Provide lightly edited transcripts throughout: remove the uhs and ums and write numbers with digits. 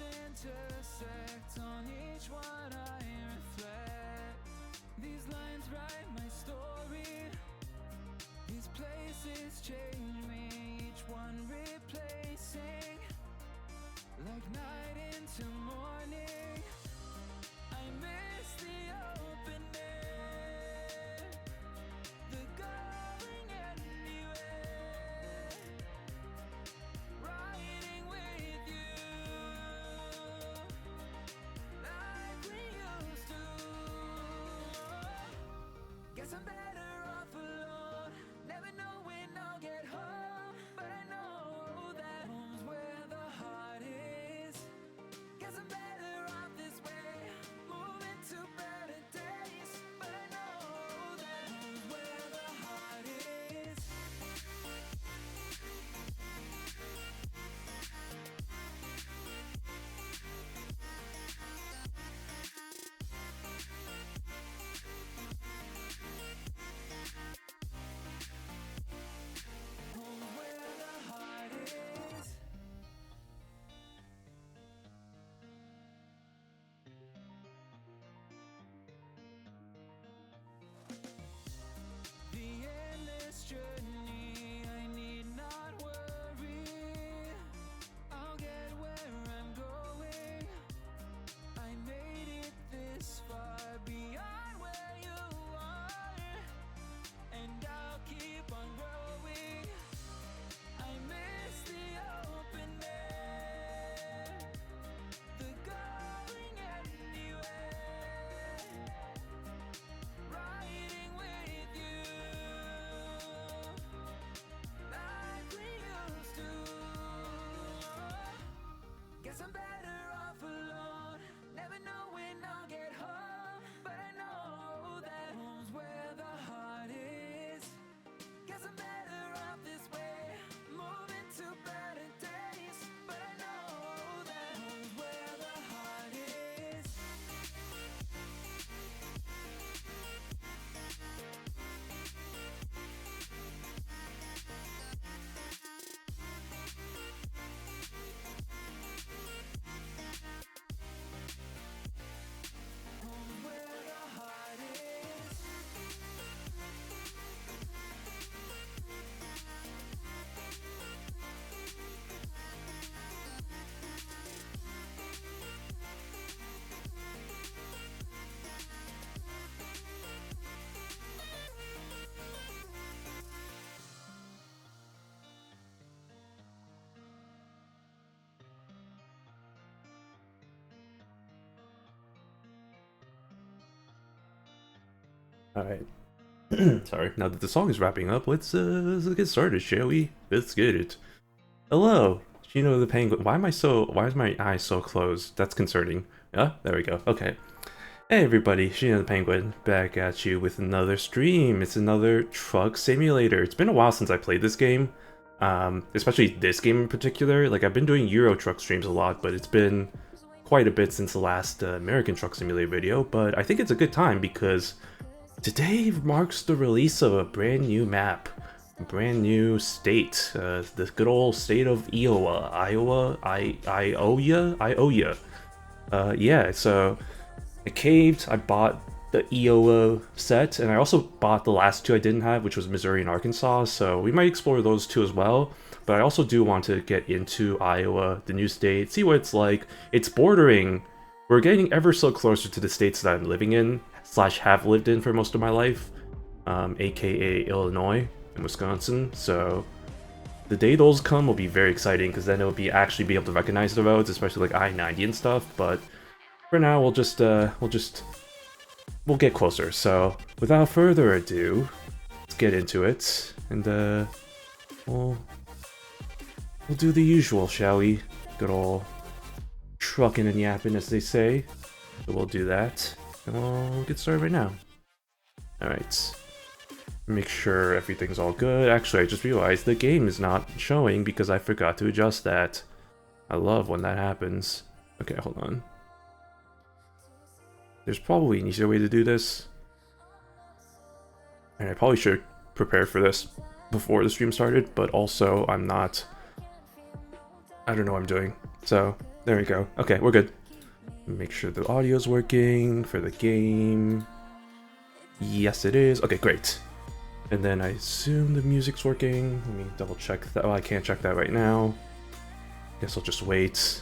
intersect on each one I reflect. These lines write my story. These places change me, each one replacing. Like night into morning, I miss the open air, the going anywhere, riding with you, like we used to. Guess I'm better off alone, never know when I'll get home, but I know that home's where the heart is. Guess I'm better off this way, moving to better days, but I know that home's where the heart is. Home's where the heart is. The endless journey, I need not worry. I'll get where I'm going. I made it this far, beyond where you are, and I'll keep on growing. I miss the open air, the going anywhere, riding with you, like we used to. Guess I'm better off alone, never know when I'll get home, but I know that home's where the heart is. Guess I'm better off this way, moving to better days, but I know that home's where the heart is. Home's where the heart is. Alright. Sorry. Now that the song is wrapping up, let's get started, shall we? Let's get it. Hello, Shino the Penguin. Why is my eye so closed? That's concerning. Yeah, there we go. Okay. Hey everybody, Shino the Penguin, back at you with another stream. It's another truck simulator. It's been a while since I played this game. Especially this game in particular. Like, I've been doing Euro Truck streams a lot, but it's been quite a bit since the last American Truck Simulator video. But I think it's a good time because today marks the release of a brand new map, a brand new state, the good old state of Iowa. Yeah, so I caved, I bought the Iowa set, and I also bought the last two I didn't have, which was Missouri and Arkansas, so we might explore those two as well. But I also do want to get into Iowa, the new state, see what it's like. It's bordering, we're getting ever so closer to the states that I'm living in, / have lived in for most of my life, aka Illinois and Wisconsin, so the day those come will be very exciting, because then it'll be actually be able to recognize the roads, especially like I-90 and stuff. But for now, we'll get closer. So without further ado, let's get into it, and we'll do the usual, shall we? Good old trucking and yapping, as they say. So we'll do that, and we'll get started right now. Alright. Make sure everything's all good. Actually, I just realized the game is not showing because I forgot to adjust that. I love when that happens. Okay, hold on. There's probably an easier way to do this. And I probably should prepare for this before the stream started, but also I don't know what I'm doing. So There we go. Okay, we're good. Make sure the audio's working for the game. Yes, it is. Okay, great. And then I assume the music's working. Let me double check that. Oh, I can't check that right now. Guess I'll just wait.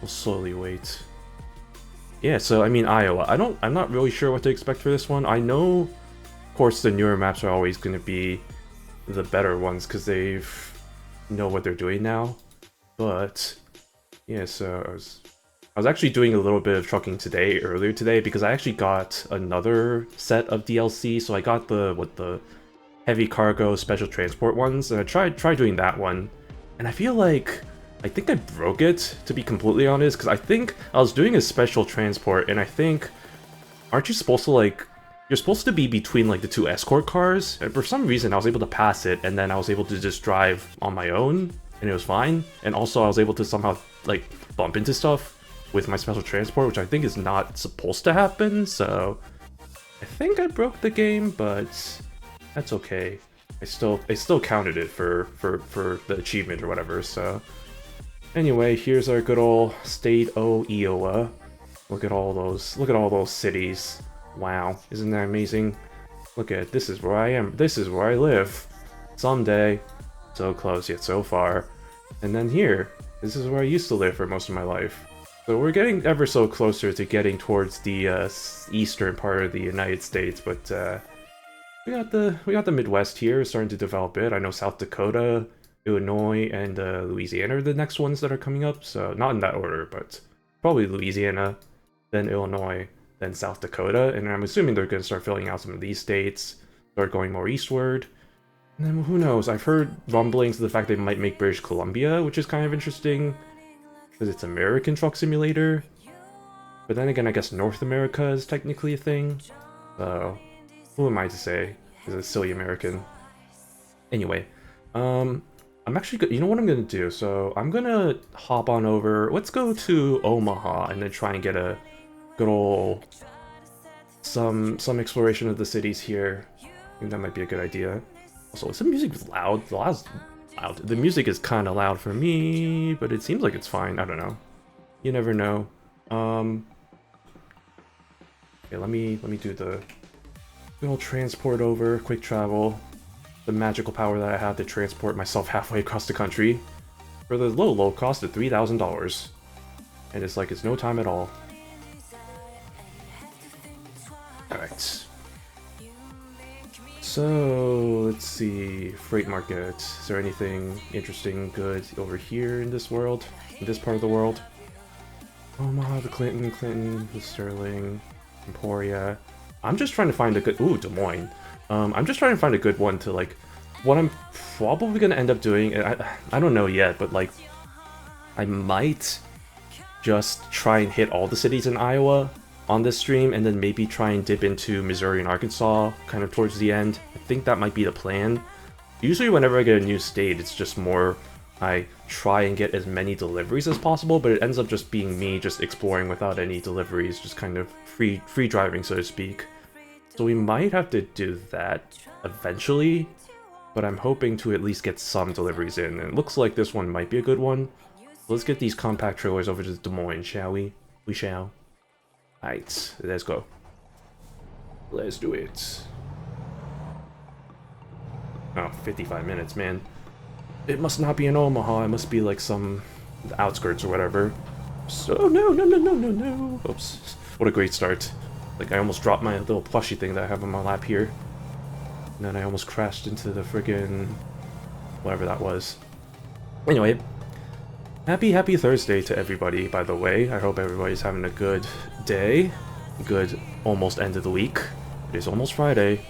We'll slowly wait. Yeah, so I mean Iowa. I'm not really sure what to expect for this one. I know, of course, the newer maps are always going to be the better ones because they've know what they're doing now. But yeah, so I was actually doing a little bit of trucking earlier today, because I actually got another set of DLC. So I got the heavy cargo special transport ones, and I tried doing that one, and I feel like I think I broke it, to be completely honest, because I think I was doing a special transport, and I think, aren't you supposed to like, you're supposed to be between like the two escort cars, and for some reason I was able to pass it, and then I was able to just drive on my own, and it was fine. And also I was able to somehow like bump into stuff with my special transport, which I think is not supposed to happen, so I think I broke the game, but that's okay. I still counted it for the achievement or whatever, so anyway, here's our good old state o' Iowa. Look at all those cities. Wow, isn't that amazing? Look at, this is where I am. This is where I live. Someday. So close yet so far. And then here, this is where I used to live for most of my life. So we're getting ever so closer to getting towards the eastern part of the United States, but we got the Midwest here starting to develop it. I know South Dakota, Illinois, and Louisiana are the next ones that are coming up. So not in that order, but probably Louisiana, then Illinois, then South Dakota, and I'm assuming they're going to start filling out some of these states, start going more eastward. And then who knows? I've heard rumblings of the fact they might make British Columbia, which is kind of interesting, because it's American Truck Simulator. But then again, I guess North America is technically a thing. So who am I to say? Is a silly American. Anyway, I'm actually, you know what I'm gonna do? So I'm gonna hop on over. Let's go to Omaha and then try and get a good old some exploration of the cities here. I think that might be a good idea. Also, is the music loud? Loud. The music is kind of loud for me, but it seems like it's fine. I don't know. You never know. Okay, let me do the good old transport over, quick travel. The magical power that I have to transport myself halfway across the country for the low cost of $3,000. And it's like, it's no time at all. Alright. So, let's see. Freight market. Is there anything interesting, good over here in this world? In this part of the world? Omaha, the Clinton, the Sterling, Emporia. I'm just trying to find a good... Ooh, Des Moines. I'm just trying to find a good one to, like... What I'm probably going to end up doing... I don't know yet, but, like... I might just try and hit all the cities in Iowa on this stream, and then maybe try and dip into Missouri and Arkansas kind of towards the end. I think that might be the plan. Usually whenever I get a new state, it's just more I try and get as many deliveries as possible, but it ends up just being me just exploring without any deliveries, just kind of free driving, so to speak. So we might have to do that eventually, but I'm hoping to at least get some deliveries in, and it looks like this one might be a good one. Let's get these compact trailers over to Des Moines, shall we? We shall. Alright, let's go. Let's do it. Oh, 55 minutes, man. It must not be in Omaha, it must be like some outskirts or whatever. So, no. Oops. What a great start. Like, I almost dropped my little plushie thing that I have on my lap here. And then I almost crashed into the friggin' whatever that was. Anyway, happy Thursday to everybody, by the way. I hope everybody's having a good day. Good almost end of the week. It is almost Friday.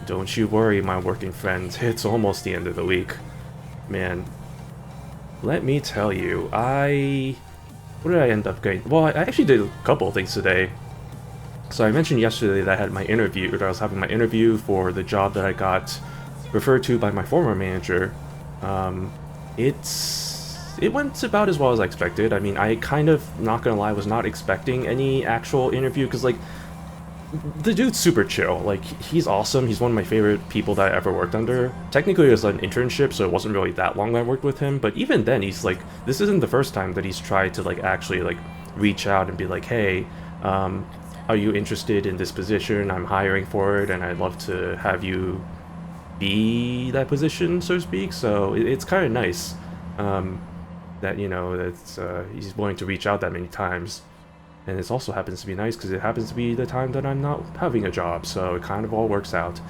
Don't you worry, my working friends. It's almost the end of the week. Man, let me tell you, what did I end up getting? Well, I actually did a couple of things today. So I mentioned yesterday that I had my interview, or that I was having my interview for the job that I got referred to by my former manager. It went about as well as I expected. I mean, I kind of, not gonna lie, was not expecting any actual interview, because, like, the dude's super chill. Like, he's awesome. He's one of my favorite people that I ever worked under. Technically, it was an internship, so it wasn't really that long that I worked with him. But even then, he's like, this isn't the first time that he's tried to like actually like reach out and be like, hey, are you interested in this position? I'm hiring for it, and I'd love to have you be that position, so to speak. So it's kind of nice that he's willing to reach out that many times. And it also happens to be nice because it happens to be the time that I'm not having a job, so it kind of all works out.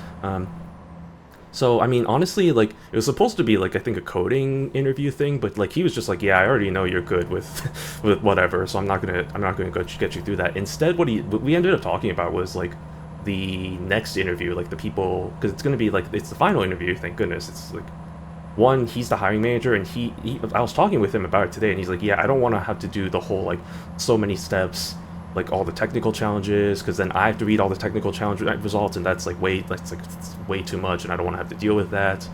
So, I mean, honestly, like, it was supposed to be, like, I think a coding interview thing, but, like, he was just like, yeah, I already know you're good with with whatever, so I'm not gonna go get you through that. Instead, what we ended up talking about was, like, the next interview, like, the people, because it's gonna be, like, it's the final interview, thank goodness. It's, like, one, he's the hiring manager, and I was talking with him about it today, and he's like, yeah, I don't want to have to do the whole, like, so many steps, like, all the technical challenges, because then I have to read all the technical challenge results, and that's, like, it's way too much, and I don't want to have to deal with that.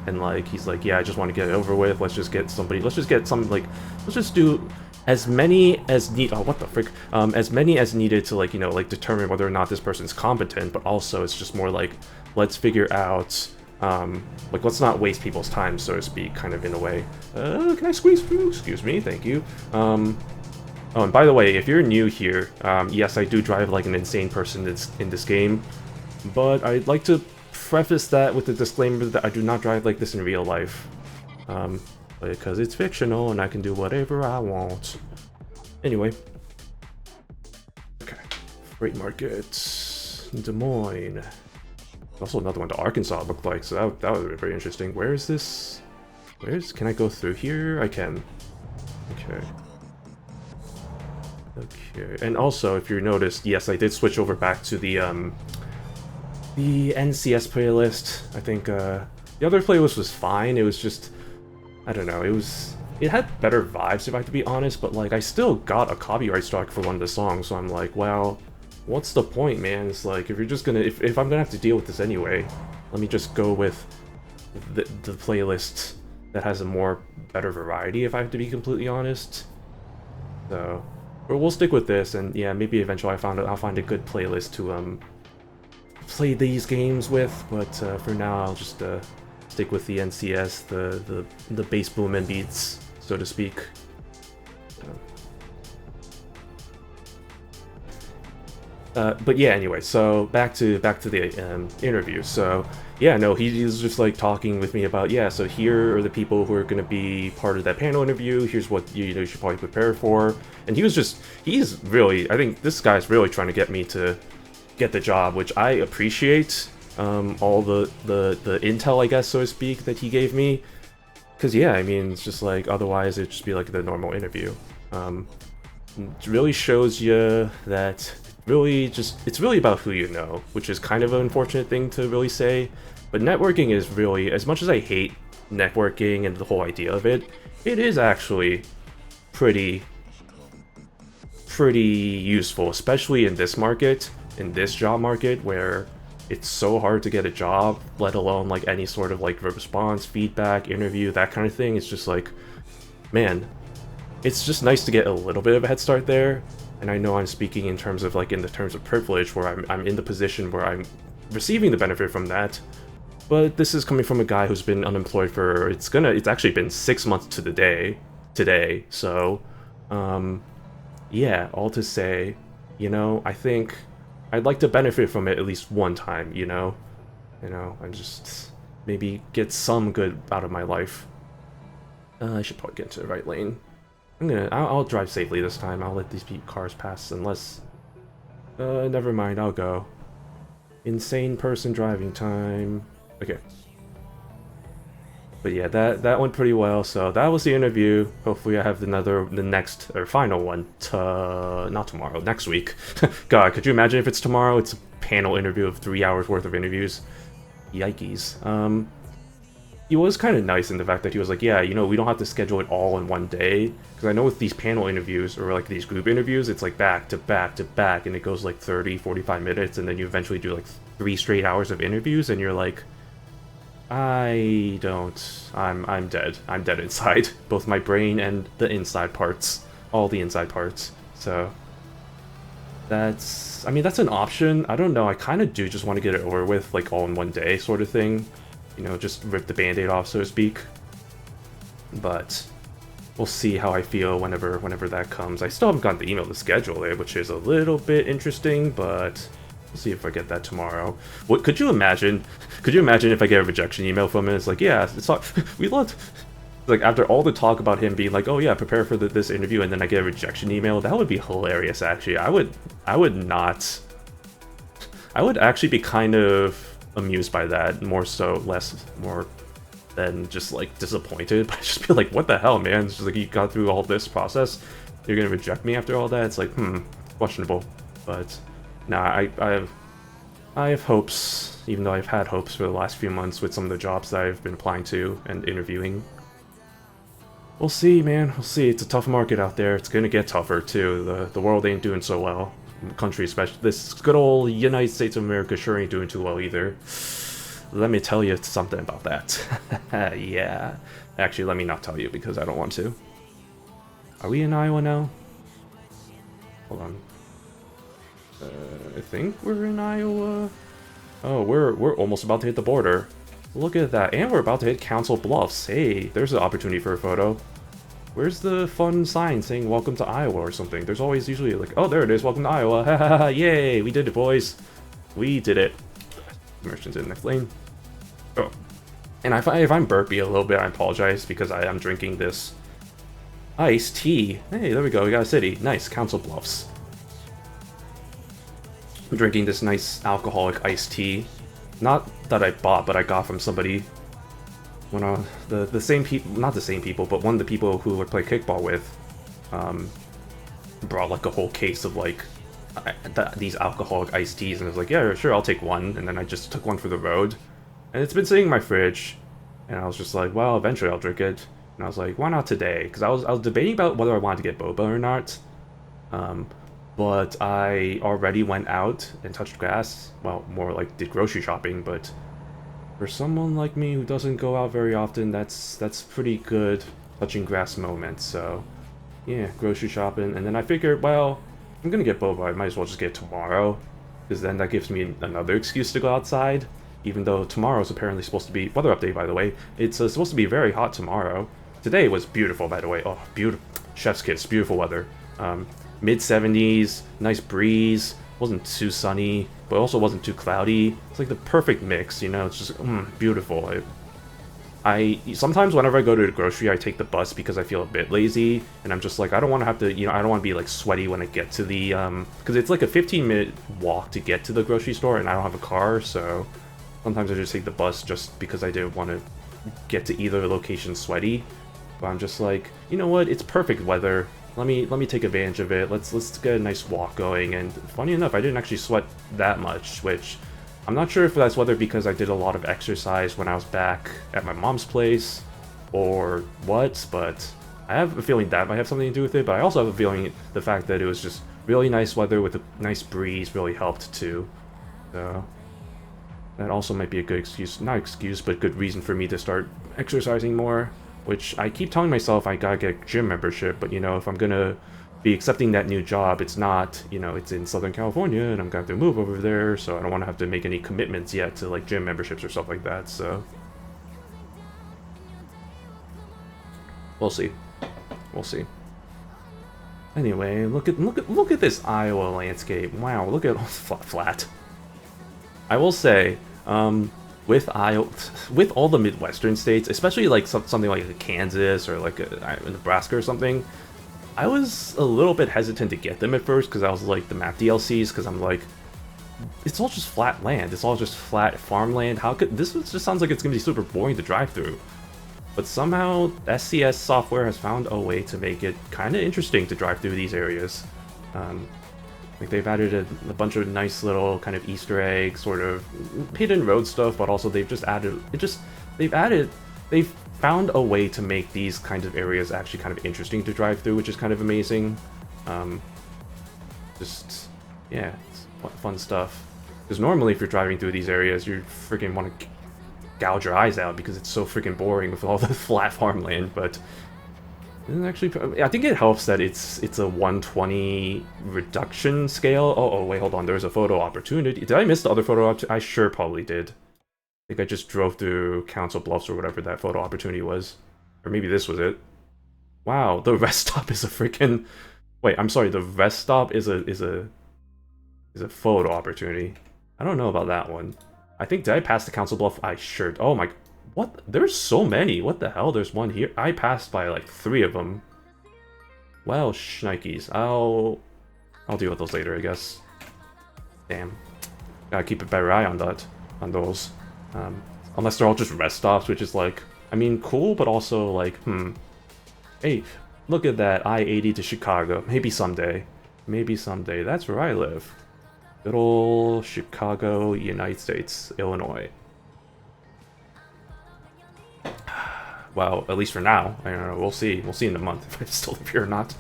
And, like, he's like, yeah, I just want to get it over with, let's just do as many as as many as needed to, like, like, determine whether or not this person's competent, but also it's just more like, let's figure out, like, let's not waste people's time, so to speak, kind of in a way. Can I squeeze through? Excuse me, thank you. Oh, and by the way, if you're new here, yes, I do drive like an insane person in this game, but I'd like to preface that with the disclaimer that I do not drive like this in real life. Because it's fictional and I can do whatever I want. Anyway. Okay. Freight market. Des Moines. Also another one to Arkansas looked like, so that would be very interesting. Where is this? Can I go through here? I can. Okay. Okay, and also, if you noticed, yes, I did switch over back to the NCS playlist. I think, the other playlist was fine, it was just, I don't know, it had better vibes, if I have to be honest, but, like, I still got a copyright strike for one of the songs, so I'm like, well, what's the point, man? It's like, if you're just gonna, if I'm gonna have to deal with this anyway, let me just go with the playlist that has a better variety, if I have to be completely honest. So, but we'll stick with this, and yeah, maybe eventually I'll find a good playlist to play these games with. But for now, I'll just stick with the NCS, the bass boom and beats, so to speak. But yeah, anyway, so back to the interview. So yeah, no, he was just like talking with me about, yeah, so here are the people who are going to be part of that panel interview. Here's what you should probably prepare for. And he's really, I think this guy's really trying to get me to get the job, which I appreciate. All the intel, I guess, so to speak, that he gave me. Because yeah, I mean, it's just like, otherwise it'd just be like the normal interview. It really shows you that it's really about who you know, which is kind of an unfortunate thing to really say, but networking is really, as much as I hate networking and the whole idea of it, it is actually pretty useful, especially in this market, in this job market, where it's so hard to get a job, let alone like any sort of like response, feedback, interview, that kind of thing. It's just like, man, it's just nice to get a little bit of a head start there. And I know I'm speaking in terms of like, in the terms of privilege, where I'm in the position where I'm receiving the benefit from that. But this is coming from a guy who's been unemployed for, it's actually been 6 months to the day today. So, yeah, all to say, I think I'd like to benefit from it at least one time, and just maybe get some good out of my life. I should probably get into the right lane. I'll drive safely this time. I'll let these cars pass, unless... never mind, I'll go. Insane person driving time. Okay. But yeah, that went pretty well, so that was the interview. Hopefully I have the next, or final one, not tomorrow, next week. God, could you imagine if it's tomorrow? It's a panel interview of 3 hours worth of interviews. Yikes. He was kind of nice in the fact that he was like, yeah, we don't have to schedule it all in one day. Because I know with these panel interviews, or like these group interviews, it's like back to back to back, and it goes like 30, 45 minutes, and then you eventually do like 3 straight hours of interviews, and you're like, I'm dead. I'm dead inside. Both my brain and the inside parts. All the inside parts. So, I mean, that's an option. I don't know, I kind of do just want to get it over with, like, all in one day sort of thing. You know, just rip the band-aid off, so to speak. But we'll see how I feel whenever that comes. I still haven't gotten the email to schedule it, which is a little bit interesting, but we'll see if I get that tomorrow. What could you imagine? Could you imagine if I get a rejection email from it? It's like, yeah, it's not, we loved. Like, after all the talk about him being like, oh yeah, prepare for this interview, and then I get a rejection email, that would be hilarious, actually. I would not... I would actually be kind of amused by that, more than just, like, disappointed. But just be like, what the hell, man? It's just like, you got through all this process, you're gonna reject me after all that? It's like, questionable. But, nah, I have hopes, even though I've had hopes for the last few months with some of the jobs that I've been applying to and interviewing. We'll see, man. We'll see. It's a tough market out there. It's gonna get tougher, too. The world ain't doing so well. The country, especially. This good old United States of America sure ain't doing too well, either. Let me tell you something about that. Yeah. Actually, let me not tell you, because I don't want to. Are we in Iowa now? Hold on. I think we're in Iowa. Oh, we're almost about to hit the border. Look at that, and we're about to hit Council Bluffs. Hey, there's an opportunity for a photo. Where's the fun sign saying welcome to Iowa or something? There's always usually like, oh, there it is, welcome to Iowa. Ha ha ha, yay, we did it, boys. We did it. Merchants in the next lane. Oh. And if I'm burpy a little bit, I apologize, because I am drinking this iced tea. Hey, there we go, we got a city. Nice, Council Bluffs. I'm drinking this nice alcoholic iced tea. Not that I bought, but I got from somebody. When the same people, not the same people, but one of the people who I play kickball with, brought like a whole case of like these alcoholic iced teas, and I was like, yeah, sure, I'll take one. And then I just took one for the road, and it's been sitting in my fridge, and I was just like, well, eventually I'll drink it. And I was like, why not today? Because I was debating about whether I wanted to get boba or not. But I already went out and touched grass. Well, more like did grocery shopping, but for someone like me who doesn't go out very often, that's pretty good touching grass moment. So, yeah, grocery shopping. And then I figured, well, I'm gonna get boba, I might as well just get it tomorrow, because then that gives me another excuse to go outside, even though tomorrow's apparently supposed to be, weather update by the way, it's supposed to be very hot tomorrow. Today was beautiful, by the way. Oh, beautiful. Chef's kiss, beautiful weather. Mid-70s, nice breeze, wasn't too sunny, but also wasn't too cloudy. It's like the perfect mix, you know, it's just, beautiful. I sometimes whenever I go to the grocery, I take the bus because I feel a bit lazy, and I'm just like, I don't want to have to, you know, I don't want to be like sweaty when I get to the, because it's like a 15-minute walk to get to the grocery store, and I don't have a car, so sometimes I just take the bus just because I didn't want to get to either location sweaty. But I'm just like, you know what, it's perfect weather. Let me take advantage of it. Let's get a nice walk going. And funny enough, I didn't actually sweat that much, which I'm not sure if that's whether because I did a lot of exercise when I was back at my mom's place or what, but I have a feeling that might have something to do with it. But I also have a feeling the fact that it was just really nice weather with a nice breeze really helped too. So that also might be a good excuse, not excuse, but good reason for me to start exercising more. Which I keep telling myself I gotta get a gym membership, but you know, if I'm gonna be accepting that new job, it's not, you know, it's in Southern California, and I'm gonna have to move over there, so I don't want to have to make any commitments yet to like gym memberships or stuff like that. So we'll see, we'll see. Anyway, look at this Iowa landscape. Wow, look at all flat. I will say, with all the Midwestern states, especially like something like Kansas or like Nebraska or something, I was a little bit hesitant to get them at first because I was like the map DLCs, because I'm like, it's all just flat land, it's all just flat farmland. How could this just sounds like it's gonna be super boring to drive through? But somehow SCS software has found a way to make it kind of interesting to drive through these areas. Like they've added a bunch of nice little kind of Easter egg sort of hidden road stuff, but also they've just added they've found a way to make these kinds of areas actually kind of interesting to drive through, which is kind of amazing. Just yeah, it's fun stuff. Because normally if you're driving through these areas, you freaking want to gouge your eyes out because it's so freaking boring with all the flat farmland. But And actually, I think it helps that it's a 120 reduction scale. Oh, wait, hold on. There's a photo opportunity. Did I miss the other photo opportunity? I sure probably did. I think I just drove through Council Bluffs or whatever that photo opportunity was. Or maybe this was it. Wow, the rest stop is a freaking... Wait, I'm sorry, the rest stop is a photo opportunity. I don't know about that one. I think, did I pass the Council Bluff? I sure... Oh my... What? There's so many. What the hell? There's one here. I passed by like 3 of them. Well, shnikes. I'll deal with those later, I guess. Damn. Gotta keep a better eye on that. On those. Unless they're all just rest stops, which is like... I mean, cool, but also like, Hey, look at that. I-80 to Chicago. Maybe someday. Maybe someday. That's where I live. Good old Chicago, United States, Illinois. Well, at least for now. I don't know. We'll see. We'll see in a month if I still live here or not.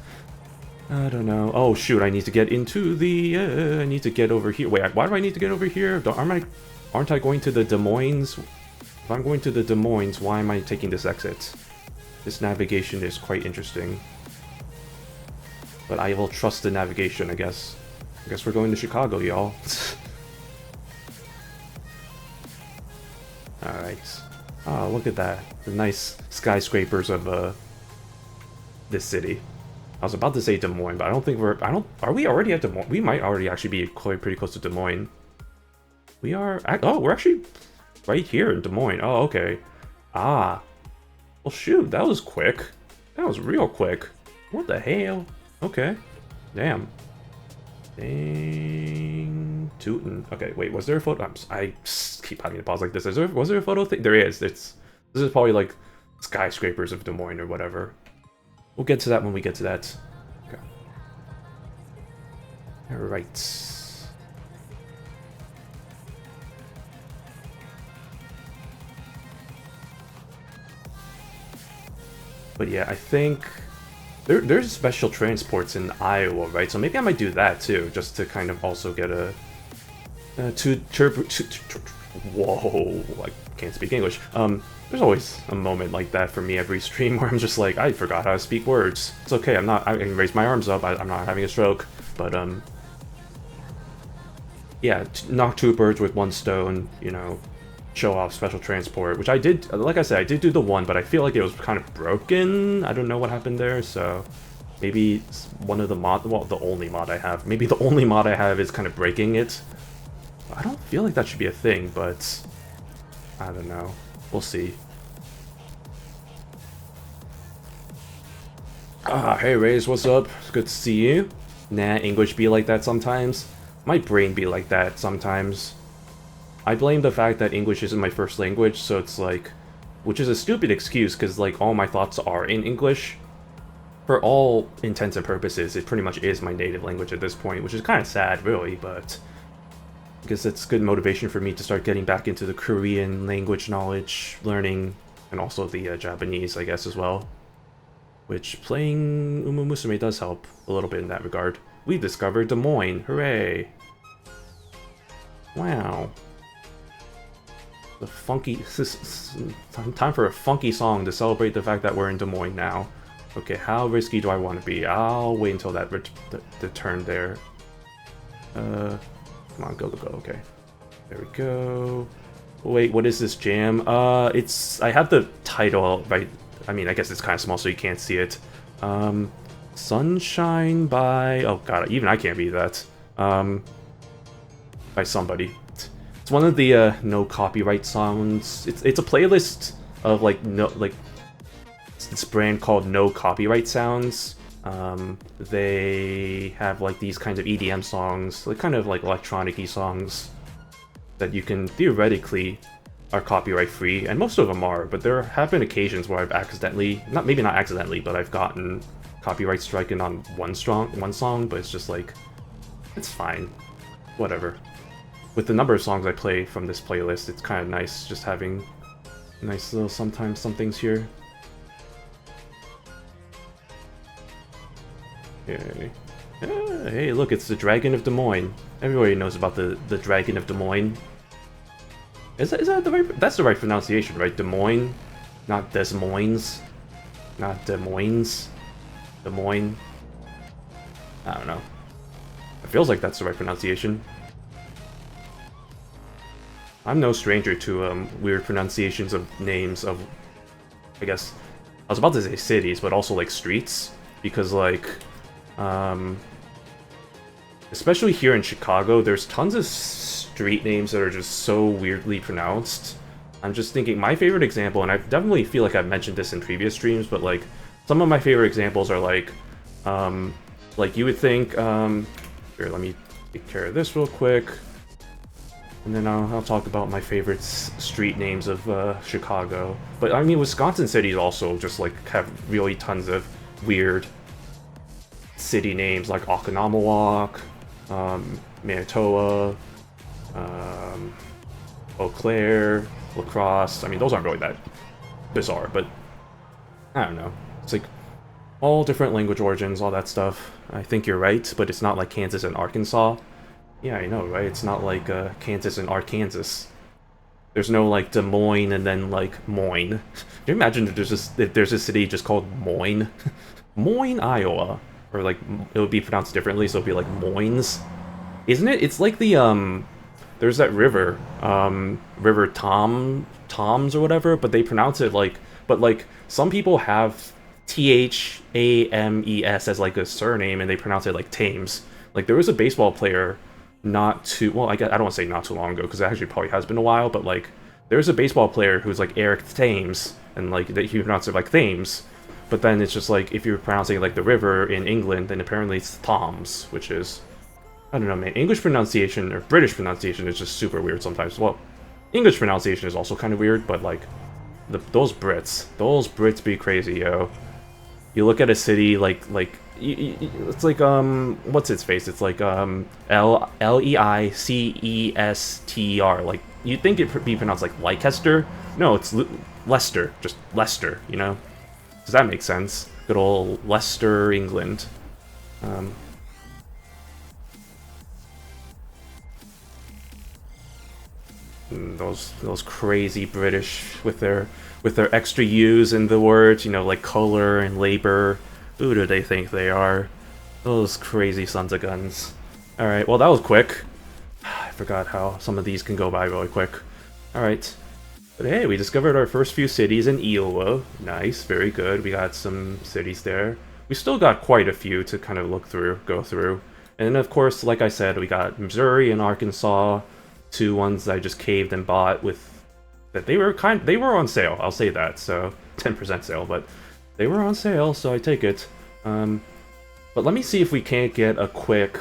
I don't know. Oh, shoot. I need to get into the... I need to get over here. Wait, why do I need to get over here? Aren't I going to the Des Moines? If I'm going to the Des Moines, why am I taking this exit? This navigation is quite interesting. But I will trust the navigation, I guess. I guess we're going to Chicago, y'all. Alright. Oh, look at that. The nice skyscrapers of this city. I was about to say Des Moines, but I don't think we're... Are we already at Des Moines? We might already actually be pretty close to Des Moines. We are... Oh, we're actually right here in Des Moines. Oh, okay. Ah. Well, shoot. That was quick. That was real quick. What the hell? Okay. Damn. Dang. Tootin'. Okay, wait. Was there a photo? I keep having to pause like this. Was there a photo thing? There is. This is probably like skyscrapers of Des Moines or whatever. We'll get to that when we get to that. Okay. Alright. But yeah, I think there's special transports in Iowa, right? So maybe I might do that too, just to kind of also get a whoa, I can't speak English. There's always a moment like that for me every stream where I'm just like, I forgot how to speak words. It's okay, I can raise my arms up, I'm not having a stroke, but yeah, knock 2 birds with 1 stone, you know, show off special transport, which I did, like I said, I did do the one, but I feel like it was kind of broken. I don't know what happened there, so maybe one of the well, the only mod I have, maybe the only mod I have is kind of breaking it. I don't feel like that should be a thing, but I don't know. We'll see. Ah, hey Raze, what's up? It's good to see you. Nah, English be like that sometimes. My brain be like that sometimes. I blame the fact that English isn't my first language, so it's like... Which is a stupid excuse, because like all my thoughts are in English. For all intents and purposes, it pretty much is my native language at this point, which is kind of sad, really, but... I guess it's good motivation for me to start getting back into the Korean language knowledge, learning, and also the Japanese, I guess, as well. Which playing Uma Musume does help a little bit in that regard. We discovered Des Moines, hooray! Wow. The funky... Time for a funky song to celebrate the fact that we're in Des Moines now. Okay, how risky do I want to be? I'll wait until that the turn there. Come on, go, okay. There we go. Wait, what is this jam? It's... I have the title, right? I mean, I guess it's kind of small so you can't see it. Sunshine by... Oh god, even I can't read that. By somebody. It's one of the no copyright songs. It's a playlist of like this brand called No Copyright Sounds. They have like these kinds of EDM songs, like kind of like electronic-y songs that you can theoretically are copyright free, and most of them are, but there have been occasions where I've accidentally, maybe not accidentally, but I've gotten copyright stricken on one song, but it's just like, it's fine, whatever. With the number of songs I play from this playlist, it's kind of nice just having nice little sometimes somethings here. Okay. Hey, look, it's the Dragon of Des Moines. Everybody knows about the Dragon of Des Moines. Is that the right... That's the right pronunciation, right? Des Moines? Not Des Moines? Not Des Moines? Des Moines. I don't know. It feels like that's the right pronunciation. I'm no stranger to weird pronunciations of names of, I guess, I was about to say cities, but also like streets, because like, especially here in Chicago, there's tons of street names that are just so weirdly pronounced. I'm just thinking, my favorite example, and I definitely feel like I've mentioned this in previous streams, but like, some of my favorite examples are like you would think, here, let me take care of this real quick, and then I'll talk about my favorite street names of Chicago. But I mean, Wisconsin cities also just like have really tons of weird city names, like Oconomowoc, Manitoba, Eau Claire, La Crosse. I mean, those aren't really that bizarre, but I don't know. It's like all different language origins, all that stuff. I think you're right, but it's not like Kansas and Arkansas. Yeah, I know, right? It's not like Kansas and Arkansas. There's no like Des Moines and then like Moines. Can you imagine if there's a city just called Moines? Moines, Iowa. Or like, it would be pronounced differently, so it'd be like Moines. Isn't it? It's like the, there's that river, River Toms or whatever, but they pronounce it like, but like, some people have Thames as like a surname, and they pronounce it like Thames. Like, there was a baseball player not too, well, I don't want to say not too long ago, because it actually probably has been a while, but like, there's a baseball player who's like Eric Thames, and like, he pronounced it like Thames. But then it's just like, if you're pronouncing it like the river in England, then apparently it's Toms, which is, I don't know, man. English pronunciation, or British pronunciation, is just super weird sometimes. Well, English pronunciation is also kind of weird, but like, those Brits be crazy, yo. You look at a city like it's like, what's its face? It's like, Leicester. Like, you'd think it'd be pronounced like Leicester. No, it's Leicester, just Leicester, you know? Does that make sense? Good old Leicester, England. Those crazy British with their extra U's in the words, you know, like color and labor. Who do they think they are? Those crazy sons of guns. Alright, well that was quick. I forgot how some of these can go by really quick. Alright. But hey, we discovered our first few cities in Iowa. Nice, very good. We got some cities there. We still got quite a few to kind of go through. And then of course, like I said, we got Missouri and Arkansas. Two ones that I just caved and bought with, that they were on sale, I'll say that, so 10% sale, but they were on sale, so I take it. But let me see if we can't get a quick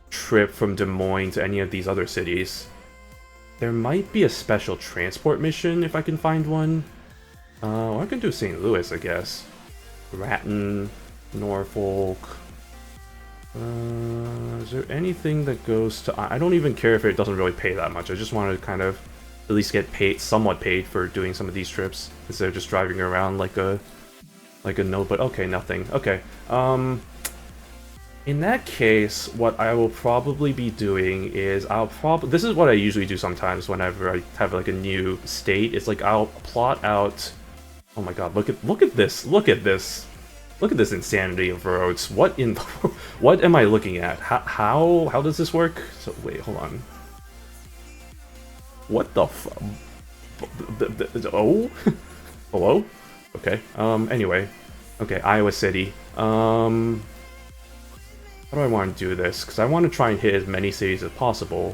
trip from Des Moines to any of these other cities. There might be a special transport mission if I can find one. I can do St. Louis, I guess. Raton, Norfolk. Is there anything that goes to... I don't even care if it doesn't really pay that much. I just want to kind of at least get paid, somewhat paid for doing some of these trips instead of just driving around like a no. But okay, nothing. Okay. In that case, what I will probably be doing is this is what I usually do sometimes whenever I have like a new state. It's like I'll plot out. Oh my god! Look at this! Look at this! Look at this insanity of roads. What in the, what am I looking at? How does this work? So wait, hold on. What the oh? Hello? Okay. Anyway. Okay, Iowa City. How do I want to do this? Because I want to try and hit as many cities as possible.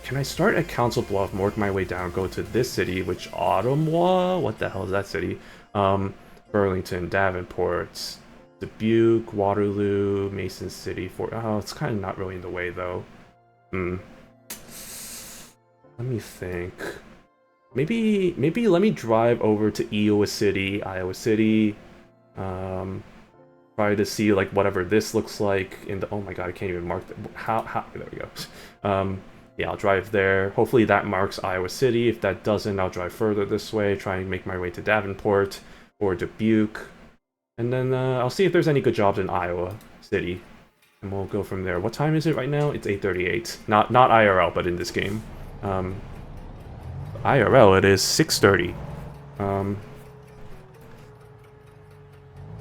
Can I start at Council Bluff, work my way down, go to this city, which Ottawa? What the hell is that city? Burlington, Davenport, Dubuque, Waterloo, Mason City, Fort... Oh, it's kind of not really in the way, though. Let me think. Maybe let me drive over to Iowa City, try to see, like, whatever this looks like in the... Oh my god, I can't even mark... How... There we go. Yeah, I'll drive there. Hopefully that marks Iowa City. If that doesn't, I'll drive further this way, try and make my way to Davenport or Dubuque. And then I'll see if there's any good jobs in Iowa City. And we'll go from there. What time is it right now? It's 8:38. Not IRL, but in this game. IRL, it is 6:30.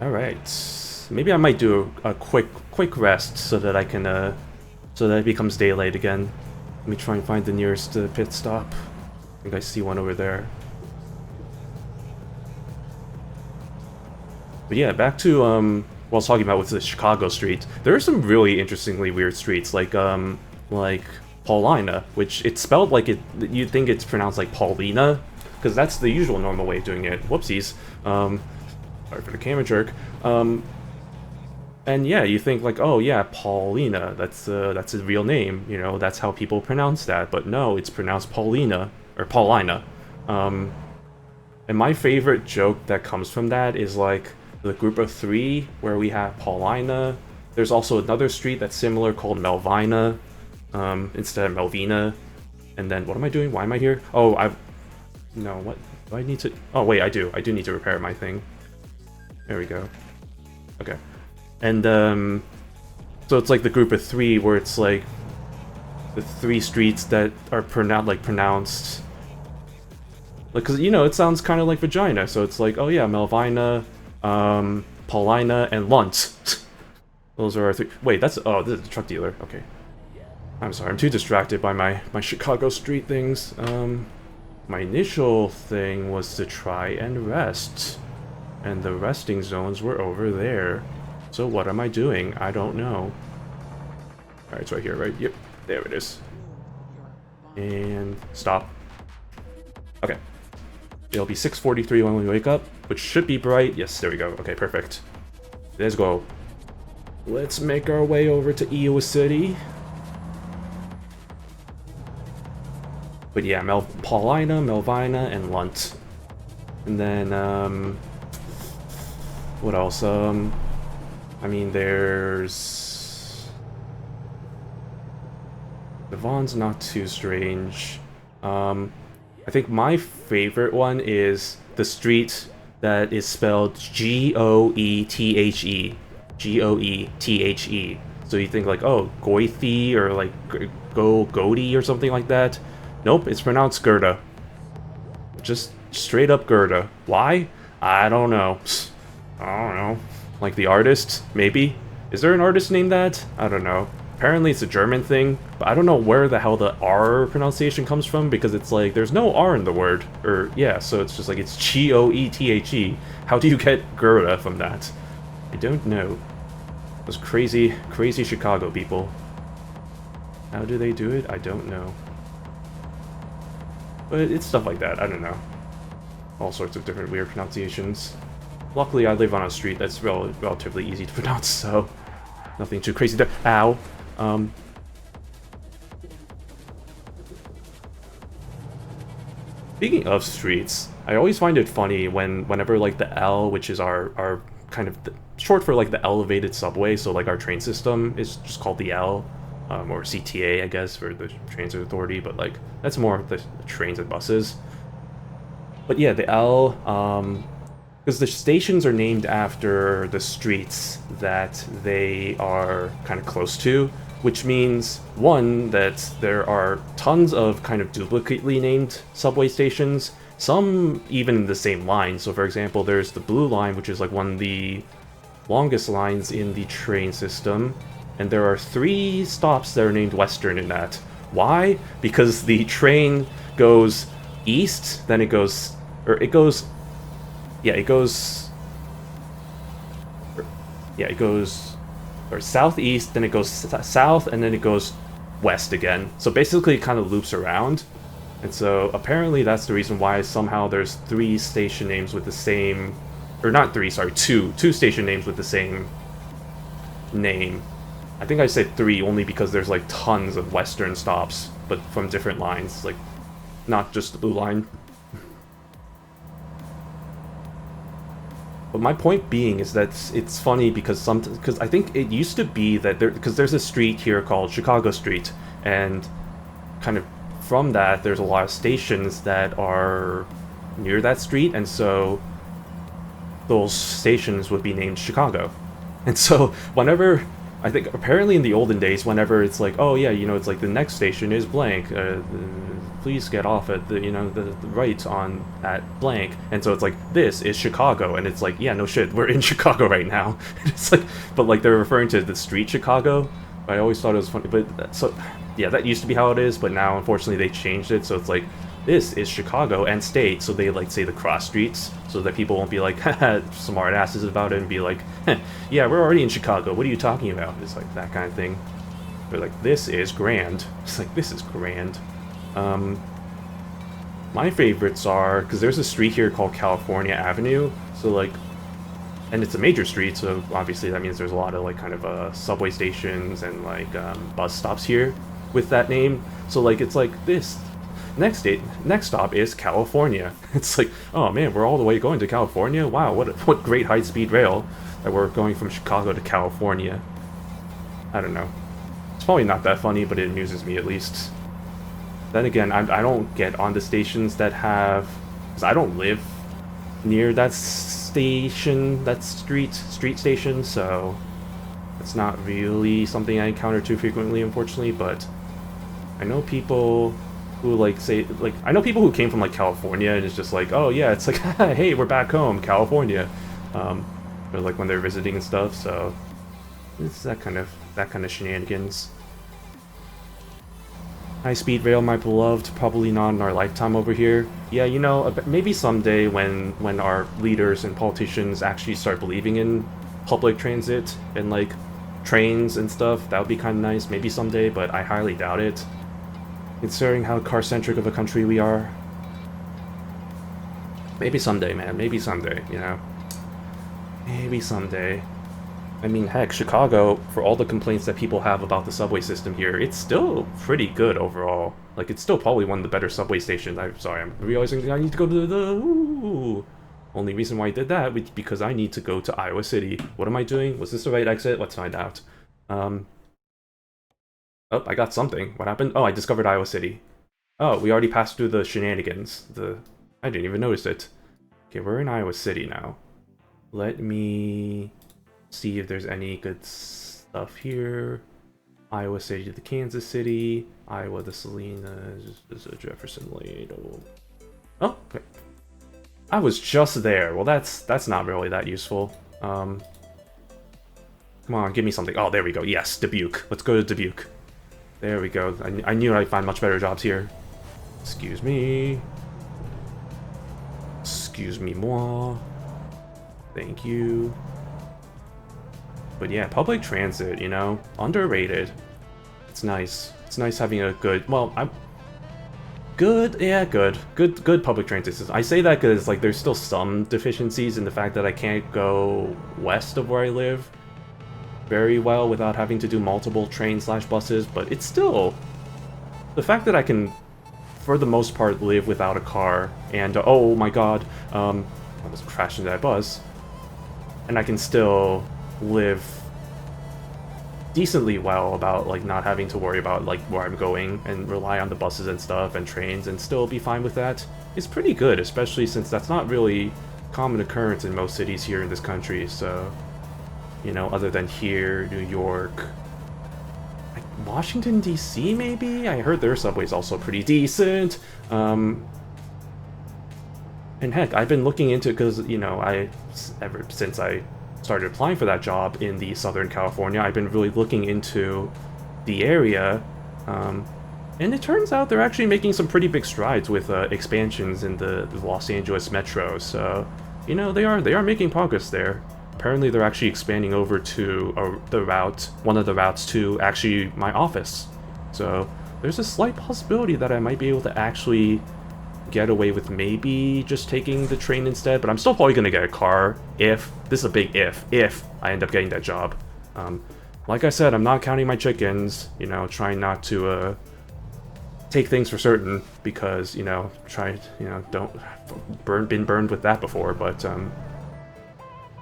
Alright. Maybe I might do a quick rest so that I can, so that it becomes daylight again. Let me try and find the nearest pit stop. I think I see one over there. But yeah, back to, what I was talking about with the Chicago street. There are some really interestingly weird streets, like Paulina, which it's spelled like you'd think it's pronounced like Paulina, because that's the usual normal way of doing it. Whoopsies. Sorry for the camera jerk. And yeah, you think like, oh yeah, Paulina, that's a real name, you know, that's how people pronounce that. But no, it's pronounced Paulina, or Paulina. And my favorite joke that comes from that is like the group of three, where we have Paulina. There's also another street that's similar called Melvina, instead of Melvina. And then, what am I doing? Why am I here? Oh, no, what? Do I need to... Oh, wait, I do need to repair my thing. There we go. Okay. And, so it's like the group of three, where it's like the three streets that are pronounced... Like, because, you know, it sounds kind of like vagina, so it's like, oh yeah, Melvina, Paulina, and Lunt. Those are our three... Wait, that's... Oh, this is the truck dealer. Okay. I'm sorry, I'm too distracted by my Chicago street things. My initial thing was to try and rest. And the resting zones were over there. So what am I doing? I don't know. Alright, it's right here, right? Yep, there it is. And stop. Okay. It'll be 6:43 when we wake up, which should be bright. Yes, there we go. Okay, perfect. Let's go. Let's make our way over to Iowa City. But yeah, Paulina, Melvina, and Lunt. And then, what else? I mean, there's... Devon's not too strange. I think my favorite one is the street that is spelled Goethe. Goethe. So you think like, oh, Goethe, or like Goethe or something like that. Nope, it's pronounced Gerda. Just straight up Gerda. Why? I don't know. I don't know. Like the artist? Maybe? Is there an artist named that? I don't know. Apparently it's a German thing, but I don't know where the hell the R pronunciation comes from, because it's like, there's no R in the word. Or, yeah, so it's just like, it's Goethe. How do you get Gerda from that? I don't know. Those crazy, crazy Chicago people. How do they do it? I don't know. But it's stuff like that, I don't know. All sorts of different weird pronunciations. Luckily, I live on a street that's relatively easy to pronounce, so nothing too crazy there. Ow. Speaking of streets, I always find it funny whenever like the L, which is our kind of short for like the elevated subway, so like our train system is just called the L. Or CTA, I guess, for the Transit Authority, but like that's more the trains and buses. But yeah, the L, because the stations are named after the streets that they are kind of close to, which means, one, that there are tons of kind of duplicately named subway stations, some even in the same line. So for example, there's the Blue Line, which is like one of the longest lines in the train system. And there are 3 stops that are named Western in that. Why? Because the train goes east, then it goes... Or it goes... Yeah, it goes... Yeah, it goes... Or southeast, then it goes south, and then it goes west again. So basically it kind of loops around. And so apparently that's the reason why somehow there's 3 station names with the same... Or not 3, sorry, 2 station names with the same name. I think I said 3 only because there's like tons of Western stops, but from different lines, like not just the Blue Line. But my point being is that it's funny because I think it used to be that because there's a street here called Chicago Street, and kind of from that there's a lot of stations that are near that street, and so those stations would be named Chicago. And so whenever, I think apparently in the olden days, whenever it's like, oh yeah, you know, it's like the next station is blank, please get off at the, the right on at blank. And so it's like, this is Chicago, and it's like, yeah, no shit, we're in Chicago right now. It's like, but like they're referring to the street Chicago. I always thought it was funny, but so yeah, that used to be how it is, but now unfortunately they changed it, so it's like, this is Chicago and state, so they like say the cross streets, so that people won't be like, haha, smart asses about it and be like, yeah, we're already in Chicago, what are you talking about? It's like that kind of thing. They're like, this is grand. It's like, this is grand. My favorites are, because there's a street here called California Avenue, so like, and it's a major street, so obviously that means there's a lot of like kind of subway stations and like bus stops here with that name. So like it's like this. Next stop is California. It's like, oh man, we're all the way going to California. Wow, what great high-speed rail that we're going from Chicago to California. I don't know. It's probably not that funny, but it amuses me at least. Then again, I don't get on the stations that have, because I don't live near that station, that street station, so it's not really something I encounter too frequently, unfortunately. But I know people who like say, like, I know people who came from like California and it's just like, oh yeah, it's like, hey, we're back home, California, or like when they're visiting and stuff. So it's that kind of shenanigans. High-speed rail, my beloved, probably not in our lifetime over here. Yeah, you know, maybe someday when our leaders and politicians actually start believing in public transit and like trains and stuff, that would be kind of nice. Maybe someday, but I highly doubt it, considering how car-centric of a country we are. Maybe someday, man. Maybe someday, you know? Maybe someday. I mean, heck, Chicago, for all the complaints that people have about the subway system here, it's still pretty good overall. Like, it's still probably one of the better subway stations. I'm sorry, I'm realizing I need to go to the... Ooh. Only reason why I did that was because I need to go to Iowa City. What am I doing? Was this the right exit? Let's find out. Oh, I got something. What happened? Oh, I discovered Iowa City. Oh, we already passed through the shenanigans. I didn't even notice it. Okay, we're in Iowa City now. Let me see if there's any good stuff here. Iowa City to Kansas City. Iowa to Salinas. Jefferson Lane. Oh, okay. I was just there. Well, that's not really that useful. Come on, give me something. Oh, there we go. Yes, Dubuque. Let's go to Dubuque. There we go. I knew I'd find much better jobs here. Excuse me. Excuse me moi. Thank you. But yeah, public transit, you know, underrated. It's nice. It's nice having a good, well, good public transit system. I say that because like there's still some deficiencies in the fact that I can't go west of where I live very well without having to do multiple train/buses, but it's still the fact that I can, for the most part, live without a car, and oh my god, I almost crashed into that bus, and I can still live decently well about like not having to worry about like where I'm going and rely on the buses and stuff and trains and still be fine with that. It's pretty good, especially since that's not really common occurrence in most cities here in this country. So, you know, other than here, New York, like Washington DC maybe? I heard their subway's also pretty decent. And heck, I've been looking into it because, you know, ever since I started applying for that job in the Southern California, I've been really looking into the area, and it turns out they're actually making some pretty big strides with expansions in the Los Angeles metro. So, you know, they are making progress there. Apparently, they're actually expanding over to one of the routes to actually my office. So there's a slight possibility that I might be able to actually get away with maybe just taking the train instead, but I'm still probably gonna get a car if this is a big if I end up getting that job. Like I said, I'm not counting my chickens, you know, trying not to take things for certain because, you know, been burned with that before, but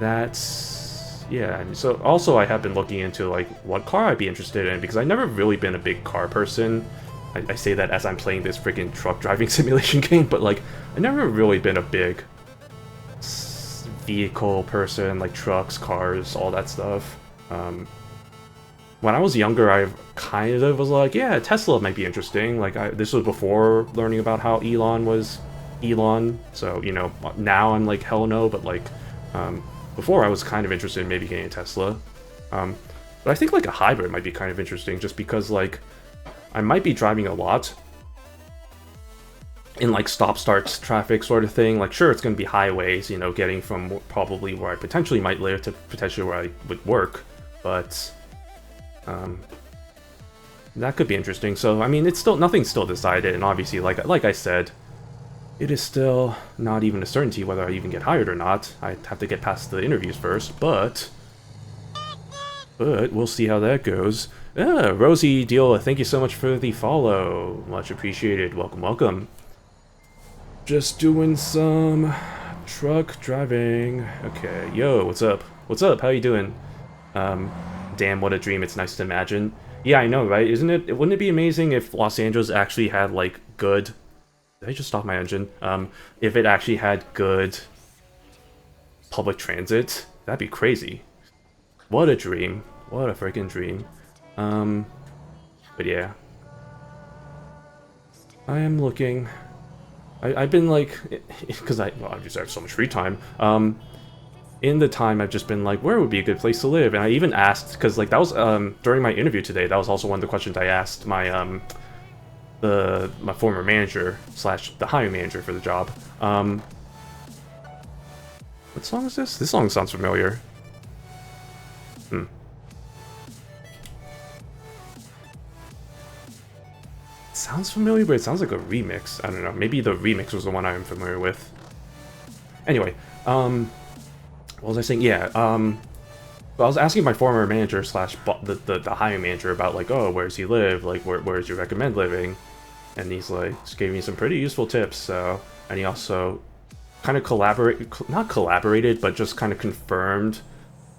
that's, yeah. And so also I have been looking into like what car I'd be interested in because I've never really been a big car person. I say that as I'm playing this freaking truck driving simulation game, but like I've never really been a big vehicle person, like trucks, cars, all that stuff. when I was younger, I kind of was like, yeah, Tesla might be interesting. Like, this was before learning about how Elon was Elon. So, you know, now I'm like, hell no. But like, before I was kind of interested in maybe getting a Tesla. But I think like a hybrid might be kind of interesting just because like I might be driving a lot in like stop-start traffic sort of thing. Like, sure, it's going to be highways, you know, getting from probably where I potentially might live to potentially where I would work, but that could be interesting. So, I mean, it's still, nothing's still decided, and obviously, like I said, it is still not even a certainty whether I even get hired or not. I have to get past the interviews first, but we'll see how that goes. Rosie Deal, thank you so much for the follow. Much appreciated. Welcome, welcome. Just doing some truck driving. Okay, yo, what's up? What's up? How you doing? Damn, what a dream. It's nice to imagine. Yeah, I know, right? Isn't it? Wouldn't it be amazing if Los Angeles actually had, like, good... Did I just stop my engine? If it actually had good public transit? That'd be crazy. What a dream. What a freaking dream. But yeah. I am looking... I've been like, because I just have so much free time. In the time, I've just been like, where would be a good place to live? And I even asked, because like that was during my interview today. That was also one of the questions I asked my my former manager / the hiring manager for the job. What song is this? This song sounds familiar. Sounds familiar, but it sounds like a remix. I don't know. Maybe the remix was the one I'm familiar with. Anyway, what was I saying? Yeah, I was asking my former manager / the hiring manager about like, oh, where does he live? Like, where does you recommend living? And he's like, just gave me some pretty useful tips. So, and he also kind of not collaborated, but just kind of confirmed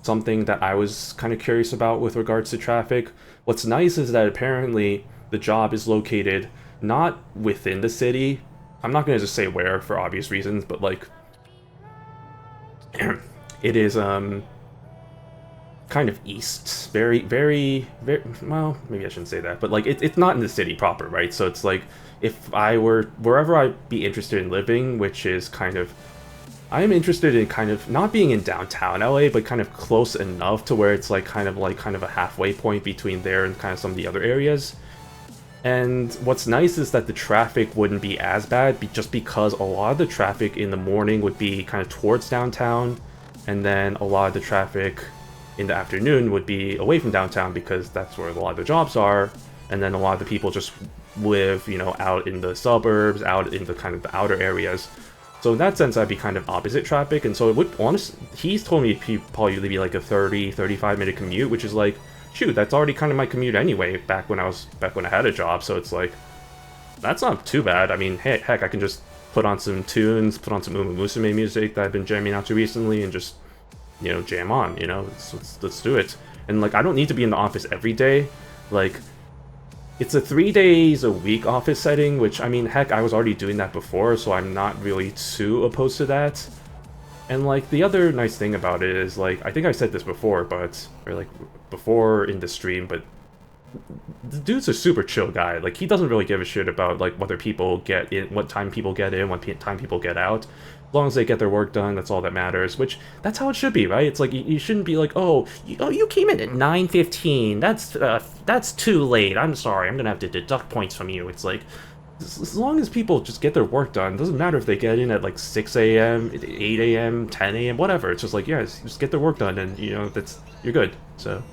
something that I was kind of curious about with regards to traffic. What's nice is that apparently the job is located not within the city. I'm not going to just say where for obvious reasons, but like it is kind of east, very well, maybe I shouldn't say that, but like it's not in the city proper, right? So it's like if I were wherever I'd be interested in living, which is kind of, I am interested in kind of not being in downtown LA, but kind of close enough to where it's like kind of a halfway point between there and kind of some of the other areas. And what's nice is that the traffic wouldn't be as bad just because a lot of the traffic in the morning would be kind of towards downtown, and then a lot of the traffic in the afternoon would be away from downtown because that's where a lot of the jobs are, and then a lot of the people just live, you know, out in the suburbs, out in the kind of the outer areas. So in that sense, I'd be kind of opposite traffic, and so it would honestly, he's told me it'd probably be like a 30-35 minute commute, which is like, shoot, that's already kind of my commute anyway, back when I had a job, so it's like, that's not too bad. I mean, heck, I can just put on some tunes, put on some Uma Musume music that I've been jamming out to recently, and just, you know, jam on, you know, let's do it. And like, I don't need to be in the office every day. Like, it's a 3 days a week office setting, which, I mean, heck, I was already doing that before, so I'm not really too opposed to that. And like, the other nice thing about it is, like, I think I said this before, before in the stream, but the dude's a super chill guy. Like, he doesn't really give a shit about like whether people get in, what time people get in, what time people get out. As long as they get their work done, that's all that matters. Which, that's how it should be, right? It's like, you shouldn't be like, oh, you came in at 9:15. That's too late. I'm sorry. I'm gonna have to deduct points from you. It's like, as long as people just get their work done, it doesn't matter if they get in at like 6 a.m., 8 a.m., 10 a.m., whatever. It's just like, yeah, just get their work done, and you know, you're good. So,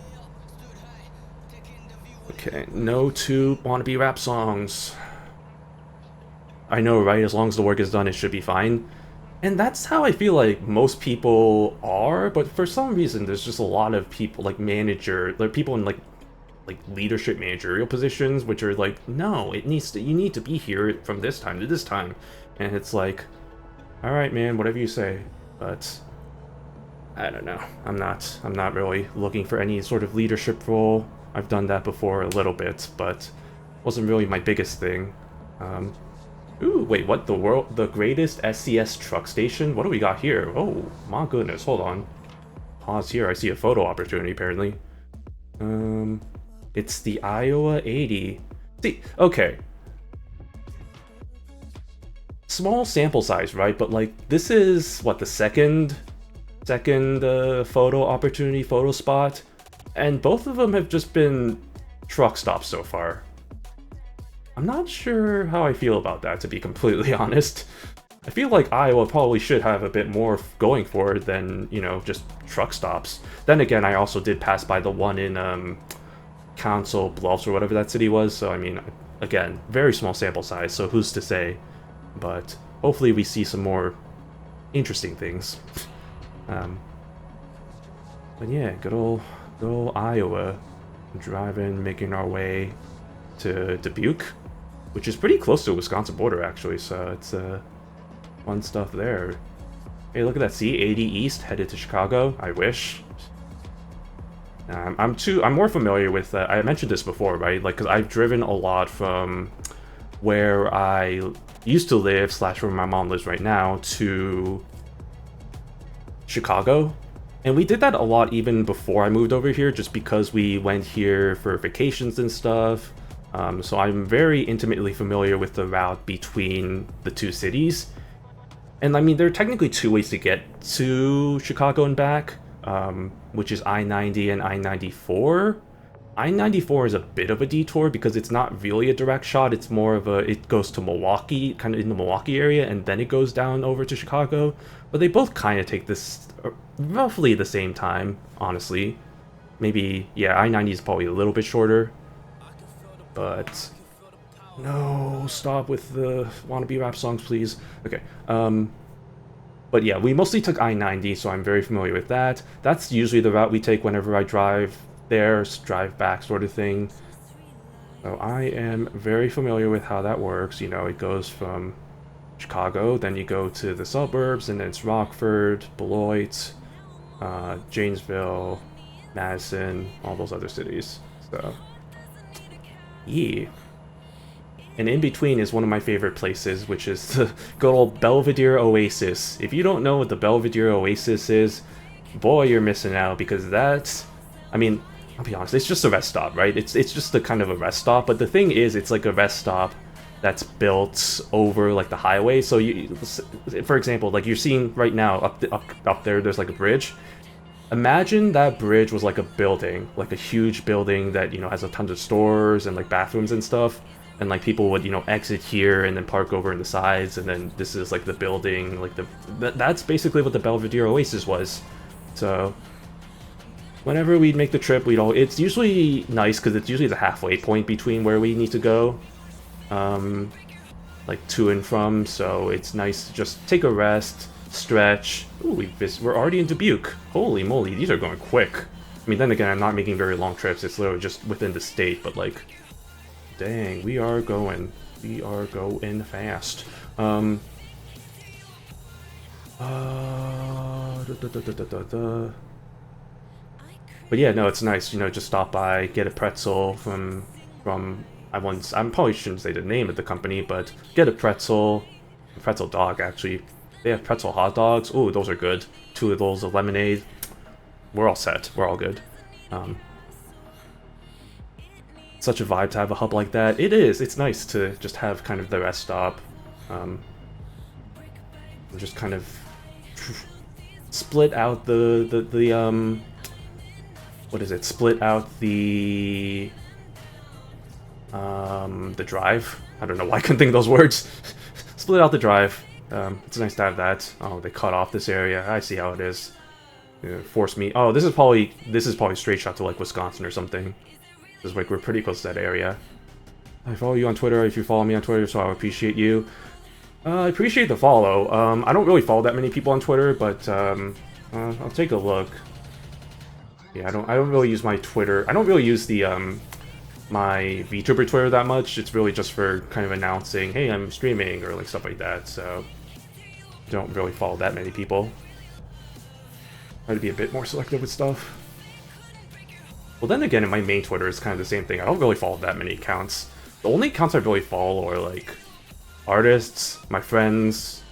okay, no to wannabe rap songs. I know, right? As long as the work is done, it should be fine. And that's how I feel like most people are, but for some reason, there's just a lot of people, like people in like leadership managerial positions, which are like, no, you need to be here from this time to this time. And it's like, all right, man, whatever you say. But I don't know. I'm not really looking for any sort of leadership role. I've done that before a little bit, but wasn't really my biggest thing. Ooh, wait, what? The greatest SCS truck station? What do we got here? Oh, my goodness, hold on. Pause here, I see a photo opportunity, apparently. It's the Iowa 80. See, okay. Small sample size, right? But like, this is what, the second photo opportunity, photo spot, and both of them have just been truck stops so far. I'm not sure how I feel about that, to be completely honest. I feel like Iowa probably should have a bit more going for it than, you know, just truck stops. Then again, I also did pass by the one in Council Bluffs or whatever that city was, so I mean, again, very small sample size, so who's to say? But hopefully we see some more interesting things. But yeah, good old Iowa. Driving, making our way to Dubuque, which is pretty close to the Wisconsin border actually, so it's fun stuff there. Hey, look at that, see, 80 East headed to Chicago. I wish. I'm more familiar with, I mentioned this before, right? Like, cause I've driven a lot from where I used to live / where my mom lives right now to Chicago. And we did that a lot even before I moved over here, just because we went here for vacations and stuff. So I'm very intimately familiar with the route between the two cities. And I mean, there are technically two ways to get to Chicago and back, which is I-90 and I-94. I-94 is a bit of a detour because it's not really a direct shot. It's more of it goes to Milwaukee, kind of in the Milwaukee area, and then it goes down over to Chicago. But they both kind of take this roughly the same time, honestly. Maybe, yeah, I-90 is probably a little bit shorter. But no, stop with the wannabe rap songs, please. Okay, but yeah, we mostly took I-90, so I'm very familiar with that. That's usually the route we take whenever I drive there, drive back sort of thing. So I am very familiar with how that works. You know, it goes from Chicago, then you go to the suburbs, and then it's Rockford, Beloit, Janesville, Madison, all those other cities. So, yeah. And in between is one of my favorite places, which is the good old Belvedere Oasis. If you don't know what the Belvedere Oasis is, boy, you're missing out, because that's, I mean, I'll be honest, it's just a rest stop, right? It's just a kind of a rest stop, but the thing is, it's like a rest stop that's built over like the highway. So you, for example, like you're seeing right now up there, there's like a bridge. Imagine that bridge was like a building, like a huge building that, you know, has a ton of stores and like bathrooms and stuff. And like people would, you know, exit here and then park over in the sides, and then this is like the building, like that's basically what the Belvedere Oasis was. So whenever we'd make the trip, it's usually nice because it's usually the halfway point between where we need to go, like to and from. So it's nice to just take a rest, stretch. Ooh, we're already in Dubuque. Holy moly, these are going quick. I mean, then again, I'm not making very long trips. It's literally just within the state, but like, dang, we are going fast. But yeah, no, it's nice, you know, just stop by, get a pretzel from I probably shouldn't say the name of the company, but get a pretzel dog, actually. They have pretzel hot dogs. Oh, those are good. 2 of those of lemonade. We're all set. We're all good. Such a vibe to have a hub like that. It is. It's nice to just have kind of the rest stop. Just kind of split out the what is it? Split out the drive. I don't know why I couldn't think of those words. Split out the drive. It's nice to have that. Oh, they cut off this area. I see how it is. Force me. Oh, this is probably straight shot to like Wisconsin or something. Because like we're pretty close to that area. I follow you on Twitter if you follow me on Twitter, so I appreciate you. I appreciate the follow. I don't really follow that many people on Twitter, but I'll take a look. Yeah, I don't really use my Twitter. I don't really use the my VTuber Twitter that much. It's really just for kind of announcing, hey, I'm streaming or like stuff like that. So don't really follow that many people. Try to be a bit more selective with stuff. Well, then again, in my main Twitter, it's kind of the same thing. I don't really follow that many accounts. The only accounts I really follow are, like, artists, my friends,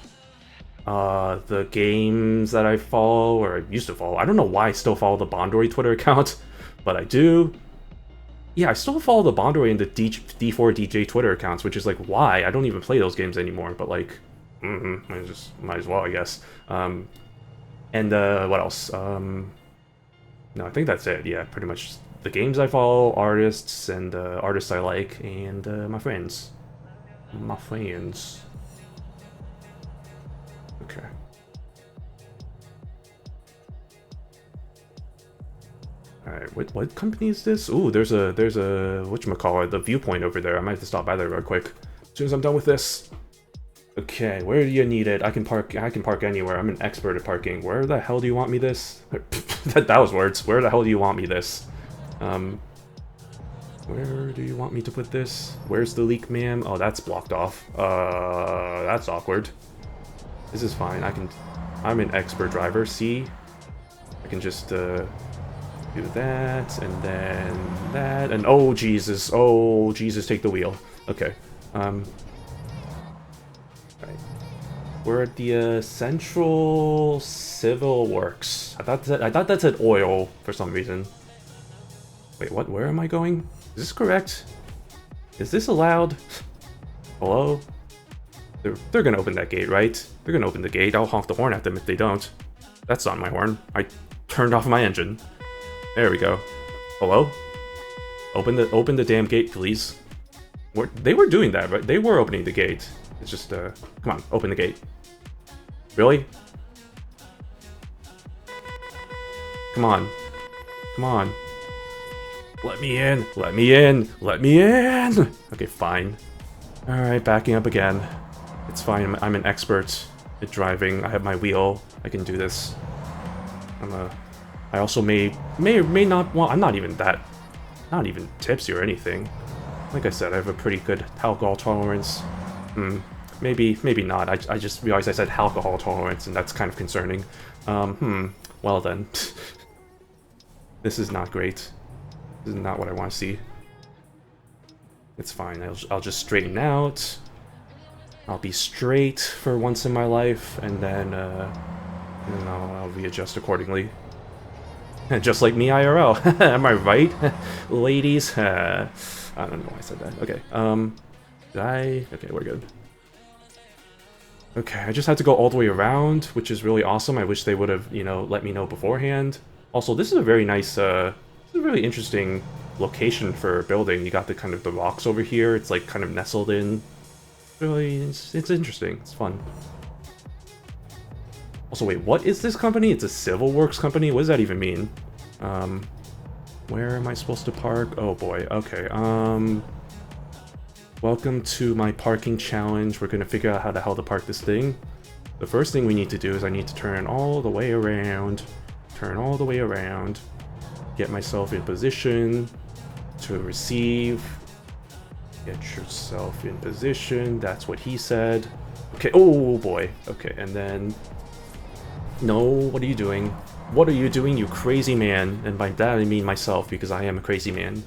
the games that I follow, or I used to follow. I don't know why I still follow the Bondori Twitter account, but I do. yeah, I still follow the Bondroid and the D4 DJ Twitter accounts, which is like why I don't even play those games anymore. But like, might as well, I guess. And what else? No, I think that's it. Yeah, pretty much the games I follow, artists, and artists I like, and my friends. My friends. Okay. Alright, what company is this? Ooh, there's a whatchamacallit, the viewpoint over there. I might have to stop by there real quick. As soon as I'm done with this. Okay, where do you need it? I can park anywhere. I'm an expert at parking. Where the hell do you want me this? that was words. Where the hell do you want me this? Where do you want me to put this? Where's the leak, ma'am? Oh, that's blocked off. That's awkward. This is fine. I'm an expert driver. See? I can just, do that, and then that, and oh, Jesus. Oh, Jesus, take the wheel. Okay. Right. We're at the, Central Civil Works. I thought that said oil for some reason. Wait, what? Where am I going? Is this correct? Is this allowed? Hello? They're gonna open that gate, right? They're gonna open the gate. I'll honk the horn at them if they don't. That's not my horn. I turned off my engine. There we go. Hello? Open the damn gate, please. They were doing that, right? They were opening the gate. It's just, come on, open the gate. Really? Come on. Come on. Let me in! Let me in! Let me in! Okay, fine. Alright, backing up again. It's fine, I'm an expert at driving. I have my wheel. I can do this. I also may or may not want... I'm not even tipsy or anything. Like I said, I have a pretty good alcohol tolerance. Maybe not. I just realized I said alcohol tolerance, and that's kind of concerning. Well then. This is not great. This is not what I want to see. It's fine. I'll just straighten out. I'll be straight for once in my life, and then I'll readjust accordingly. Just like me IRL. Am I right, ladies? I don't know why I said that. Okay. Okay, we're good. Okay, I just had to go all the way around, which is really awesome. I wish they would have, let me know beforehand. Also, this is a very nice, it's a really interesting location for a building. You got the kind of the rocks over here. It's like kind of nestled in. Really, it's interesting. It's fun. Also, wait, what is this company? It's a civil works company? What does that even mean? Where am I supposed to park? Oh boy, okay, welcome to my parking challenge. We're gonna figure out how the hell to park this thing. The first thing we need to do is I need to turn all the way around. Turn all the way around. Get myself in position to receive. Get yourself in position. That's what he said. Okay, oh boy. Okay, and then... No, what are you doing? What are you doing, you crazy man? And by that I mean myself, because I am a crazy man.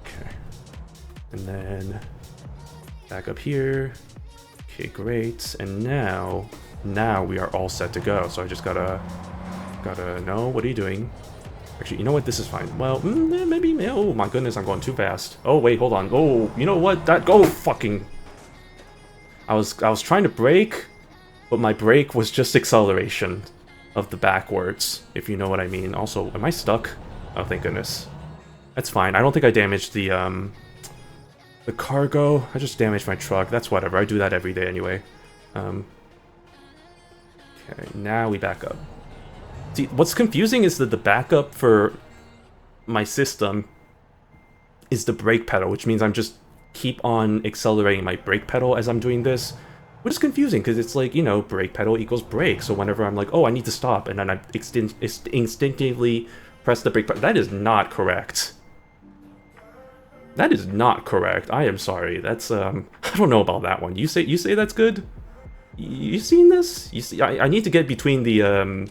Okay. And then... back up here. Okay, great. And now we are all set to go. So I just gotta... no, what are you doing? Actually, you know what? This is fine. Well, maybe... oh my goodness, I'm going too fast. Oh, wait, hold on. Oh, you know what? Fucking... I was trying to brake, but my brake was just acceleration of the backwards, if you know what I mean. Also, am I stuck? Oh, thank goodness. That's fine. I don't think I damaged the cargo. I just damaged my truck. That's whatever. I do that every day anyway. Okay, now we back up. See, what's confusing is that the backup for my system is the brake pedal, which means I'm just keep on accelerating my brake pedal as I'm doing this, which is confusing because it's like, brake pedal equals brake. So whenever I'm like, oh, I need to stop, and then I instinctively press the brake pedal. That is not correct. That is not correct. I am sorry. That's, I don't know about that one. You say that's good? You seen this? You see, I need to get between the,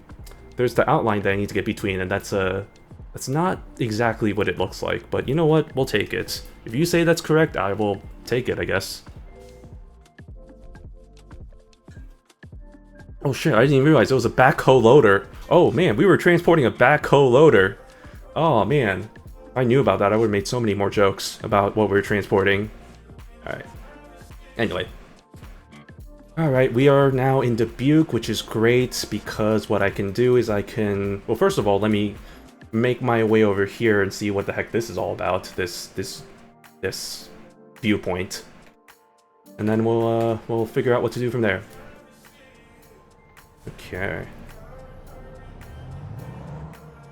there's the outline that I need to get between, and that's not exactly what it looks like, but you know what? We'll take it. If you say that's correct, I will take it, I guess. Oh shit, I didn't even realize it was a backhoe loader. Oh man, we were transporting a backhoe loader. Oh man. If I knew about that, I would have made so many more jokes about what we were transporting. Alright. Anyway. Alright, we are now in Dubuque, which is great, because what I can do is I can... Well, first of all, let me make my way over here and see what the heck this is all about, this viewpoint. And then we'll figure out what to do from there. Okay.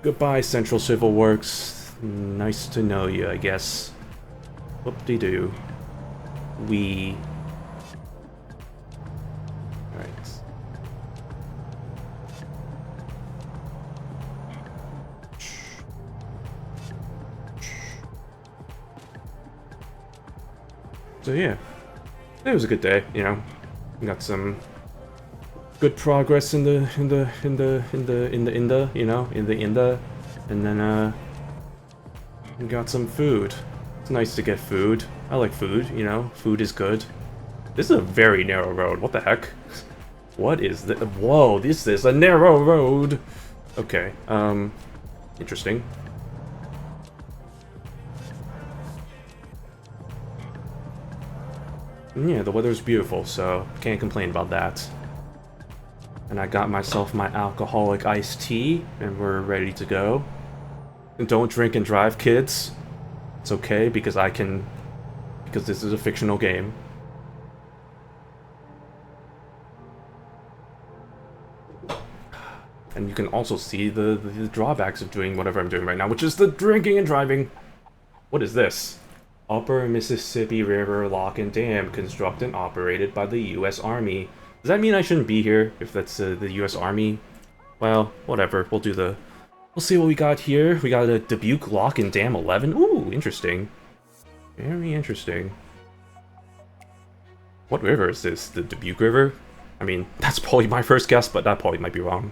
Goodbye, Central Civil Works. Nice to know you, I guess. Whoop-de-doo. We... Alright. So yeah, it was a good day, you know. We got some good progress in the and then we got some food. It's nice to get food. I like food, you know. Food is good. This is a very narrow road. What the heck? What is this? Whoa, this is a narrow road. Okay, interesting. Yeah, the weather's beautiful, so can't complain about that. And I got myself my alcoholic iced tea, and we're ready to go. And don't drink and drive, kids. It's okay, because I can... because this is a fictional game. And you can also see the drawbacks of doing whatever I'm doing right now, which is the drinking and driving. What is this? Upper Mississippi River Lock and Dam, constructed and operated by the U.S. Army. Does that mean I shouldn't be here, if that's the U.S. Army? Well, whatever, we'll see what we got here. We got a Dubuque Lock and Dam 11. Ooh, interesting. Very interesting. What river is this? The Dubuque River? I mean, that's probably my first guess, but that probably might be wrong.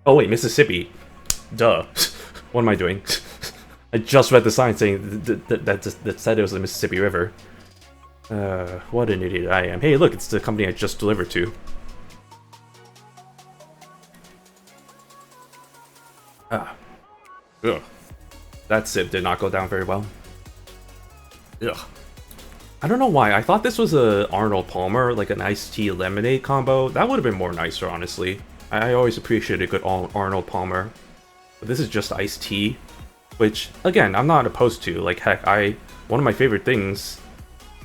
Oh wait, Mississippi. Duh. What am I doing? I just read the sign saying that said it was the Mississippi River. What an idiot I am. Hey, look, it's the company I just delivered to. Ah. Ugh. That sip did not go down very well. Ugh. I don't know why. I thought this was a Arnold Palmer, like an iced tea lemonade combo. That would have been more nicer, honestly. I always appreciate a good Arnold Palmer. But this is just iced tea. Which, again, I'm not opposed to. Like, heck, one of my favorite things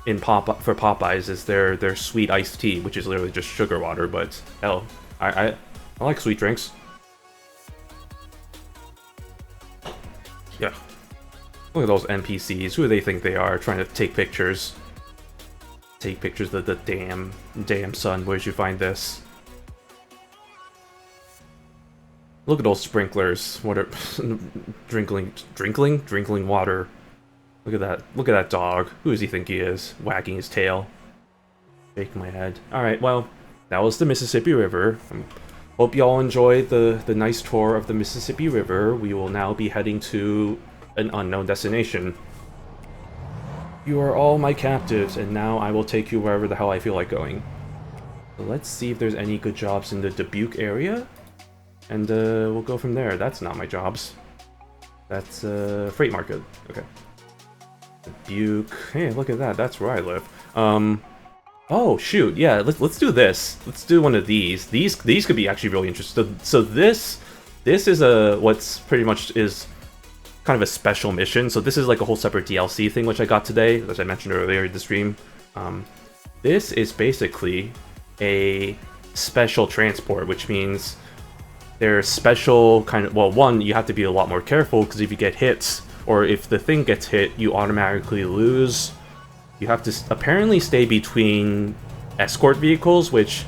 for Popeyes is their sweet iced tea, which is literally just sugar water, but hell, I like sweet drinks. Yeah. Look at those NPCs. Who do they think they are, trying to take pictures? Take pictures of the damn sun. Where'd you find this? Look at those sprinklers. What are drinkling water. Look at that dog. Who does he think he is? Wagging his tail. Shake my head. Alright, well, that was the Mississippi River. Hope y'all enjoyed the nice tour of the Mississippi River. We will now be heading to an unknown destination. You are all my captives, and now I will take you wherever the hell I feel like going. So let's see if there's any good jobs in the Dubuque area. And we'll go from there. That's not my jobs. That's freight market. Okay. Dubuque. Hey, look at that. That's where I live. Oh shoot. Yeah. Let's do this. Let's do one of these. These could be actually really interesting. So this is what's pretty much is kind of a special mission. So this is like a whole separate DLC thing which I got today, as I mentioned earlier in the stream. This is basically a special transport, which means there's special kind of, well, one, you have to be a lot more careful, because if you get hit, or if the thing gets hit, you automatically lose. You have to apparently stay between escort vehicles, which,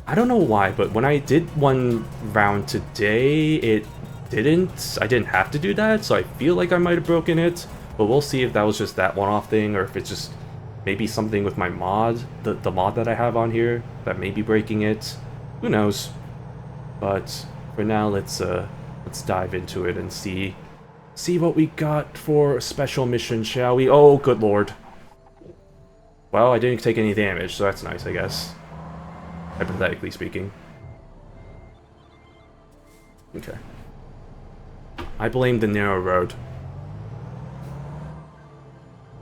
I don't know why, but when I did one round today, I didn't have to do that, so I feel like I might have broken it, but we'll see if that was just that one-off thing, or if it's just maybe something with my mod, the mod that I have on here, that may be breaking it. Who knows? But for now, let's dive into it and see what we got for a special mission, shall we? Oh, good lord. Well, I didn't take any damage, so that's nice, I guess. Hypothetically speaking. Okay. I blame the narrow road.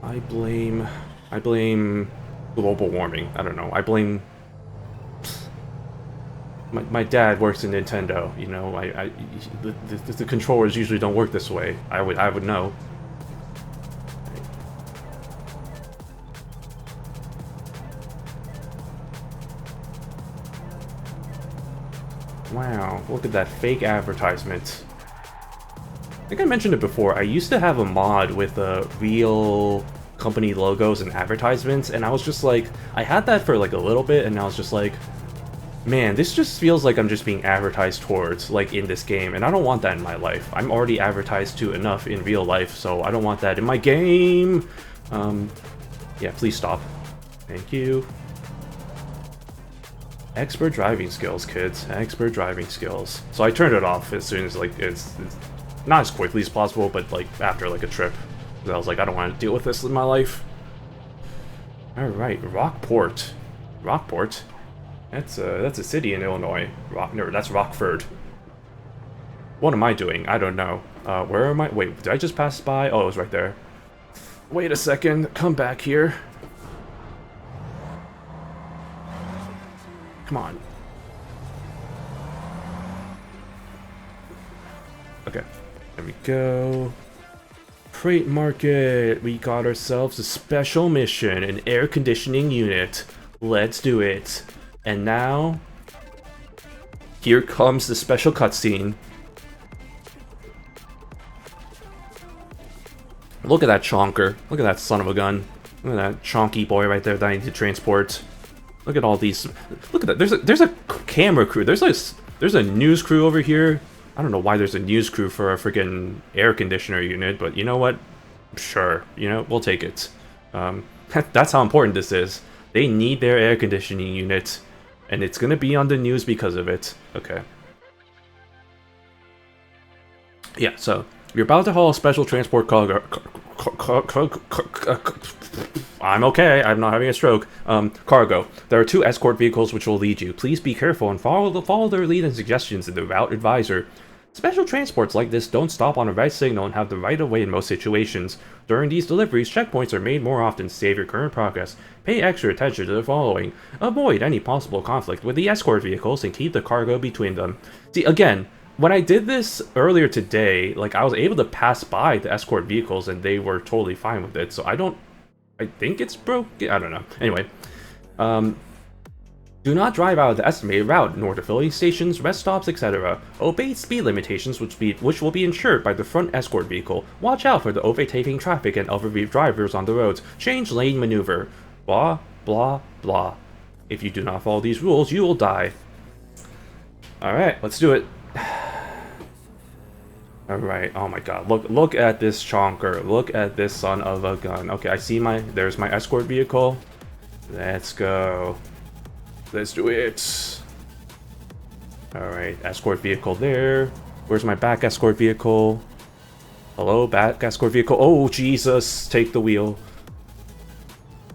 I blame global warming. I don't know. I blame my dad works in Nintendo. You know, the controllers usually don't work this way. I would know. Wow, look at that fake advertisement. I think I mentioned it before. I used to have a mod with real company logos and advertisements, and I was just like, I had that for like a little bit, and I was just like, man, this just feels like I'm just being advertised towards, like, in this game, and I don't want that in my life. I'm already advertised to enough in real life, so I don't want that in my game. Yeah, please stop. Thank you. Expert driving skills, kids. Expert driving skills. So I turned it off as soon as, like, it's not as quickly as possible, but, like, after, like, a trip. I was like, I don't want to deal with this in my life. Alright, Rockport. Rockport? That's a city in Illinois. No, that's Rockford. What am I doing? I don't know. Where am I? Wait, did I just pass by? Oh, it was right there. Wait a second. Come back here. Come on. Okay. There we go. Freight market. We got ourselves a special mission, an air conditioning unit. Let's do it. And now, here comes the special cutscene. Look at that chonker. Look at that son of a gun. Look at that chonky boy right there that I need to transport. Look at all these. Look at that. There's a camera crew. There's a news crew over here. I don't know why there's a news crew for a freaking air conditioner unit, but you know what? Sure. You know, we'll take it. That's how important this is. They need their air conditioning unit, and it's gonna be on the news because of it. Okay. Yeah, so you're about to haul a special transport cargo. I'm okay. I'm not having a stroke. Cargo. There are 2 escort vehicles which will lead you. Please be careful and follow their lead and suggestions in the route advisor. Special transports like this don't stop on a red signal and have the right of way in most situations. During these deliveries, checkpoints are made more often to save your current progress. Pay extra attention to the following. Avoid any possible conflict with the escort vehicles and keep the cargo between them. See, again, when I did this earlier today, like, I was able to pass by the escort vehicles and they were totally fine with it, so I think it's broke. I don't know. Anyway, do not drive out of the estimated route, nor to filling stations, rest stops, etc. Obey speed limitations which will be ensured by the front escort vehicle. Watch out for the overtaking traffic and other drivers on the roads. Change lane maneuver. Blah, blah, blah. If you do not follow these rules, you will die. Alright, let's do it. Alright, oh my god, look at this chonker. Look at this son of a gun. Okay, I see there's my escort vehicle. Let's go. Let's do it. Alright, escort vehicle there. Where's my back escort vehicle? Hello, back escort vehicle. Oh, Jesus, take the wheel.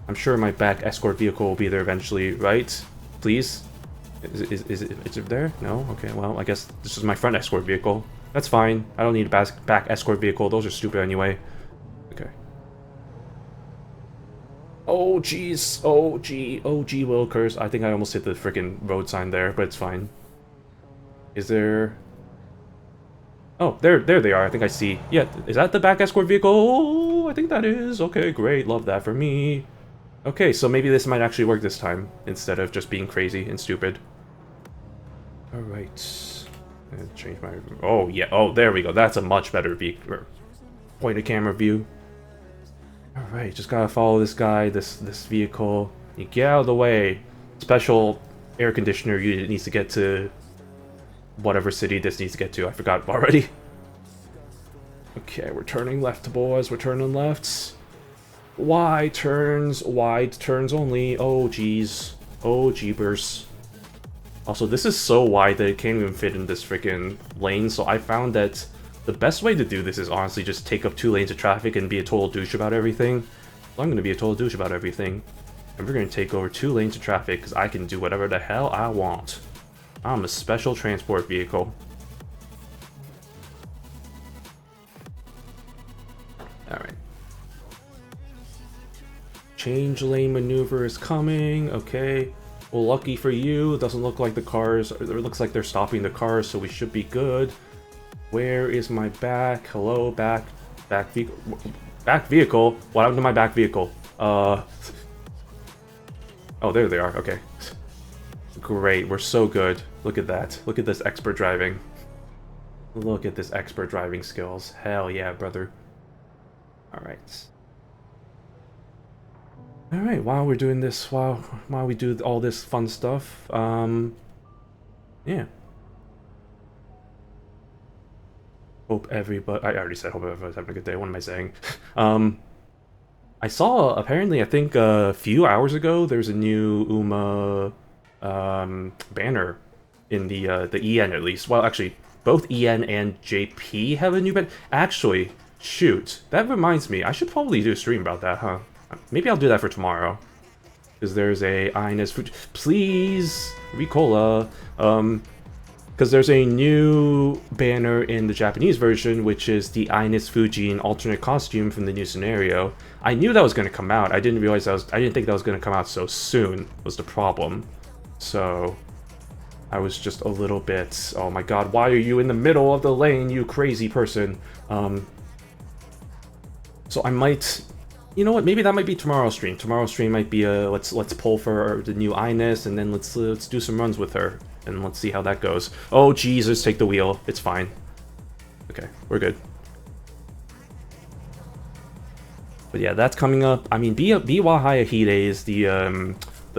I'm sure my back escort vehicle will be there eventually, right? Please? Is it there? No? Okay, well, I guess this is my front escort vehicle. That's fine. I don't need a back escort vehicle. Those are stupid anyway. Okay. Oh, jeez. Oh, gee. Oh, gee, Wilkers. I think I almost hit the freaking road sign there, but it's fine. Is there... Oh, there they are. I think I see. Yeah, is that the back escort vehicle? Oh, I think that is. Okay, great. Love that for me. Okay, so maybe this might actually work this time, instead of just being crazy and stupid. Alright. Change my... Oh, yeah. Oh, there we go. That's a much better point of camera view. Alright, just gotta follow this guy, this vehicle. You get out of the way. Special air conditioner unit needs to get to whatever city this needs to get to. I forgot already. Okay, we're turning left, boys. We're turning left. Wide turns only. Oh, jeez. Oh, jeepers. Also, this is so wide that it can't even fit in this freaking lane, so I found that the best way to do this is honestly just take up 2 lanes of traffic and be a total douche about everything. So I'm going to be a total douche about everything. And we're going to take over 2 lanes of traffic because I can do whatever the hell I want. I'm a special transport vehicle. Alright. Change lane maneuver is coming. Okay. Well, lucky for you, it doesn't look like the cars, it looks like they're stopping the cars, so we should be good. Where is my back? Hello, back vehicle. Back vehicle? What happened to my back vehicle? Oh, there they are. Okay. Great, we're so good. Look at that. Look at this expert driving. Look at this expert driving skills. Hell yeah, brother. Alright. Alright, while we're doing this, while we do all this fun stuff, yeah. Hope everybody, I already said hope everybody's having a good day, what am I saying? I saw, apparently, I think a few hours ago, there's a new UMA, banner in the EN at least. Well, actually, both EN and JP have a new banner. Actually, shoot, that reminds me, I should probably do a stream about that, huh? Maybe I'll do that for tomorrow. Because there's a Ines Fuji. Please, Ricola. Because there's a new banner in the Japanese version, which is the Ines Fujin alternate costume from the new scenario. I knew that was going to come out. I didn't realize I didn't think that was going to come out so soon. Was the problem. So I was just a little bit. Oh my God! Why are you in the middle of the lane, you crazy person? So I might. You know what? Maybe that might be tomorrow's stream. Tomorrow's stream might be a let's pull for the new Ines, and then let's do some runs with her, and let's see how that goes. Oh Jesus, take the wheel. It's fine. Okay, we're good. But yeah, that's coming up. I mean, Biwa Hayahide is the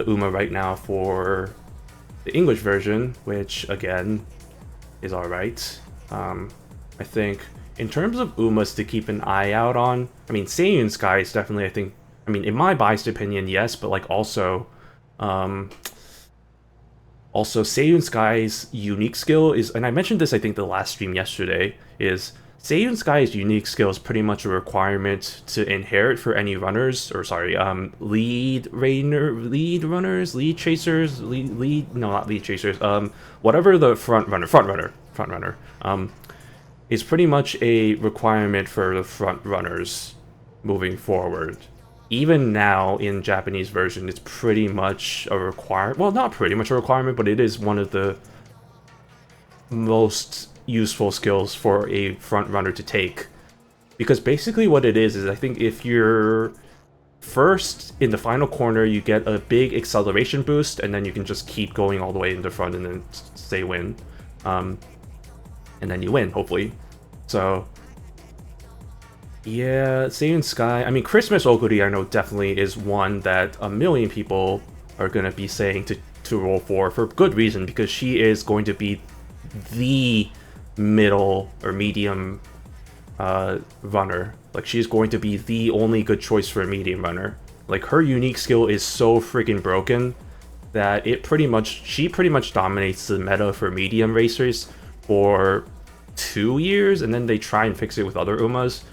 UMA right now for the English version, which again is all right. I think. In terms of UMAs to keep an eye out on, I mean, Seiyun Sky is definitely, I think, I mean, in my biased opinion, yes, but like also Seiyun Sky's unique skill is, and I mentioned this, I think, the last stream yesterday, is Seiyun Sky's unique skill is pretty much a requirement to inherit for any runners, or sorry, lead runners, lead chasers, no, not lead chasers, whatever the front runner, is pretty much a requirement for the front runners moving forward. Even now in Japanese version, it's pretty much a requirement. Well, not pretty much a requirement, but it is one of the most useful skills for a front runner to take. Because basically what it is I think if you're first in the final corner, you get a big acceleration boost, and then you can just keep going all the way in the front and then stay win. And then you win, hopefully. So, yeah, Seiyun Sky. I mean, Christmas Oguri, I know, definitely is one that a million people are going to be saying to roll for good reason, because she is going to be the middle or medium runner. Like, she's going to be the only good choice for a medium runner. Like, her unique skill is so freaking broken that she pretty much dominates the meta for medium racers for 2 years, and then they try and fix it with other UMAs.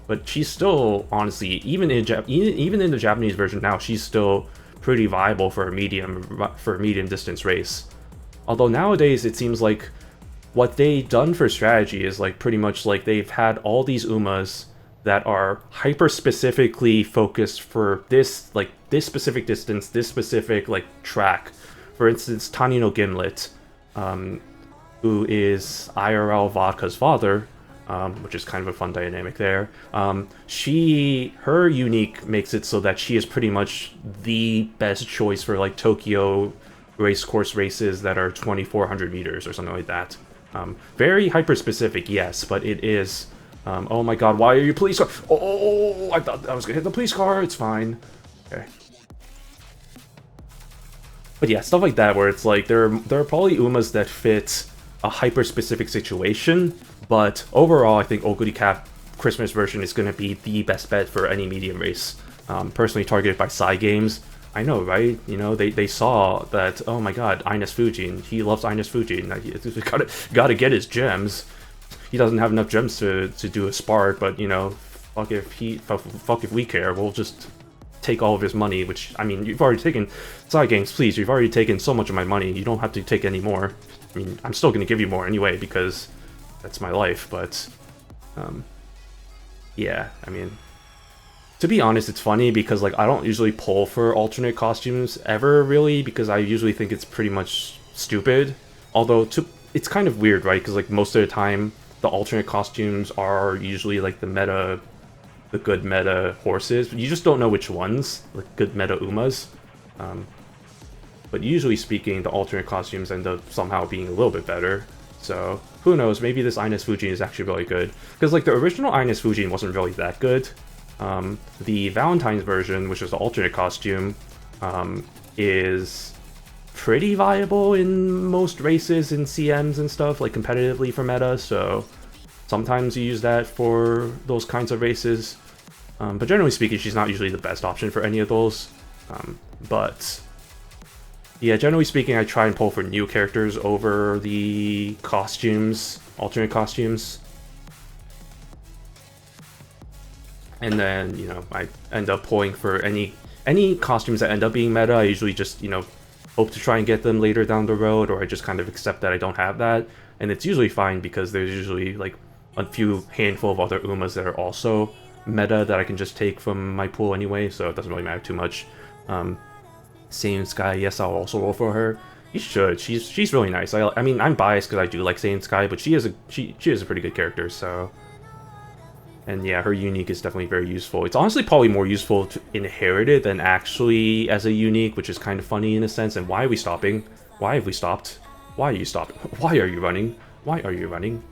But she's still, honestly, even in the Japanese version now, she's still pretty viable for a medium distance race. Although nowadays it seems like what they've done for strategy is like pretty much like they've had all these UMAs that are hyper specifically focused for this specific distance, this specific like track. For instance, Tanino Gimlet, who is IRL Vodka's father, which is kind of a fun dynamic there. Her unique makes it so that she is pretty much the best choice for like Tokyo race course races that are 2,400 meters or something like that. Very hyper specific, yes, but it is. Oh my God, why are you police car? Oh, I thought I was gonna hit the police car. It's fine. Okay. But yeah, stuff like that where it's like there are probably UMAs that fit a hyper-specific situation, but overall, I think Oguri Cap Christmas version is going to be the best bet for any medium race. Personally targeted by Psy Games. I know, right? You know, they saw that, oh my God, Ines Fujin. He loves Ines Fujin. Gotta get his gems. He doesn't have enough gems to do a Spark, but, you know, fuck if we care. We'll just take all of his money, which, I mean, you've already taken... Psy Games, please, you've already taken so much of my money. You don't have to take any more. I mean, I'm still going to give you more anyway, because that's my life, but, yeah, I mean, to be honest, it's funny because like I don't usually pull for alternate costumes ever really, because I usually think it's pretty much stupid. Although it's kind of weird, right? Because like most of the time the alternate costumes are usually like the good meta horses. You just don't know which ones, like good meta Umas. But usually speaking, the alternate costumes end up somehow being a little bit better. So who knows? Maybe this Ines Fujin is actually really good, because like the original Ines Fujin wasn't really that good. The Valentine's version, which is the alternate costume, is pretty viable in most races in CMs and stuff, like competitively for meta, so sometimes you use that for those kinds of races. But generally speaking, she's not usually the best option for any of those. But yeah, generally speaking, I try and pull for new characters over the costumes, alternate costumes. And then, you know, I end up pulling for any costumes that end up being meta. I usually just, you know, hope to try and get them later down the road, or I just kind of accept that I don't have that. And it's usually fine because there's usually like a few handful of other Umas that are also meta that I can just take from my pool anyway, so it doesn't really matter too much. Saiyan Sky, yes, I'll also roll for her. You should. She's really nice. I mean, I'm biased because I do like Saiyan Sky, but she is a pretty good character. So, and yeah, her unique is definitely very useful. It's honestly probably more useful to inherit it than actually as a unique, which is kind of funny in a sense. And why are we stopping? Why have we stopped? Why are you stopping? Why are you running? Why are you running?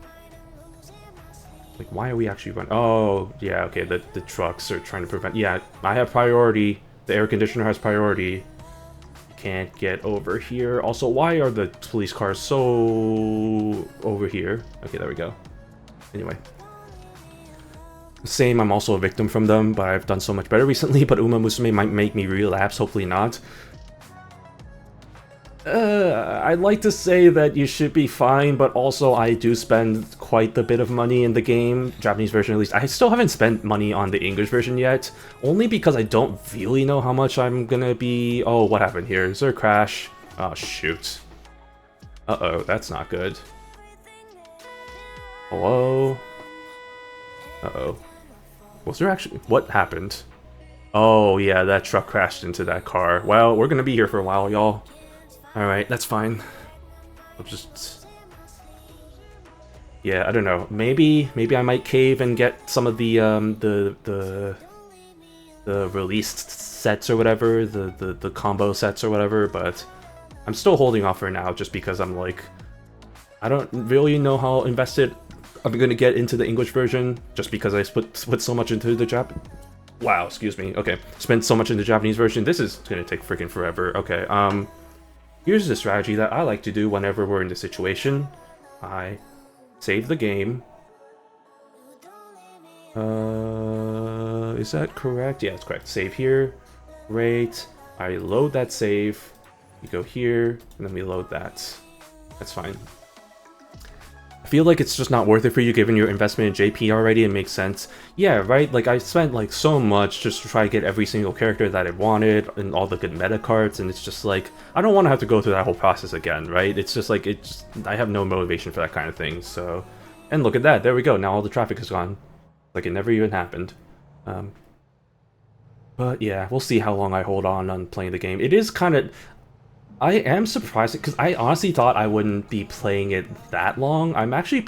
Like, why are we actually running? Oh, yeah, okay, the trucks are trying to prevent... Yeah, I have priority. The air conditioner has priority. Can't get over here. Also, why are the police cars so over here? Okay, there we go. Anyway. Same, I'm also a victim from them, but I've done so much better recently, but Uma Musume might make me relapse, hopefully not. I'd like to say that you should be fine, but also I do spend quite a bit of money in the game, Japanese version at least. I still haven't spent money on the English version yet, only because I don't really know how much I'm gonna be... Oh, what happened here? Is there a crash? Oh, shoot. Uh-oh, that's not good. Hello? Uh-oh. Was there actually... What happened? Oh, yeah, that truck crashed into that car. Well, we're gonna be here for a while, y'all. Alright, that's fine. I'll just... Yeah, I don't know. Maybe I might cave and get some of the released sets or whatever, the combo sets or whatever, but I'm still holding off for now just because I'm like... I don't really know how invested I'm gonna get into the English version, just because I put so much into the Wow, excuse me. Okay, spent so much in the Japanese version. This is gonna take freaking forever. Okay, here's the strategy that I like to do whenever we're in this situation. I save the game. Is that correct? Yeah, it's correct. Save here. Great. I load that save. We go here, and then we load that. That's fine. I feel like it's just not worth it for you given your investment in JP already. It makes sense. Yeah, right? Like, I spent, like, so much just to try to get every single character that I wanted and all the good meta cards, and it's just like, I don't want to have to go through that whole process again, right? It's just like, I have no motivation for that kind of thing, so... And look at that, there we go, now all the traffic is gone. Like, it never even happened. But yeah, we'll see how long I hold on playing the game. It is kind of... I am surprised, because I honestly thought I wouldn't be playing it that long. I'm actually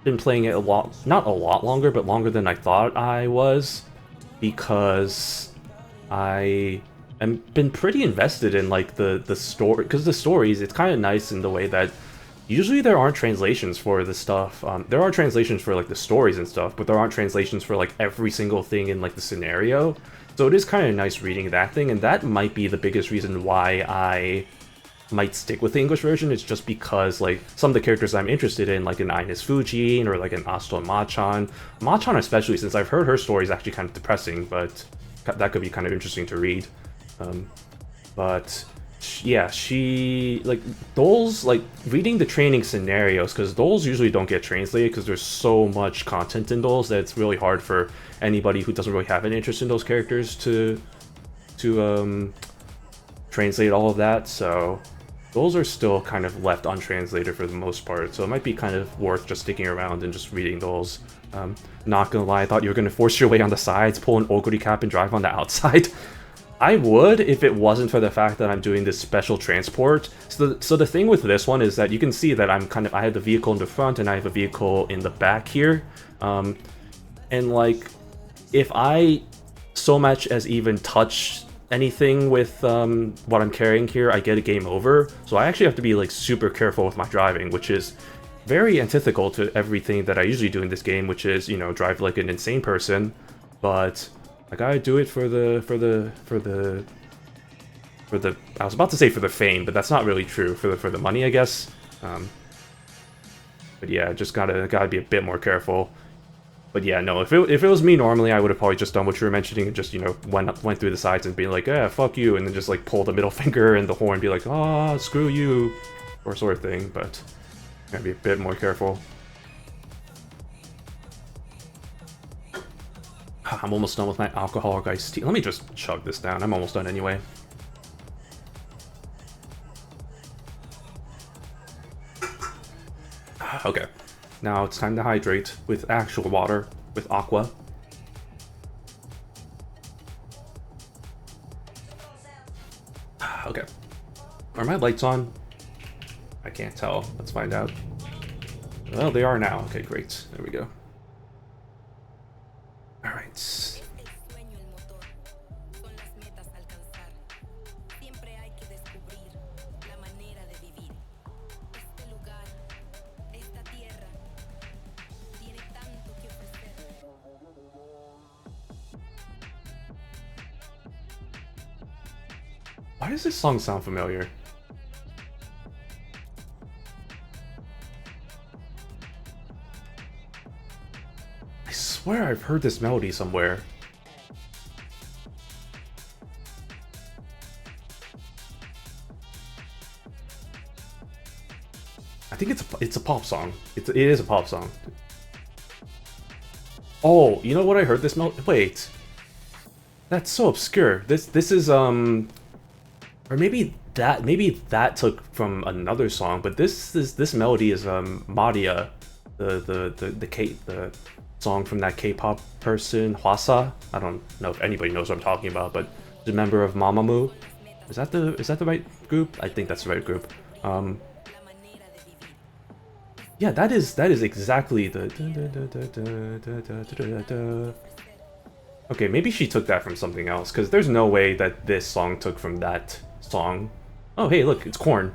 been playing it a lot, not a lot longer, but longer than I thought I was, because I am been pretty invested in like the story, because the stories, it's kind of nice in the way that usually there aren't translations for the stuff. There are translations for like the stories and stuff, but there aren't translations for like every single thing in like the scenario. So it is kind of nice reading that thing, and that might be the biggest reason why I might stick with the English version. It's just because like some of the characters I'm interested in, like an Ines Fujin or like an Aston Machan especially, since I've heard her story is actually kind of depressing, but that could be kind of interesting to read. But yeah, she like those, like reading the training scenarios, because those usually don't get translated because there's so much content in those that it's really hard for anybody who doesn't really have an interest in those characters to translate all of that. So those are still kind of left untranslated for the most part, so it might be kind of worth just sticking around and just reading those. Not gonna lie, I thought you were gonna force your way on the sides, pull an ogre cap, and drive on the outside. I would if it wasn't for the fact that I'm doing this special transport. So the thing with this one is that you can see that I have the vehicle in the front and I have a vehicle in the back here. And like, if I so much as even touch anything with what I'm carrying here, I get a game over. So I actually have to be like super careful with my driving, which is very antithetical to everything that I usually do in this game, which is, you know, drive like an insane person. But I gotta do it for the I was about to say for the fame, but that's not really true. For the money, I guess. But yeah, just gotta be a bit more careful. But yeah, no, if it was me normally, I would have probably just done what you were mentioning and just, you know, went through the sides and being like, yeah, fuck you, and then just like pull the middle finger and the horn and be like, ah, screw you, or sort of thing. But gotta be a bit more careful. I'm almost done with my alcoholic iced tea. Let me just chug this down. I'm almost done anyway. Okay. Now it's time to hydrate with actual water, with aqua. Okay. Are my lights on? I can't tell. Let's find out. Well, they are now. Okay, great. There we go. Alright. Why does this song sound familiar? I swear I've heard this melody somewhere. I think it's a pop song. It is a pop song. Oh, you know what I heard this melody? Wait. That's so obscure. This is or maybe that took from another song, but this melody is Maria, the song from that K-pop person Hwasa. I don't know if anybody knows what I'm talking about, but the member of Mamamoo. Is that the right group? I think that's the right group. Yeah, that is exactly the. Okay, maybe she took that from something else, because there's no way that this song took from that song. Oh, hey, look, it's corn.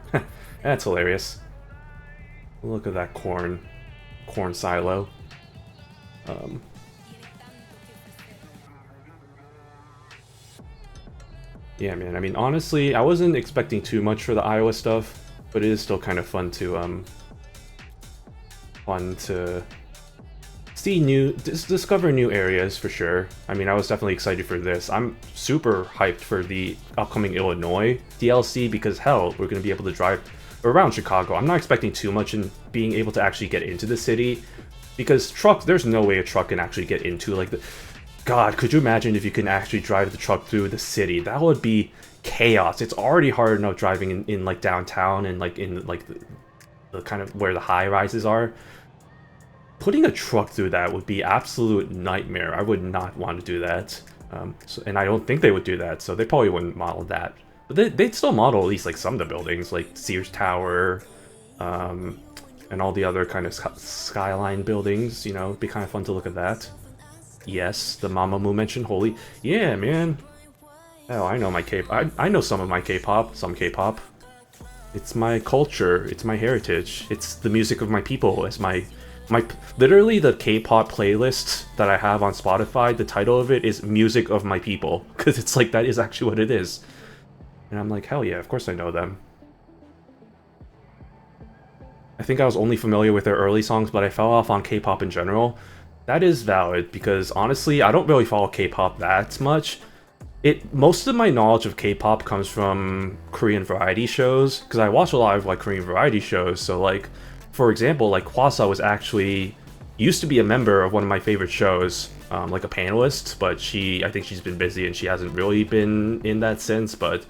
That's hilarious. Look at that corn silo. Yeah, man, I mean, honestly, I wasn't expecting too much for the Iowa stuff, but it is still kind of fun to see discover new areas for sure. I mean, I was definitely excited for this. I'm super hyped for the upcoming Illinois DLC because hell, we're gonna be able to drive around Chicago. I'm not expecting too much in being able to actually get into the city because there's no way a truck can actually get into like the. God, could you imagine if you can actually drive the truck through the city? That would be chaos. It's already hard enough driving in like downtown and like in like the kind of where the high rises are. Putting a truck through that would be absolute nightmare. I would not want to do that. And I don't think they would do that, so they probably wouldn't model that. But they'd still model at least like some of the buildings, like Sears Tower, and all the other kind of skyline buildings, you know, it'd be kind of fun to look at that. Yes, the Mamamoo mentioned holy. Yeah, man. Hell, I know my K-pop. I know some of my K-pop, some K-pop. It's my culture, it's my heritage, it's the music of my people, it's my literally the K-pop playlist that I have on Spotify, the title of it is Music of My People, because it's like, that is actually what it is. And I'm like, hell yeah, of course I know them. I think I was only familiar with their early songs, but I fell off on K-pop in general. That is valid, because honestly, I don't really follow K-pop that much. Most of my knowledge of K-pop comes from Korean variety shows, because I watch a lot of like Korean variety shows, so like, for example, like Hwasa used to be a member of one of my favorite shows, like a panelist, but I think she's been busy and she hasn't really been in that since, but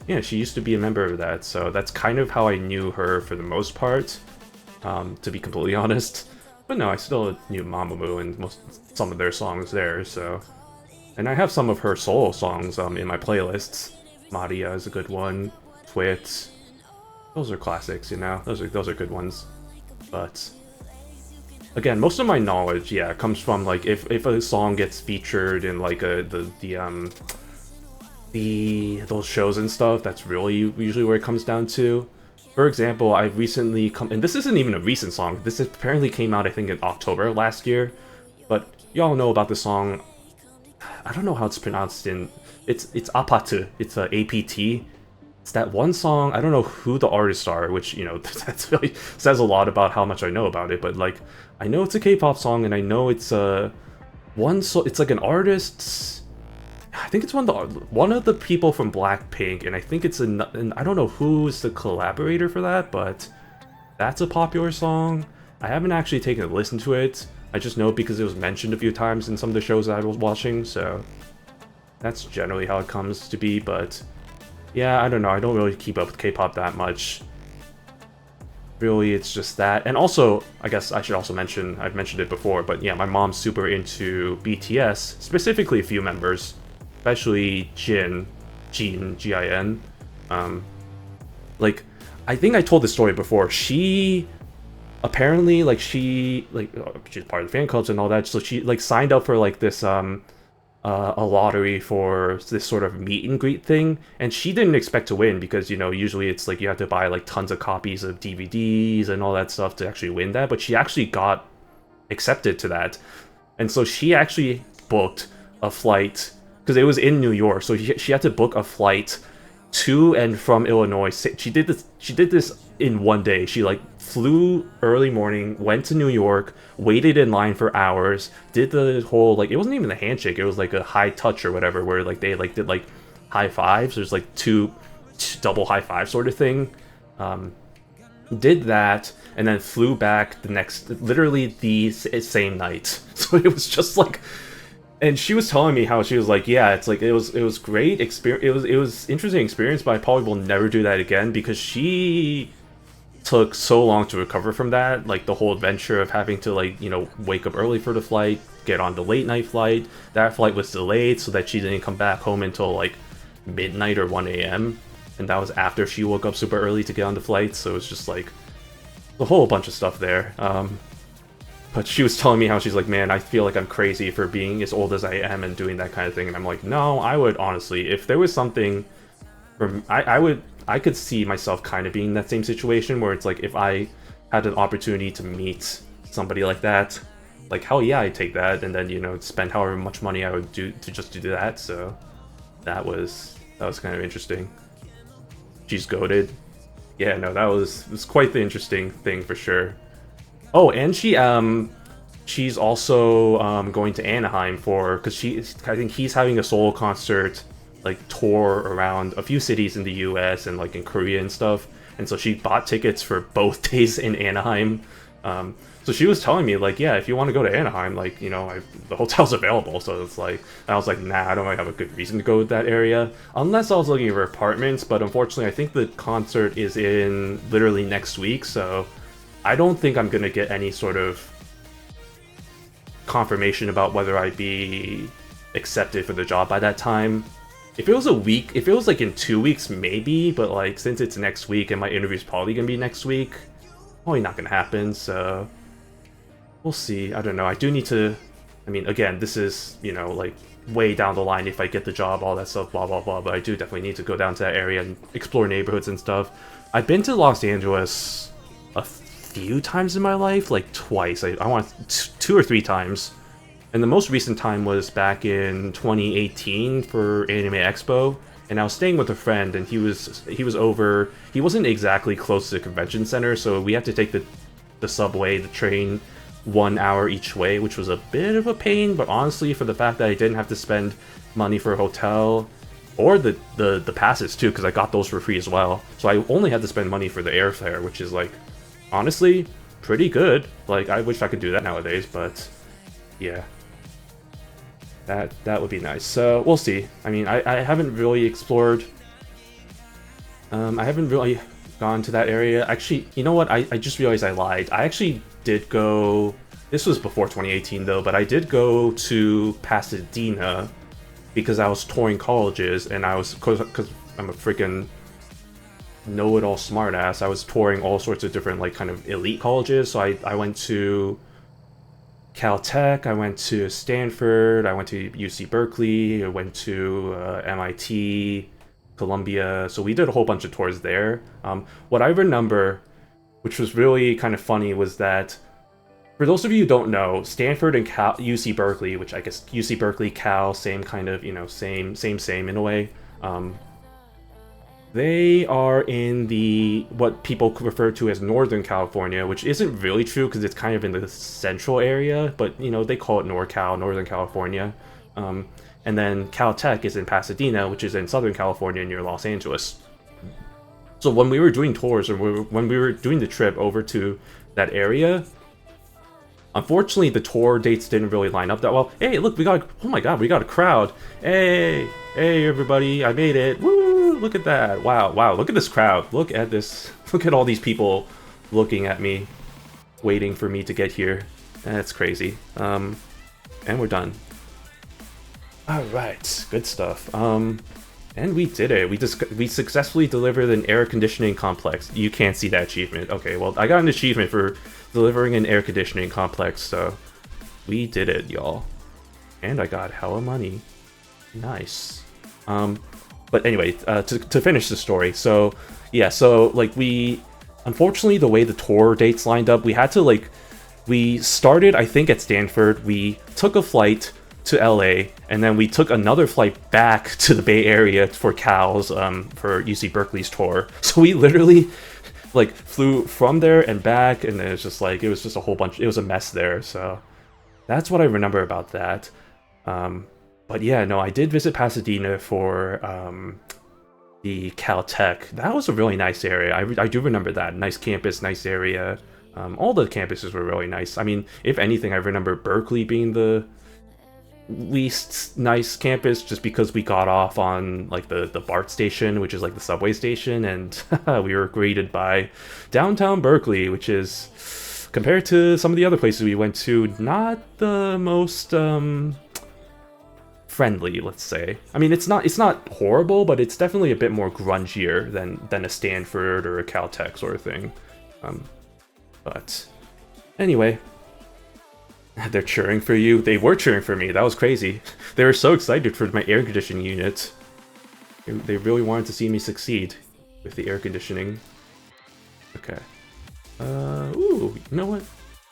Yeah, she used to be a member of that, so that's kind of how I knew her for the most part, to be completely honest. But no, I still knew Mamamoo and some of their songs there, so... And I have some of her solo songs in my playlists. Maria is a good one, Twit. Those are classics, you know? Those are good ones. But... Again, most of my knowledge, yeah, comes from, like, if a song gets featured in, like, those shows and stuff, that's really usually where it comes down to. For example, I recently and this isn't even a recent song, this apparently came out I think in October last year, but y'all know about the song, I don't know how it's pronounced it's Apatu, it's APT. It's that one song, I don't know who the artists are, which, you know, that really says a lot about how much I know about it, but like, I know it's a K-pop song and I know it's it's like an artist's, I think it's one of the people from Blackpink, and I think it's and I don't know who's the collaborator for that, but that's a popular song. I haven't actually taken a listen to it. I just know because it was mentioned a few times in some of the shows that I was watching, so that's generally how it comes to be, but yeah, I don't know. I don't really keep up with K-pop that much. Really, it's just that. And also, I guess I should also mention, I've mentioned it before, but yeah, my mom's super into BTS, specifically a few members. Especially Jin, G-I-N. Like, I think I told this story before. She apparently, like, she's part of the fan clubs and all that, so she, like, signed up for, like, this, a lottery for this sort of meet and greet thing, and she didn't expect to win because, you know, usually it's, like, you have to buy, like, tons of copies of DVDs and all that stuff to actually win that, but she actually got accepted to that. And so she actually booked a flight because it was in New York, so she had to book a flight to and from Illinois. She did this in one day. She like flew early morning, went to New York, waited in line for hours, did the whole, like, it wasn't even a handshake, it was like a high touch or whatever, where like they like did like high fives. There's like two double high five sort of thing. Did that and then flew back literally the same night. So it was just like. And she was telling me how she was like, yeah, it's like it was great experience. It was interesting experience, but I probably will never do that again because she took so long to recover from that. Like the whole adventure of having to, like, you know, wake up early for the flight, get on the late night flight. That flight was delayed so that she didn't come back home until like midnight or 1 a.m. And that was after she woke up super early to get on the flight. So it was just like a whole bunch of stuff there. But she was telling me how she's like, man, I feel like I'm crazy for being as old as I am and doing that kind of thing. And I'm like, no, I would honestly, if there was something, I could see myself kind of being in that same situation where it's like, if I had an opportunity to meet somebody like that, like, hell yeah, I'd take that. And then, you know, spend however much money I would do to just do that. So that was kind of interesting. She's goated. Yeah, no, it was quite the interesting thing for sure. Oh, and she's also going to Anaheim because I think he's having a solo concert, like, tour around a few cities in the US and like in Korea and stuff. And so she bought tickets for both days in Anaheim. So she was telling me, like, yeah, if you want to go to Anaheim, like, you know, the hotel's available. So it's like, I was like, nah, I don't really have a good reason to go to that area unless I was looking for apartments. But unfortunately, I think the concert is in literally next week, so I don't think I'm going to get any sort of confirmation about whether I'd be accepted for the job by that time. If it was a week, if it was like in 2 weeks, maybe, but like since it's next week and my interview's probably going to be next week, probably not going to happen, so we'll see. I don't know. I do need to, I mean, again, this is, you know, like way down the line if I get the job, all that stuff, blah, blah, blah, but I do definitely need to go down to that area and explore neighborhoods and stuff. I've been to Los Angeles a few times in my life, like twice. I want 2 or 3 times, and the most recent time was back in 2018 for Anime Expo, and I was staying with a friend, and he was over. He wasn't exactly close to the convention center, so we had to take the subway, the train, 1 hour each way, which was a bit of a pain. But honestly, for the fact that I didn't have to spend money for a hotel or the passes too, because I got those for free as well, so I only had to spend money for the airfare, which is like, honestly, pretty good. Like, I wish I could do that nowadays, but yeah. That would be nice. So, we'll see. I mean, I haven't really explored I haven't really gone to that area. Actually, you know what? I just realized I lied. I actually did go... This was before 2018 though, but I did go to Pasadena because I was touring colleges, and I was... Because I'm a freaking know-it-all smartass, I was touring all sorts of different, like, kind of elite colleges. So I went to Caltech, I went to Stanford, I went to UC Berkeley, I went to MIT, Columbia. So we did a whole bunch of tours there. What I remember, which was really kind of funny, was that for those of you who don't know, Stanford and UC Berkeley, which I guess UC Berkeley, Cal, same kind of, you know, same in a way. They are in the what people refer to as Northern California, which isn't really true because it's kind of in the central area, but you know, they call it NorCal, Northern California. And then Caltech is in Pasadena, which is in Southern California near Los Angeles. So when we were doing tours, or when we were doing the trip over to that area, unfortunately the tour dates didn't really line up that well. Hey, look, oh my god, we got a crowd. Hey everybody, I made it. Woo, look at that. Wow, look at this crowd. Look at this. Look at all these people looking at me, waiting for me to get here. That's crazy. And we're done. Alright, good stuff. And we did it. We successfully delivered an air conditioning complex. You can't see that achievement. Okay, well, I got an achievement for delivering an air conditioning complex, so we did it, y'all. And I got hella money. Nice. But anyway, to finish the story, so yeah, so like unfortunately the way the tour dates lined up, we had to we started, I think, at Stanford, we took a flight to LA, and then we took another flight back to the Bay Area for Cal's, for UC Berkeley's tour. So we literally flew from there and back, and it was just it was just a whole bunch, it was a mess there. So that's what I remember about that. But yeah, no, I did visit Pasadena for the Caltech. That was a really nice area. I do remember that. Nice campus, nice area. All the campuses were really nice. I mean, if anything, I remember Berkeley being the least nice campus, just because we got off on the BART station, which is the subway station, and we were greeted by downtown Berkeley, which is, compared to some of the other places we went to, not the most friendly, let's say. I mean, it's not horrible, but it's definitely a bit more grungier than a Stanford or a Caltech sort of thing. But anyway, they're cheering for you. They were cheering for me. That was crazy. They were so excited for my air conditioning unit. They really wanted to see me succeed with the air conditioning. Okay. Ooh, you know what?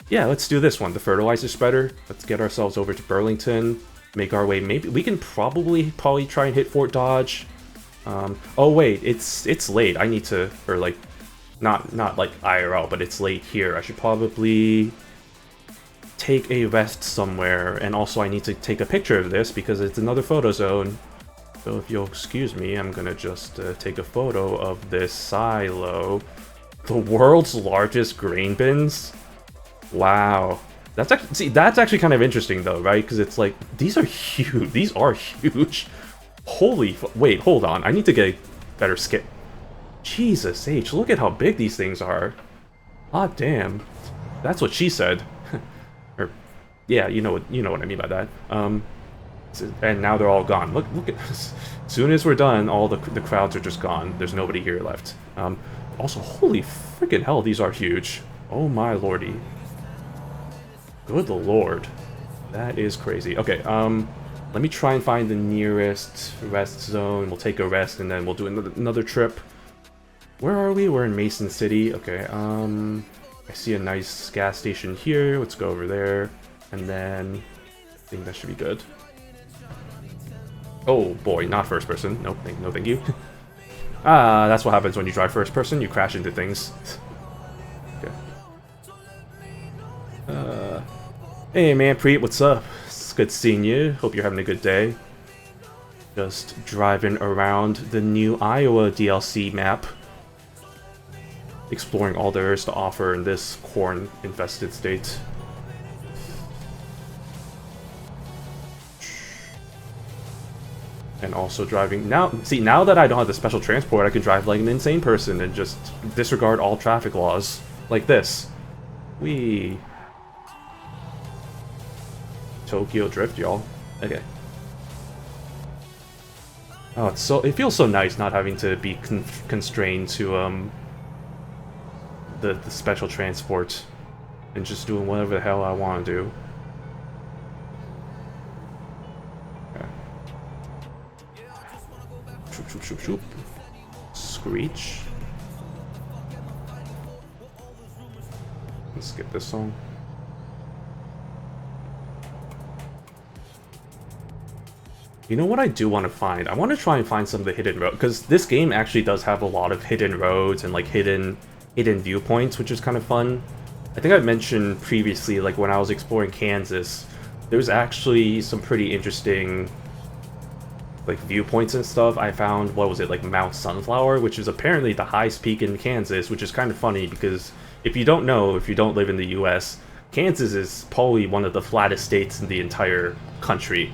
Yeah, let's do this one. The fertilizer spreader. Let's get ourselves over to Burlington. Make our way. Maybe we can probably try and hit Fort Dodge. Oh wait, it's late. I need to, or not IRL, but it's late here. I should probably take a rest somewhere, and also I need to take a picture of this because it's another photo zone. So if you'll excuse me, I'm gonna just take a photo of this silo. The world's largest grain bins? Wow. That's actually kind of interesting though, right? Because it's these are huge. These are huge. Wait, hold on. I need to get a better skip. Jesus H, look at how big these things are. Ah, damn. That's what she said. Or, yeah, you know what I mean by that. And now they're all gone. Look at this. As soon as we're done, all the crowds are just gone. There's nobody here left. Also, holy freaking hell, these are huge. Oh my lordy. Good lord. That is crazy. Okay, let me try and find the nearest rest zone. We'll take a rest, and then we'll do another trip. Where are we? We're in Mason City. Okay, I see a nice gas station here. Let's go over there. And then I think that should be good. Oh boy, not first person. Nope, no thank you. That's what happens when you drive first person. You crash into things. Okay. Hey man, Preet, what's up? It's good seeing you. Hope you're having a good day. Just driving around the new Iowa DLC map. Exploring all there is to offer in this corn-infested state. And also driving now. See, now that I don't have the special transport, I can drive like an insane person and just disregard all traffic laws, like this. Whee! Tokyo Drift, y'all. Okay. Oh, it feels so nice not having to be constrained to the special transport and just doing whatever the hell I want to do. Shoop, shoop, shoop, shoop. Screech. Let's skip this song. You know what I do want to find? I want to try and find some of the hidden roads, because this game actually does have a lot of hidden roads and like hidden viewpoints, which is kind of fun. I think I mentioned previously, like when I was exploring Kansas, there's actually some pretty interesting like viewpoints and stuff. I found, what was it, like Mount Sunflower, which is apparently the highest peak in Kansas, which is kind of funny because if you don't know, if you don't live in the US, Kansas is probably one of the flattest states in the entire country.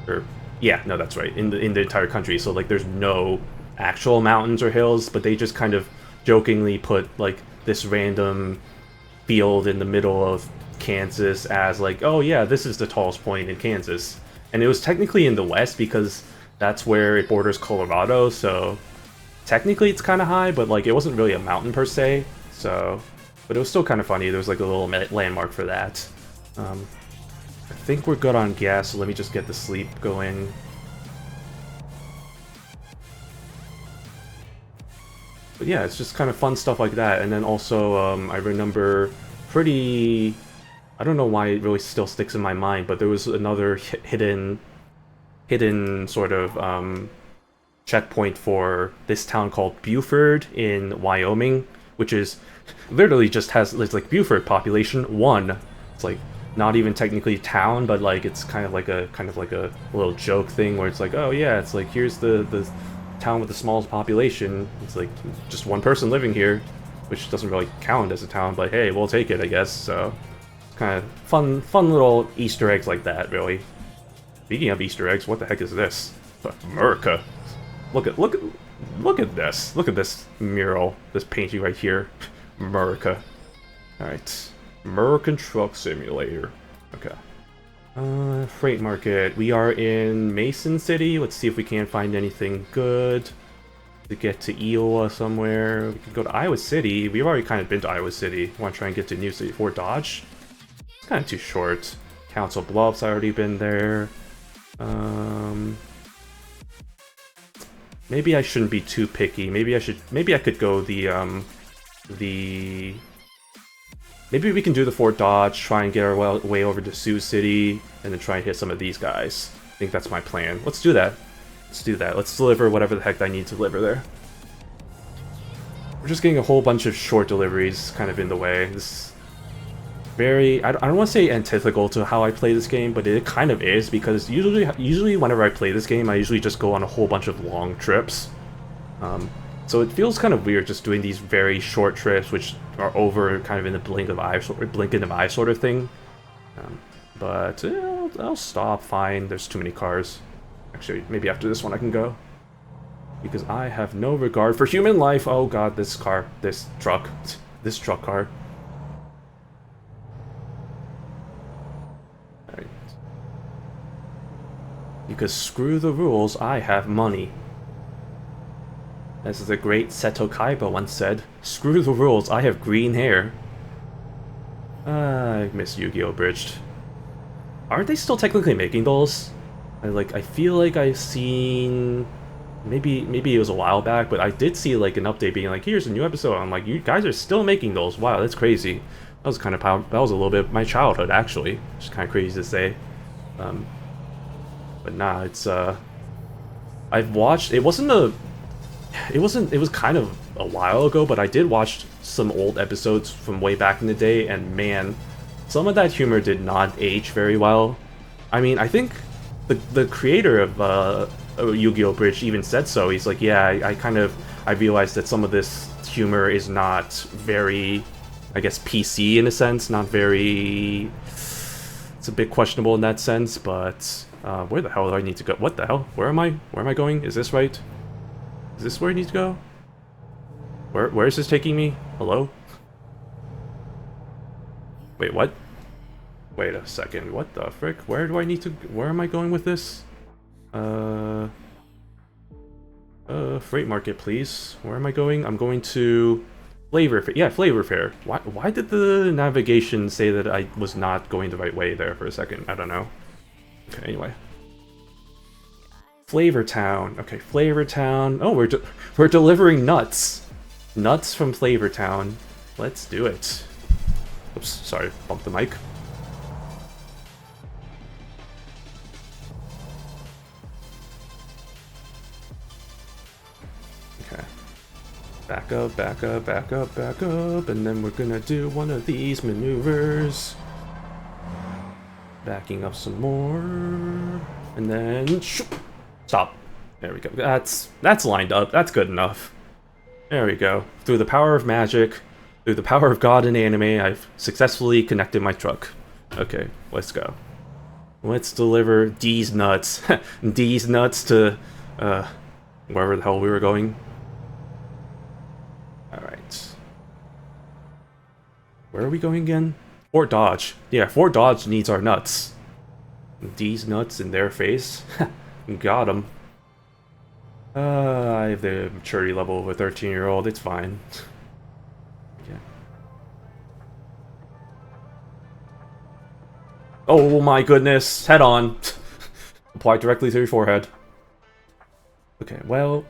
Or yeah, no, that's right, in the entire country. So like there's no actual mountains or hills, but they just kind of jokingly put like this random field in the middle of Kansas as like, oh yeah, this is the tallest point in Kansas. And it was technically in the west because that's where it borders Colorado, so technically it's kind of high, but like it wasn't really a mountain per se, so, but it was still kind of funny. There was like a little landmark for that. I think we're good on gas, so let me just get the sleep going. But yeah, it's just kind of fun stuff like that. And then also, I remember I don't know why it really still sticks in my mind, but there was another hidden sort of checkpoint for this town called Buford in Wyoming, which is literally just has, it's like Buford population 1. It's like not even technically a town, but like it's kind of like a little joke thing where it's like, oh yeah, it's like here's the town with the smallest population. It's like just one person living here, which doesn't really count as a town, but hey, we'll take it, I guess. So it's kind of fun little Easter eggs like that, really. Speaking of Easter eggs, what the heck is this? America. Look at this. Look at this mural, this painting right here. America. All right. American Truck Simulator. Okay. Freight market. We are in Mason City. Let's see if we can find anything good to get to Iowa somewhere. We can go to Iowa City. We've already kind of been to Iowa City. Want to try and get to New City, Fort Dodge? It's kind of too short. Council Bluffs, I already been there. Maybe I shouldn't be too picky. Maybe I could go maybe we can do the Fort Dodge, try and get our way over to Sioux City, and then try and hit some of these guys. I think that's my plan. Let's do that. Let's do that. Let's deliver whatever the heck I need to deliver there. We're just getting a whole bunch of short deliveries kind of in the way. This very, I don't want to say antithetical to how I play this game, but it kind of is, because usually whenever I play this game, I usually just go on a whole bunch of long trips. So it feels kind of weird just doing these very short trips, which are over kind of in the blink of an eye sort of thing. But I'll stop. Fine. There's too many cars. Actually, maybe after this one I can go, because I have no regard for human life. Oh god, this truck car. Alright. Because screw the rules, I have money. As the great Seto Kaiba once said, screw the rules, I have green hair. I miss Yu-Gi-Oh! Bridged. Aren't they still technically making those? I feel like I've seen... Maybe it was a while back, but I did see like an update being like, here's a new episode. I'm like, you guys are still making those. Wow, that's crazy. That was a little bit of my childhood, actually. Which is kind of crazy to say. But nah, it's I've watched, it was kind of a while ago, but I did watch some old episodes from way back in the day, and man, some of that humor did not age very well. I mean, I think the creator of Yu-Gi-Oh! Bridge even said so. He's like, yeah, I realized that some of this humor is not very, I guess, PC in a sense, not very, It's a bit questionable in that sense, but where the hell do I need to go? What the hell? Where am I? Where am I going? Is this right? Is this where I need to go? Where is this taking me? Hello? Wait, what? Wait a second. What the frick? Where do I need to... Where am I going with this? Freight market, please. Where am I going? I'm going to... Flavor Fair. Yeah, Flavor Fair. Why did the navigation say that I was not going the right way there for a second? I don't know. Okay, anyway. Flavor Town. Okay, Flavor Town. Oh, we're delivering nuts. Nuts from Flavor Town. Let's do it. Oops, sorry, bumped the mic. Okay. Back up, back up, back up, back up, and then we're gonna do one of these maneuvers. Backing up some more, and then shoop, stop. There we go. That's lined up. That's good enough. There we go. Through the power of magic, through the power of God and anime, I've successfully connected my truck. Okay, let's go. Let's deliver these nuts. These nuts to wherever the hell we were going. Alright. Where are we going again? Fort Dodge. Yeah, Fort Dodge needs our nuts. These nuts in their face. Got them. I have the maturity level of a 13-year-old. It's fine. Okay. Oh my goodness. Head on. Apply directly to your forehead. Okay, well...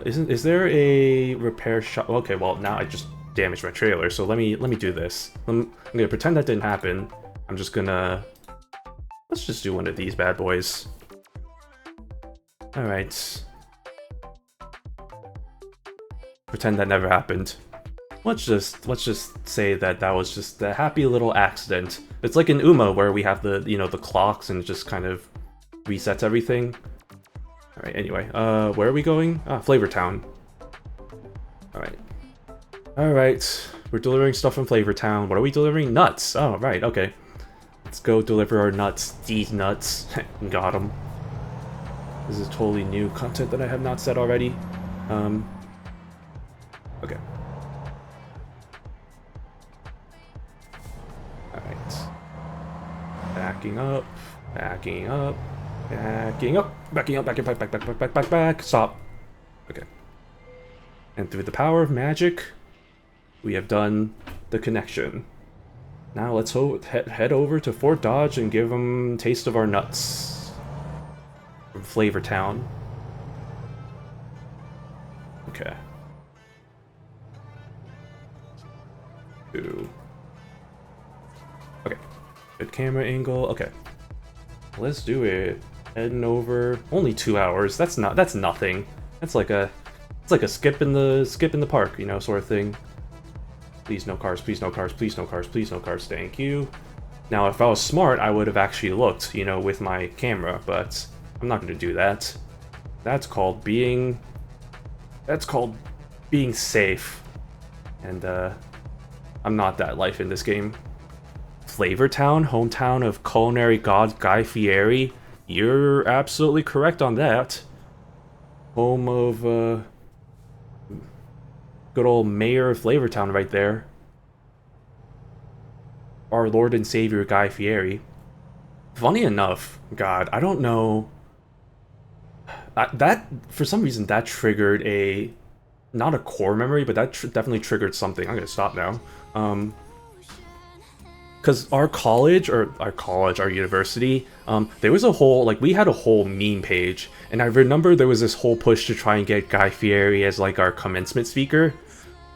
is there a repair shop? Okay, well, now I just damaged my trailer, so let me do this. I'm gonna pretend that didn't happen. I'm just gonna... Let's just do one of these bad boys. Alright. Pretend that never happened. Let's just say that that was just a happy little accident. It's like in Uma where we have the, you know, the clocks and it just kind of resets everything. Alright, anyway, where are we going? Ah, Flavor Town. Alright. Alright, we're delivering stuff from Flavor Town. What are we delivering? Nuts! Oh, right, okay. Let's go deliver our nuts. These nuts. Got them. This is totally new content that I have not said already. Okay. Alright. Backing up. Backing up. Backing up. Backing up. Backing back. Stop. Okay. And through the power of magic, we have done the connection. Now let's head over to Fort Dodge and give them a taste of our nuts. From Flavor Town. Okay. Ooh. Okay. Good camera angle. Okay. Let's do it. Heading over. Only 2 hours. That's nothing. That's like a skip in the park, you know, sort of thing. Please no cars, please no cars, please no cars, please no cars, thank you. Now if I was smart, I would have actually looked, you know, with my camera, but I'm not gonna do that. That's called being safe. And I'm not that life in this game. Flavor Town, hometown of culinary god Guy Fieri. You're absolutely correct on that. Home of good old mayor of Flavor Town right there. Our Lord and Savior Guy Fieri. Funny enough, God, I don't know. That for some reason that triggered a, not a core memory, but that definitely triggered something. I'm gonna stop now. Because our university, there was a whole, like, we had a whole meme page, and I remember there was this whole push to try and get Guy Fieri as, like, our commencement speaker,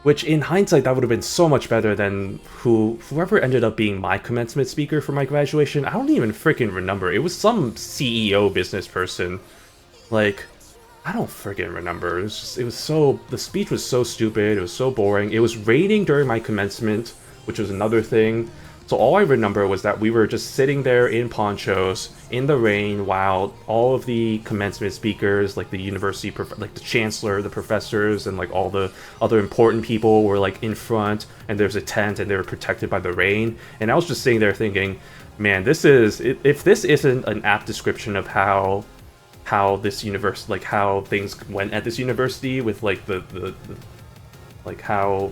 which, in hindsight, that would have been so much better than whoever ended up being my commencement speaker for my graduation. I don't even freaking remember. It was some CEO business person. Like, I don't freaking remember. It was so, the speech was so stupid, it was so boring. It was raining during my commencement, which was another thing. So all I remember was that we were just sitting there in ponchos in the rain while all of the commencement speakers, like the university, like the chancellor, the professors, and like all the other important people were like in front, and there's a tent, and they were protected by the rain. And I was just sitting there thinking, man, this is, if this isn't an apt description of how this universe, like how things went at this university with like the like how,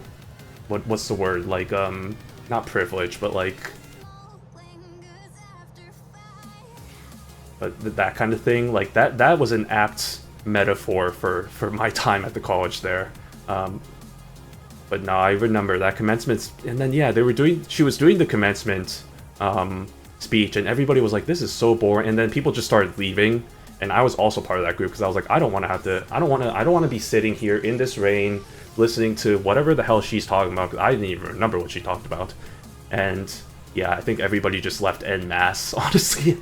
what's the word, like not privilege, but like, but that kind of thing, like that was an apt metaphor for my time at the college there. But no, I remember that commencement, and then yeah, she was doing the commencement speech, and everybody was like, this is so boring, and then people just started leaving, and I was also part of that group because I was like, I don't want to be sitting here in this rain listening to whatever the hell she's talking about, because I didn't even remember what she talked about. And yeah, I think everybody just left en masse, honestly,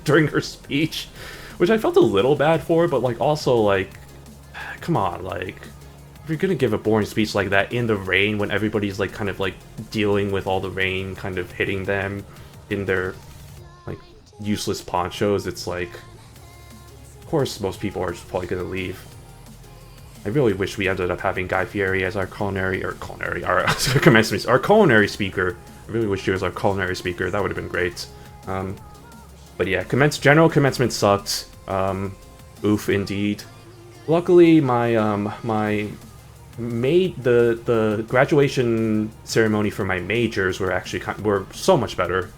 during her speech, which I felt a little bad for, but like also like, come on, like, if you're gonna give a boring speech like that in the rain when everybody's like kind of like dealing with all the rain kind of hitting them in their like useless ponchos, it's like, of course most people are just probably gonna leave. I really wish we ended up having Guy Fieri as our culinary speaker. I really wish he was our culinary speaker. That would have been great. But yeah, general commencement sucked. Oof, indeed. Luckily, my the graduation ceremony for my majors were so much better.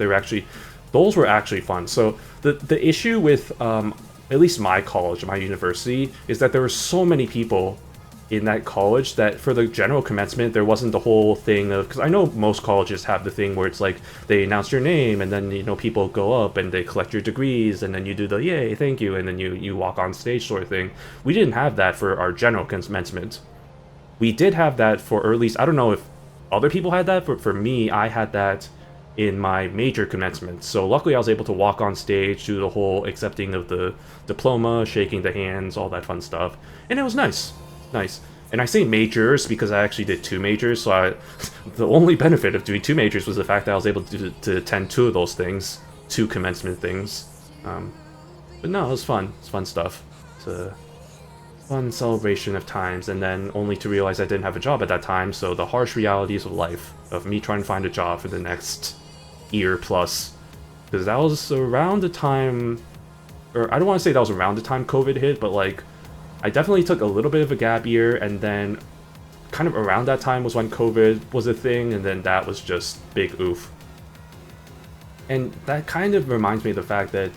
Those were actually fun. So the issue with at least my college, my university, is that there were so many people in that college that for the general commencement, there wasn't the whole thing of, because I know most colleges have the thing where it's like, they announce your name, and then, you know, people go up and they collect your degrees, and then you do the, yay, thank you, and then you walk on stage sort of thing. We didn't have that for our general commencement. We did have that for, or at least, I don't know if other people had that, but for me, I had that in my major commencement. So luckily I was able to walk on stage, do the whole accepting of the diploma, shaking the hands, all that fun stuff. And it was nice. Nice. And I say majors because I actually did 2 majors, so the only benefit of doing 2 majors was the fact that I was able to attend 2 of those things, 2 commencement things. But no, it was fun. It's fun stuff. It's a fun celebration of times, and then only to realize I didn't have a job at that time, so the harsh realities of life, of me trying to find a job for the next year plus. Because that was around the time, or I don't want to say that was around the time COVID hit, but like, I definitely took a little bit of a gap year, and then kind of around that time was when COVID was a thing, and then that was just big oof. And that kind of reminds me of the fact that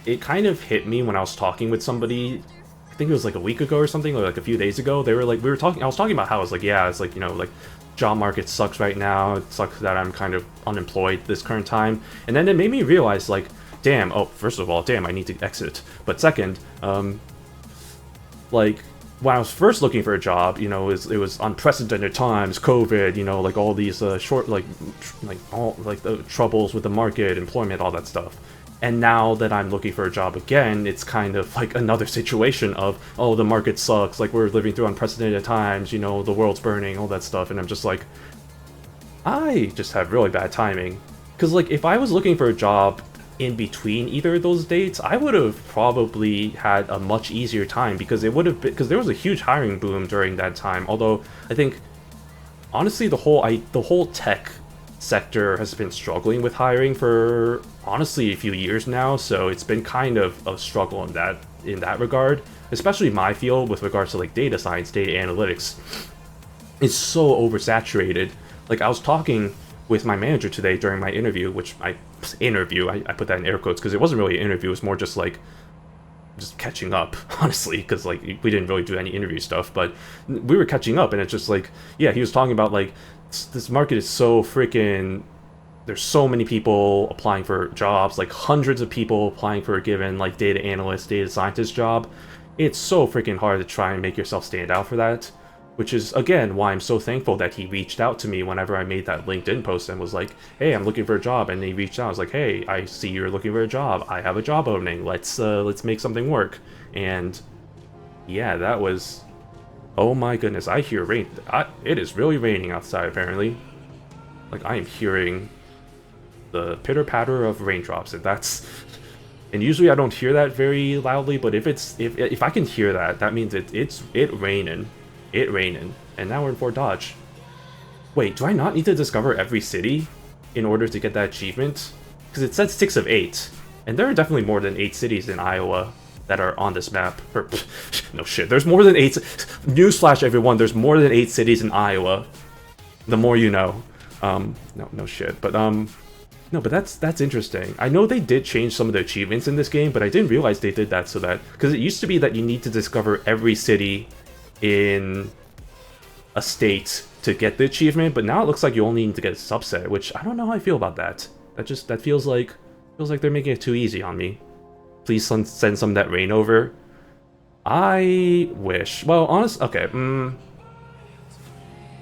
it kind of hit me when I was talking with somebody, I think it was like a week ago or something, or like a few days ago. They were like, I was talking about how I was like, yeah, it's like, you know, like, job market sucks right now, it sucks that I'm kind of unemployed this current time. And then it made me realize, like, damn, oh, first of all, damn, I need to exit. But second, like, when I was first looking for a job, you know, it was unprecedented times, COVID, you know, like all these all the troubles with the market, employment, all that stuff. And now that I'm looking for a job again, it's kind of like another situation of, oh, the market sucks, like we're living through unprecedented times, you know, the world's burning, all that stuff. And I'm just like, I just have really bad timing. Because like, if I was looking for a job in between either of those dates, I would have probably had a much easier time, because it would have been, because there was a huge hiring boom during that time. Although I think honestly the whole tech sector has been struggling with hiring for honestly a few years now, so it's been kind of a struggle in that regard, especially my field with regards to like data science, data analytics. It's so oversaturated. Like, I was talking with my manager today during my interview, which I put that in air quotes because it wasn't really an interview, it was more just like just catching up, honestly, because like we didn't really do any interview stuff, but we were catching up. And it's just like, yeah, he was talking about like, this market is so freaking, there's so many people applying for jobs, like hundreds of people applying for a given like data analyst, data scientist job. It's so freaking hard to try and make yourself stand out for that. Which is, again, why I'm so thankful that he reached out to me whenever I made that LinkedIn post and was like, hey, I'm looking for a job. And he reached out. I was like, hey, I see you're looking for a job. I have a job opening. Let's make something work. And yeah, that was... Oh my goodness, I hear rain. It is really raining outside, apparently. Like, I am hearing the pitter patter of raindrops, and that's. And usually I don't hear that very loudly, but if I can hear that, that means it's raining, and now we're in Fort Dodge. Wait, do I not need to discover every city in order to get that achievement? Because it said 6 of 8, and there are definitely more than 8 cities in Iowa that are on this map. No shit, there's more than 8. Newsflash, everyone, there's more than 8 cities in Iowa. The more you know. No shit, but no, but that's interesting. I know they did change some of the achievements in this game, but I didn't realize they did that so that... Because it used to be that you need to discover every city in a state to get the achievement, but now it looks like you only need to get a subset, which I don't know how I feel about that. That feels like they're making it too easy on me. Please send some of that rain over. I wish... Well, honest... Okay,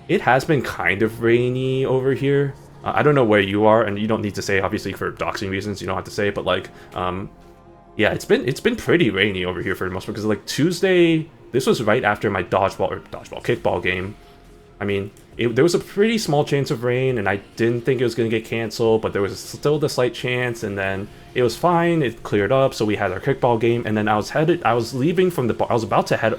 it has been kind of rainy over here. I don't know where you are, and you don't need to say, obviously, for doxing reasons, you don't have to say, but, like, yeah, it's been pretty rainy over here for the most part, because, like, Tuesday, this was right after my kickball game. I mean, there was a pretty small chance of rain, and I didn't think it was going to get canceled, but there was still the slight chance, and then it was fine, it cleared up, so we had our kickball game, and then I was leaving from the bar, I was about to head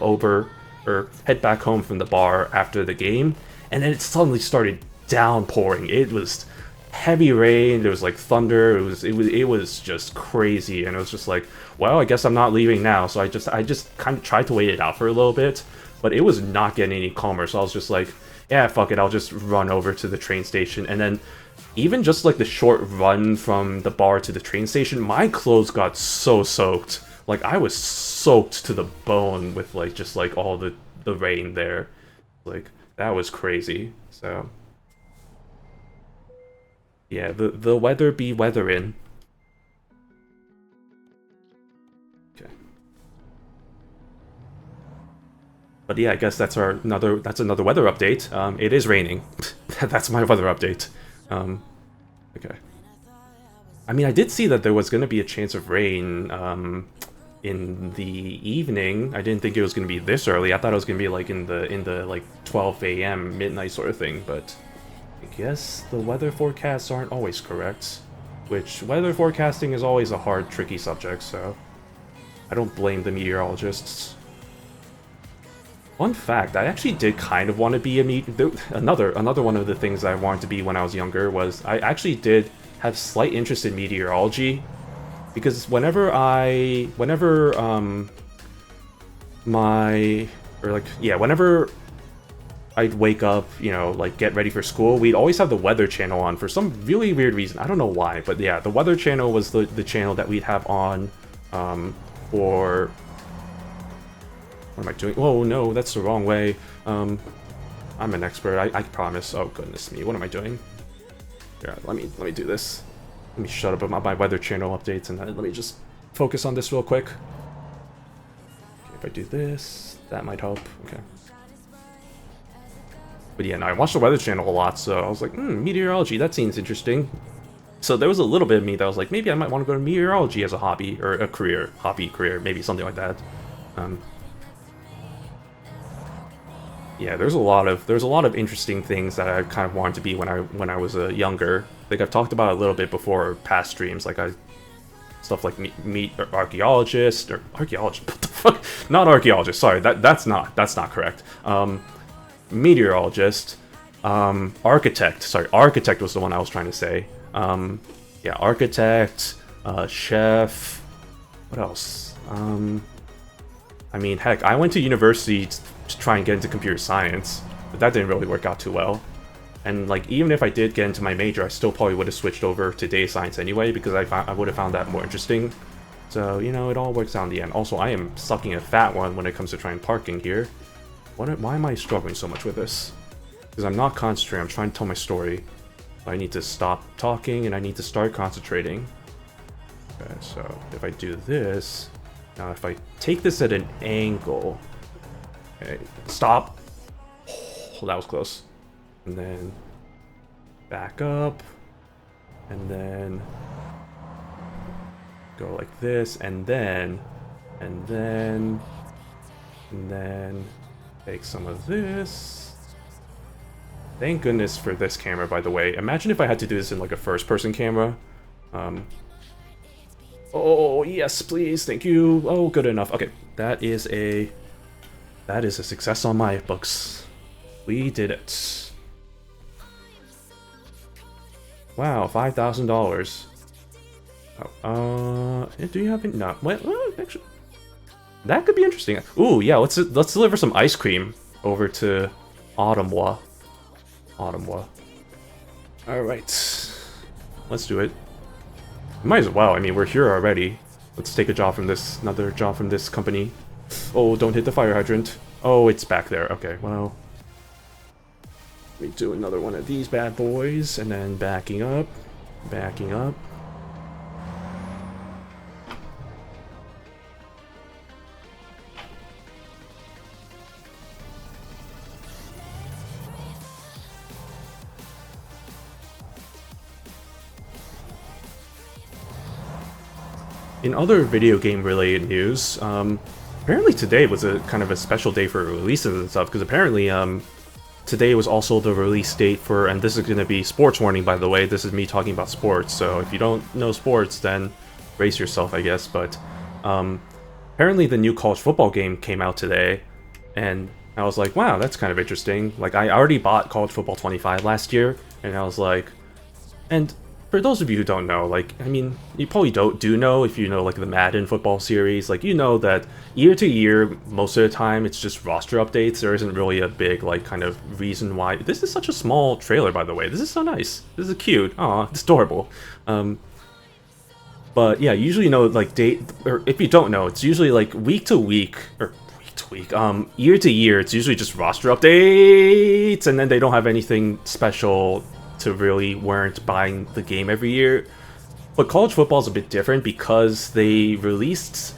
back home from the bar after the game, and then it suddenly started downpouring. It was heavy rain, there was like thunder, it was just crazy, and it was just like, well, I guess I'm not leaving now, so I just kind of tried to wait it out for a little bit, but it was not getting any calmer, so I was just like, yeah, fuck it, I'll just run over to the train station. And then even just like the short run from the bar to the train station, my clothes got so soaked. Like, I was soaked to the bone with like just like all the rain there. Like, that was crazy. So yeah, the weather be weatherin'. Okay. But yeah, I guess that's another weather update. It is raining. That's my weather update. Okay. I mean, I did see that there was going to be a chance of rain in the evening. I didn't think it was going to be this early. I thought it was going to be like in the like 12 a.m. midnight sort of thing, but I guess the weather forecasts aren't always correct, which weather forecasting is always a hard, tricky subject, so I don't blame the meteorologists. Fun fact, I actually did kind of want to be another one of the things I wanted to be when I was younger was I actually did have slight interest in meteorology, because whenever I'd wake up, you know, like get ready for school, we'd always have the Weather Channel on for some really weird reason. I don't know why, but yeah, the Weather Channel was the channel that we'd have on for... What am I doing? Oh no, that's the wrong way. I'm an expert, I promise. Oh goodness me, what am I doing? Yeah, let me do this. Let me shut up about my Weather Channel updates and let me just focus on this real quick. Okay, if I do this, that might help. Okay. But yeah, no, I watched the Weather Channel a lot, so I was like, meteorology, that seems interesting. So there was a little bit of me that was like, maybe I might want to go to meteorology as a hobby, or a career, career, maybe something like that. Yeah, there's a lot of interesting things that I kind of wanted to be when I was younger. Like I've talked about a little bit before past streams, like stuff like meet archaeologist or archaeologist. What the fuck? Not archaeologist. Sorry, that's not correct. Meteorologist, architect. Sorry, architect was the one I was trying to say. Yeah, architect, chef. What else? I mean, heck, I went to university to try and get into computer science, but that didn't really work out too well. And like, even if I did get into my major, I still probably would have switched over to data science anyway, because I would have found that more interesting. So, you know, it all works out in the end. Also, I am sucking a fat one when it comes to trying parking here. Why am I struggling so much with this? Because I'm not concentrating, I'm trying to tell my story. I need to stop talking and I need to start concentrating. Okay, so if I do this, now if I take this at an angle, okay, stop. Oh, that was close. And then back up, and then go like this, and then take some of this, Thank goodness for this camera, by the way. Imagine if I had to do this in like a first-person camera. Oh, yes, please, thank you. Oh, good enough. Okay, that is a success on my books. We did it. Wow, $5,000. Oh, do you have any? No, wait, well, actually, that could be interesting. Ooh, yeah, let's deliver some ice cream over to Autumnwa. Autumnwa. All right, let's do it. Might as well. I mean, we're here already. Let's take a job from this, another job from this company. Oh, don't hit the fire hydrant. Oh, it's back there. Okay, well, let me do another one of these bad boys, and then backing up, backing up. In other video game related news, apparently today was a kind of a special day for releases and stuff, because apparently today was also the release date for, and this is going to be sports warning, by the way, this is me talking about sports, so if you don't know sports, then brace yourself, I guess, but apparently the new college football game came out today, and I was like, wow, that's kind of interesting. Like, I already bought College Football 25 last year, and I was like, and for those of you who don't know, like, I mean, you probably do know if you know, like, the Madden football series, like, you know that year to year, most of the time, it's just roster updates. There isn't really a big, like, kind of reason why. This is such a small trailer, by the way. This is so nice. This is cute. Aw, it's adorable. But yeah, usually, you know, like, or if you don't know, it's usually, like, week to week, year to year, it's usually just roster updates, and then they don't have anything special to really warrant buying the game every year. But college football is a bit different because they released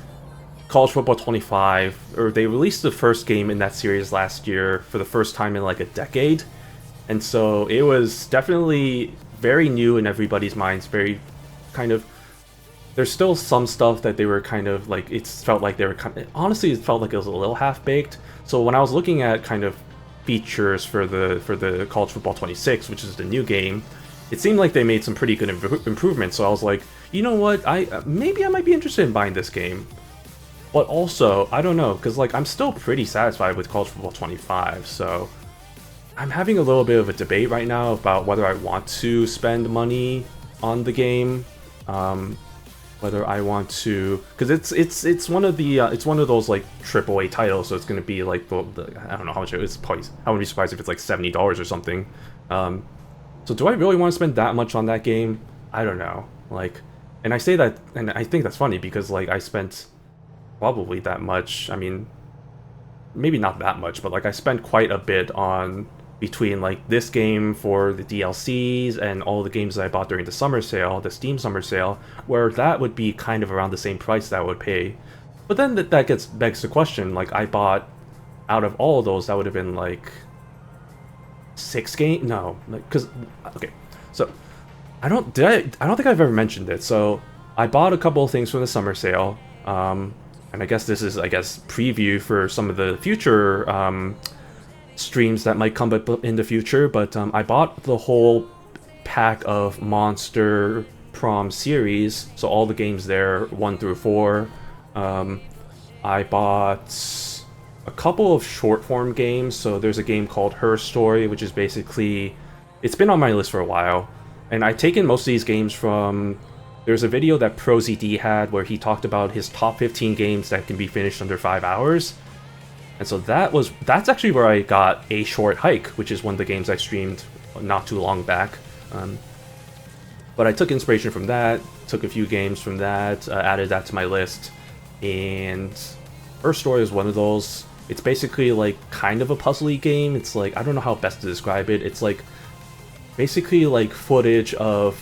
College Football 25, or they released the first game in that series last year for the first time in like a decade. And so it was definitely very new in everybody's minds, very kind of, there's still some stuff that they were kind of like, it felt like they were kind of, honestly, it felt like it was a little half-baked. So when I was looking at kind of features for the College Football 26, which is the new game, it seemed like they made some pretty good improvements. So I was like, you know what, maybe I might be interested in buying this game. But also, I don't know, because like I'm still pretty satisfied with College Football 25, so I'm having a little bit of a debate right now about whether I want to spend money on the game, whether I want to, because it's one of the it's one of those like AAA titles, so it's going to be like the I don't know how much it's probably, I wouldn't be surprised if it's like $70 or something. So do I really want to spend that much on that game? I don't know. Like, and I say that, and I think that's funny because like I spent probably that much. I mean, maybe not that much, but like I spent quite a bit on between like this game for the DLCs and all the games that I bought during the summer sale, the Steam summer sale, where that would be kind of around the same price that I would pay. But then that begs the question, like I bought, out of all of those, that would have been like 6 games? No, because, okay, so I don't think I've ever mentioned it. So I bought a couple of things from the summer sale, and I guess this is, preview for some of the future streams that might come up in the future, but I bought the whole pack of Monster Prom series, so all the games there, 1 through 4. I bought a couple of short form games, so there's a game called Her Story, which is basically, it's been on my list for a while, and I've taken most of these games from, there's a video that ProZD had where he talked about his top 15 games that can be finished under 5 hours. And so that's actually where I got A Short Hike, which is one of the games I streamed not too long back. But I took inspiration from that, took a few games from that, added that to my list, and Her Story is one of those. It's basically like kind of a puzzly game. It's like, I don't know how best to describe it. It's like basically like footage of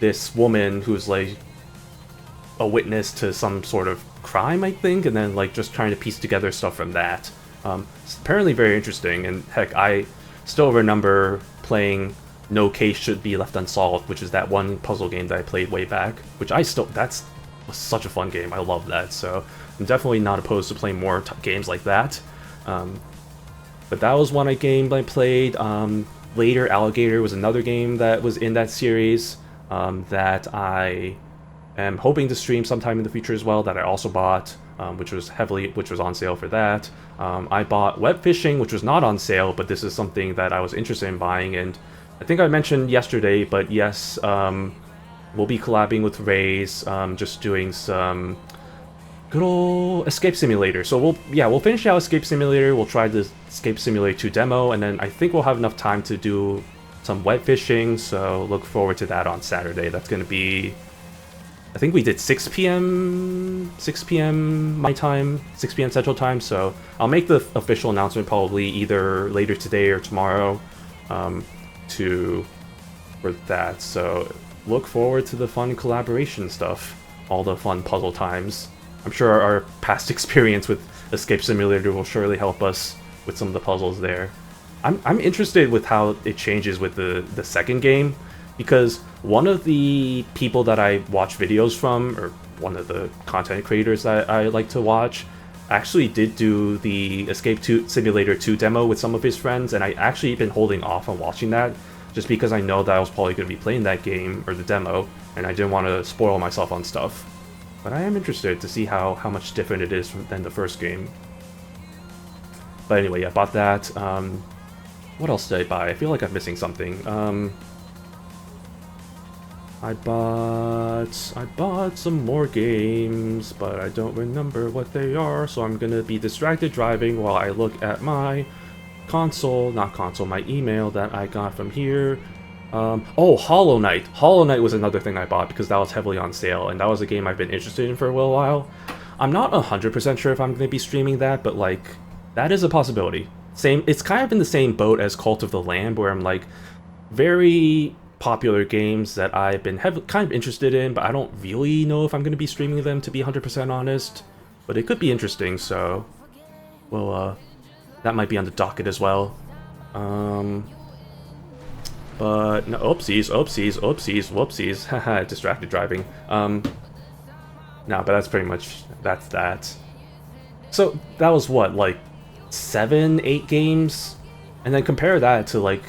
this woman who's like a witness to some sort of crime, I think, and then like just trying to piece together stuff from that. It's apparently very interesting, and heck, I still remember playing No Case Should Be Left Unsolved, which is that one puzzle game that I played way back, which was such a fun game. I love that, so I'm definitely not opposed to playing more games like that. But that was one game I played. Later Alligator was another game that was in that series that I am hoping to stream sometime in the future as well, that I also bought, which was on sale for that. I bought Web Fishing, which was not on sale, but this is something that I was interested in buying, and I think I mentioned yesterday, but yes, we'll be collabing with Raze, just doing some good old Escape Simulator. So we'll finish out Escape Simulator, we'll try the Escape Simulator 2 demo, and then I think we'll have enough time to do some web fishing, so look forward to that on Saturday. That's going to be, I think we did 6 p.m. my time, 6 p.m. Central Time, so I'll make the official announcement probably either later today or tomorrow for that. So look forward to the fun collaboration stuff, all the fun puzzle times. I'm sure our past experience with Escape Simulator will surely help us with some of the puzzles there. I'm interested with how it changes with the second game, because one of the people that I watch videos from, or one of the content creators that I like to watch, actually did do the Escape Simulator 2 demo with some of his friends, and I actually been holding off on watching that just because I know that I was probably going to be playing that game, or the demo, and I didn't want to spoil myself on stuff. But I am interested to see how much different it is than the first game. But anyway, yeah, bought that. What else did I buy? I feel like I'm missing something. I bought some more games, but I don't remember what they are, so I'm gonna be distracted driving while I look at my my email that I got from here. Oh, Hollow Knight. Hollow Knight was another thing I bought because that was heavily on sale, and that was a game I've been interested in for a little while. I'm not 100% sure if I'm going to be streaming that, but like, that is a possibility. It's kind of in the same boat as Cult of the Lamb, where I'm like, very popular games that I've been kind of interested in, but I don't really know if I'm going to be streaming them, to be 100% honest. But it could be interesting, so, well, that might be on the docket as well. But no, oopsies, haha, distracted driving. No, but that's pretty much, that's that. So that was what, like 7, 8 games? And then compare that to like,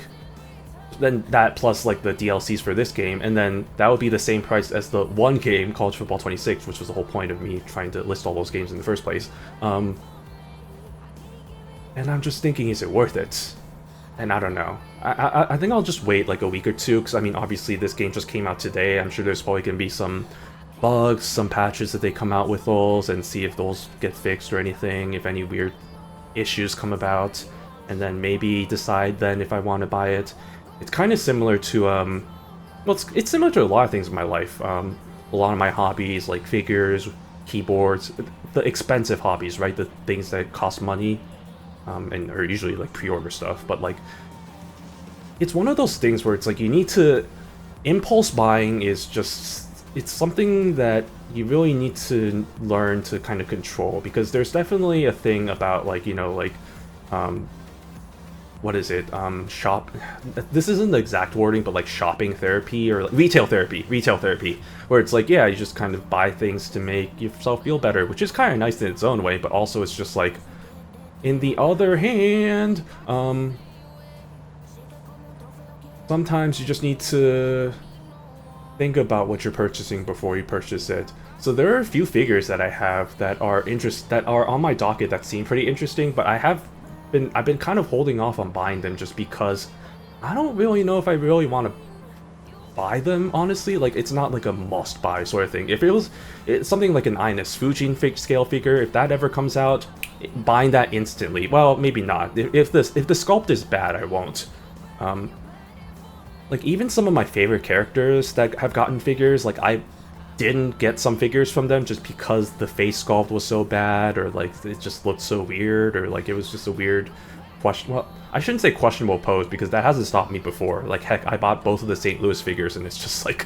then that plus like the DLCs for this game, and then that would be the same price as the one game, College Football 26, which was the whole point of me trying to list all those games in the first place. And I'm just thinking, is it worth it? And I don't know. I think I'll just wait like a week or two, because I mean, obviously this game just came out today. I'm sure there's probably going to be some bugs, some patches that they come out with those, and see if those get fixed or anything, if any weird issues come about, and then maybe decide then if I want to buy it. It's kind of similar to, well, it's similar to a lot of things in my life. A lot of my hobbies, like figures, keyboards, the expensive hobbies, right? The things that cost money. And are usually like pre-order stuff, but like, it's one of those things where it's like you need to, impulse buying is just, it's something that you really need to learn to kind of control, because there's definitely a thing about like, you know, like, what is it, this isn't the exact wording, but like shopping therapy, or like retail therapy, where it's like, yeah, you just kind of buy things to make yourself feel better, which is kind of nice in its own way, but also it's just like, in the other hand, sometimes you just need to think about what you're purchasing before you purchase it. So there are a few figures that I have that are on my docket that seem pretty interesting, but I've been kind of holding off on buying them just because I don't really know if I really want to buy them, honestly. Like, it's not like a must-buy sort of thing. If it's something like an Ines Fujin scale figure, if that ever comes out, buying that instantly. Well, maybe not. If the sculpt is bad, I won't. Like, even some of my favorite characters that have gotten figures, like, I didn't get some figures from them just because the face sculpt was so bad, or like it just looked so weird, or like it was just a weird well, I shouldn't say questionable pose, because that hasn't stopped me before. Like, heck, I bought both of the St. Louis figures, and it's just like,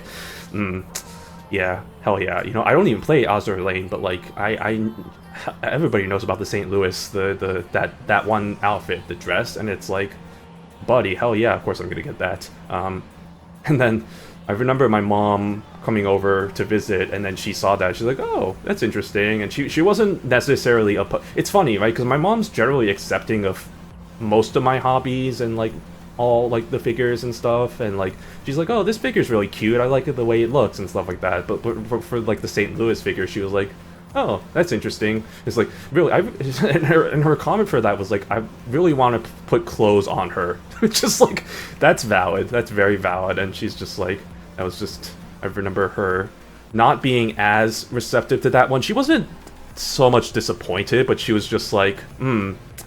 yeah, hell yeah. You know, I don't even play Azur Lane, but like, everybody knows about the St. Louis, that one outfit, the dress, and it's like, buddy, hell yeah, of course I'm gonna get that. And then I remember my mom coming over to visit, and then she saw that. She's like, oh, that's interesting. And she wasn't necessarily it's funny, right? Because my mom's generally accepting of most of my hobbies and like all like the figures and stuff, and like she's like, oh, this figure's really cute, I like it the way it looks and stuff like that. But for like the St. Louis figure, she was like, oh, that's interesting. It's like, really, and her comment for that was like, I really want to put clothes on her. It's just like, that's valid, that's very valid. And she's just like, that was just, I remember her not being as receptive to that one. She wasn't so much disappointed, but she was just like,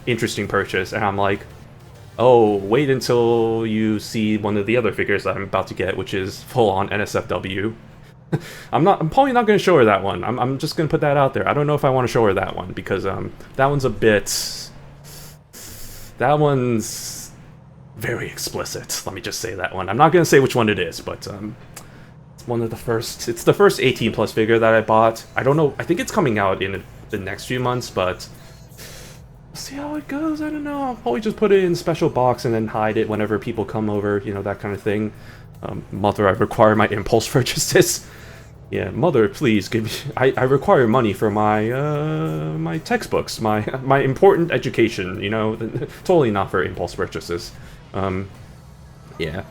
interesting purchase. And I'm like, oh, wait until you see one of the other figures I'm about to get, which is full-on NSFW. I'm probably not going to show her that one. I'm just going to put that out there. I don't know if I want to show her that one, because that one's a bit... That one's very explicit. Let me just say that one. I'm not going to say which one it is, but it's one of the first... It's the first 18 plus figure that I bought. I don't know. I think it's coming out in the next few months, but... see how it goes. I don't know. I'll probably just put it in a special box and then hide it whenever people come over, you know, that kind of thing. Mother, I require my impulse purchases. Yeah, mother, please give me. I require money for my my textbooks, my important education. You know, totally not for impulse purchases. Yeah.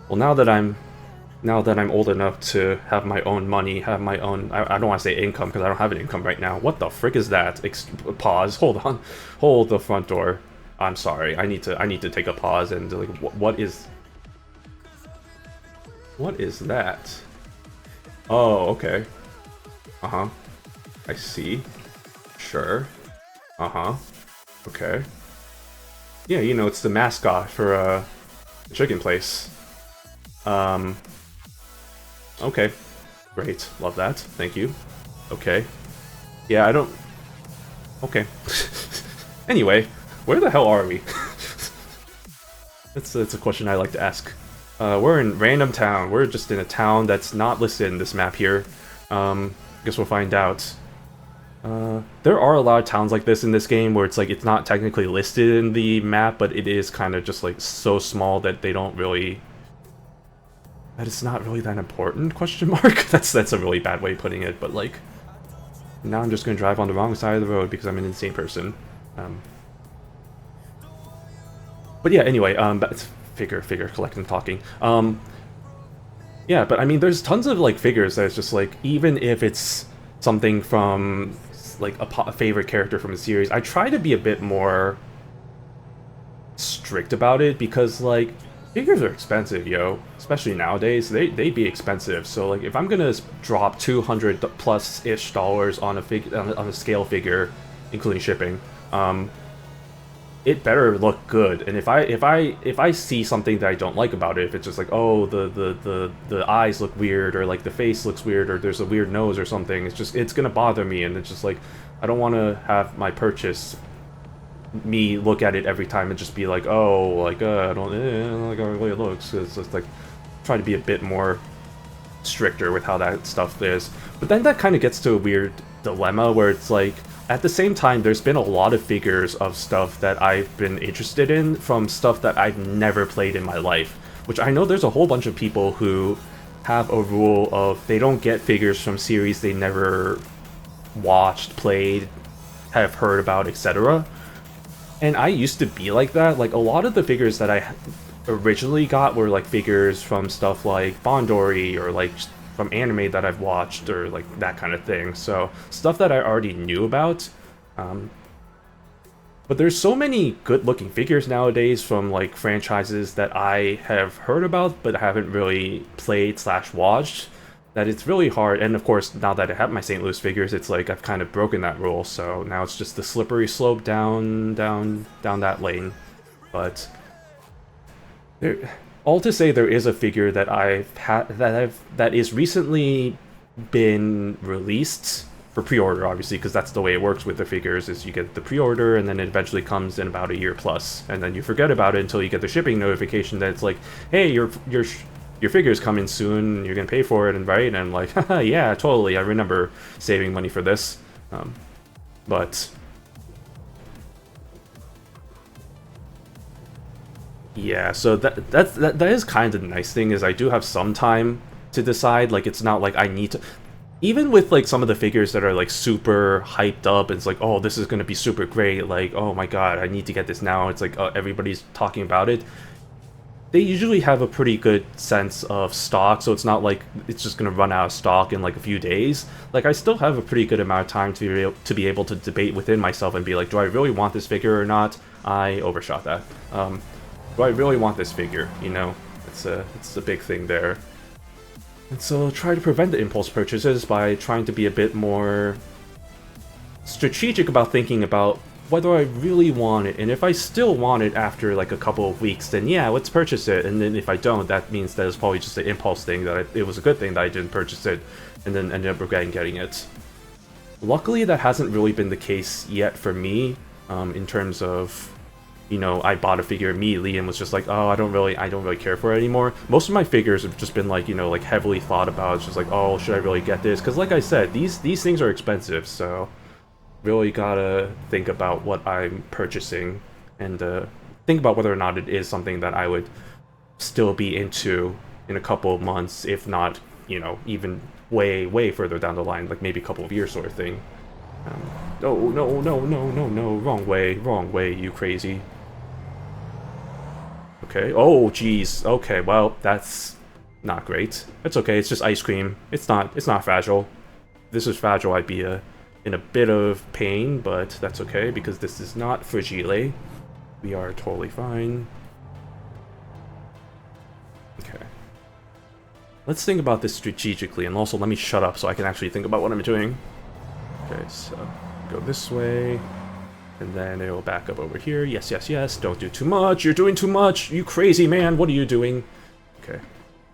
Well, now that I'm old enough to have my own money, have my own... I don't want to say income, because I don't have an income right now. What the frick is that? Pause. Hold on. Hold the front door. I'm sorry. I need to take a pause and like, what is that? Oh, okay. Uh-huh. I see. Sure. Uh-huh. Okay. Yeah, you know, it's the mascot for the chicken place. Okay. Great. Love that. Thank you. Okay. Yeah, I don't... Okay. Anyway, where the hell are we? It's a question I like to ask. We're in random town. We're just in a town that's not listed in this map here. Guess we'll find out. There are a lot of towns like this in this game where it's like it's not technically listed in the map, but it is kind of just like so small that they don't really... that it's not really that important, question mark? That's a really bad way of putting it, but like... now I'm just gonna drive on the wrong side of the road because I'm an insane person. But yeah, anyway, figure collecting, talking. Yeah, but I mean, there's tons of like figures that it's just like, even if it's something from like a favorite character from a series, I try to be a bit more strict about it, because like figures are expensive, yo. Especially nowadays, they be expensive. So like, if I'm gonna drop $200+ dollars on a scale figure, including shipping, it better look good. And if I see something that I don't like about it, if it's just like, oh, the eyes look weird, or like the face looks weird, or there's a weird nose or something, it's gonna bother me. And it's just like, I don't want to have my purchase, me look at it every time and just be like, oh, like I don't like how it looks. It's just like, try to be a bit more stricter with how that stuff is. But then that kind of gets to a weird dilemma where it's like, at the same time, there's been a lot of figures of stuff that I've been interested in from stuff that I've never played in my life. Which I know there's a whole bunch of people who have a rule of they don't get figures from series they never watched, played, have heard about, etc. And I used to be like that. Like, a lot of the figures that I originally got were like figures from stuff like Bondori, or like from anime that I've watched, or like that kind of thing. So stuff that I already knew about. But there's so many good looking figures nowadays from like franchises that I have heard about but haven't really played / watched, that it's really hard. And of course, now that I have my St. Louis figures, it's like I've kind of broken that rule, so now it's just the slippery slope down that lane. But all to say, there is a figure that that is recently been released for pre-order, obviously, because that's the way it works with the figures, is you get the pre-order and then it eventually comes in about a year plus, and then you forget about it until you get the shipping notification that it's like, hey, your figure's coming soon, you're gonna pay for it, and right, and I'm like, haha, yeah, totally, I remember saving money for this. But yeah, so that is kind of the nice thing, is I do have some time to decide. Like, it's not like I need to, even with like some of the figures that are like super hyped up, it's like, oh, this is gonna be super great, like, oh my god, I need to get this now, it's like, everybody's talking about it. they usually have a pretty good sense of stock, so it's not like it's just gonna run out of stock in like a few days. Like I still have a pretty good amount of time to be able to debate within myself and be like, do I really want this figure or not? I overshot that. Do I really want this figure? You know, it's a big thing there. And so try to prevent the impulse purchases by trying to be a bit more strategic about thinking about whether I really want it, and if I still want it after like a couple of weeks, then yeah, let's purchase it. And then if I don't, that means that it's probably just an impulse thing, that it was a good thing that I didn't purchase it, and then ended up regretting getting it. Luckily, that hasn't really been the case yet for me, in terms of, you know, I bought a figure immediately and was just like, oh, I don't really care for it anymore. Most of my figures have just been like, you know, like heavily thought about. It's just like, oh, should I really get this? Because like I said, these things are expensive, so really gotta think about what I'm purchasing and think about whether or not it is something that I would still be into in a couple of months, if not, you know, even way further down the line, like maybe a couple of years sort of thing. No, wrong way, you crazy. Okay, oh jeez, okay, well, that's not great. It's okay, it's just ice cream. It's not fragile. If this is fragile, I'd be in a bit of pain, but that's okay, because this is not fragile. We are totally fine. Okay. Let's think about this strategically, and also let me shut up so I can actually think about what I'm doing. Okay, so go this way, and then it'll back up over here. Yes, yes, yes, don't do too much. You're doing too much, you crazy man. What are you doing? Okay,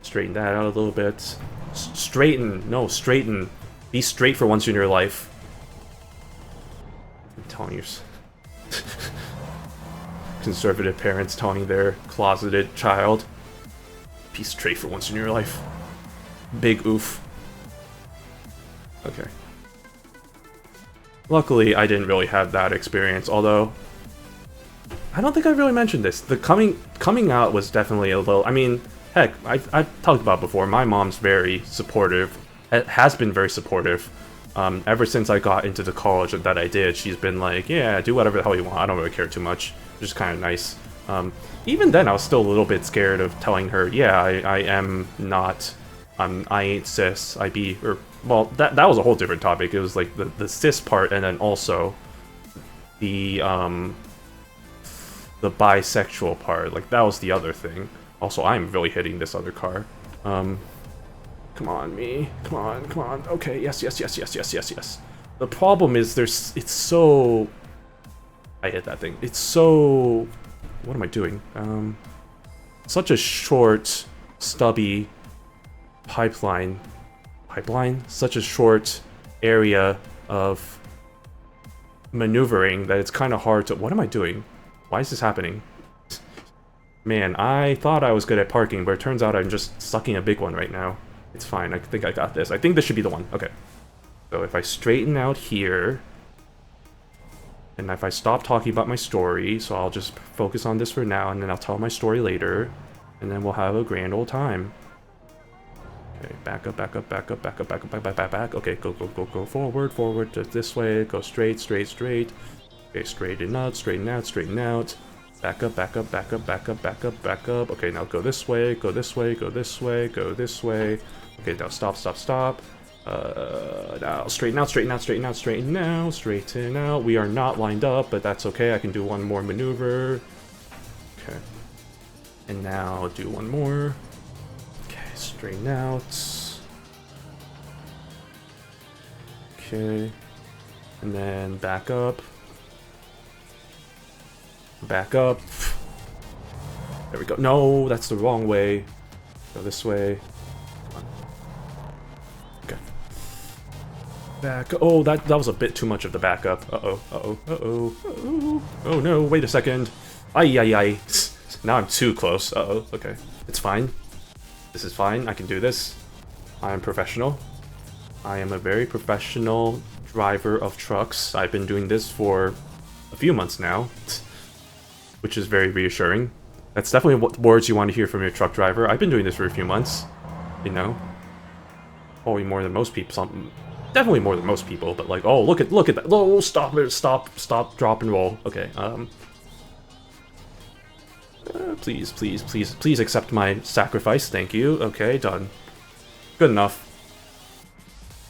straighten that out a little bit. Straighten, no, straighten. Be straight for once in your life. I'm telling you. Conservative parents telling their closeted child, be straight for once in your life. Big oof. Okay. Luckily, I didn't really have that experience, although I don't think I really mentioned this. The coming out was definitely a little, I mean, heck, I've talked about before, my mom's very supportive, has been very supportive. Ever since I got into the college that I did, she's been like, yeah, do whatever the hell you want, I don't really care too much, which is kind of nice. Even then, I was still a little bit scared of telling her, yeah, I am not, I ain't cis, I be, or, well, that was a whole different topic. It was like the cis part, and then also the bisexual part, like that was the other thing. Also, I'm really hitting this other car. Come on, me. Come on. Okay, yes. The problem is it's so... I hit that thing. It's so... What am I doing? Such a short, stubby pipeline. Such a short area of maneuvering that it's kind of hard to... What am I doing? Why is this happening? Man, I thought I was good at parking, but it turns out I'm just sucking a big one right now. It's fine, I think I got this. I think this should be the one. Okay. So if I straighten out here, and if I stop talking about my story, so I'll just focus on this for now, and then I'll tell my story later, and then we'll have a grand old time. Okay, back up. Okay, go forward, just this way, go straight. Okay, straighten out. Back up. Okay, now go this way. Okay, now stop. Now straighten out. We are not lined up, but that's okay. I can do one more maneuver. Okay. And now do one more. Okay, straighten out. Okay. And then back up. There we go. No, that's the wrong way. Go this way. Come on. Okay. Back. Oh, that was a bit too much of the backup. Oh no, wait a second. Ay. Now I'm too close. Okay. It's fine. This is fine. I can do this. I am professional. I am a very professional driver of trucks. I've been doing this for a few months now, which is very reassuring. That's definitely what words you want to hear from your truck driver. I've been doing this for a few months, you know. Probably more than most people. Definitely more than most people. But like, oh, look at that. Oh, stop, drop, and roll. Okay. Please, please, please, please accept my sacrifice. Thank you. Okay, done. Good enough.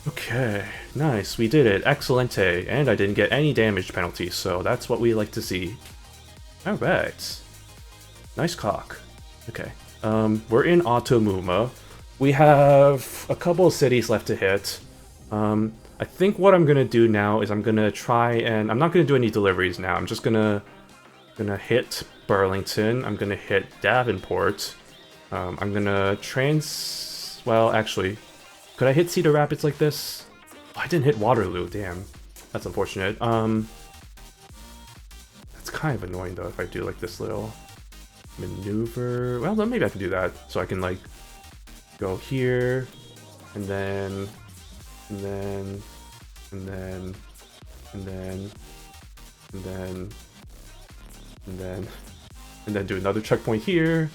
Okay, nice. We did it. Excellente. And I didn't get any damage penalty, so that's what we like to see. Alright. Nice cock. Okay. We're in Automuma. We have a couple of cities left to hit. I think what I'm gonna do now is I'm gonna try and... I'm not gonna do any deliveries now. I'm just gonna hit Burlington. I'm gonna hit Davenport. I'm gonna well, actually, could I hit Cedar Rapids like this? Oh, I didn't hit Waterloo, damn. That's unfortunate. That's kind of annoying though if I do like this little maneuver. Well, then maybe I can do that. So I can like go here, and then and then, and then, and then, and then, and then, and then do another checkpoint here,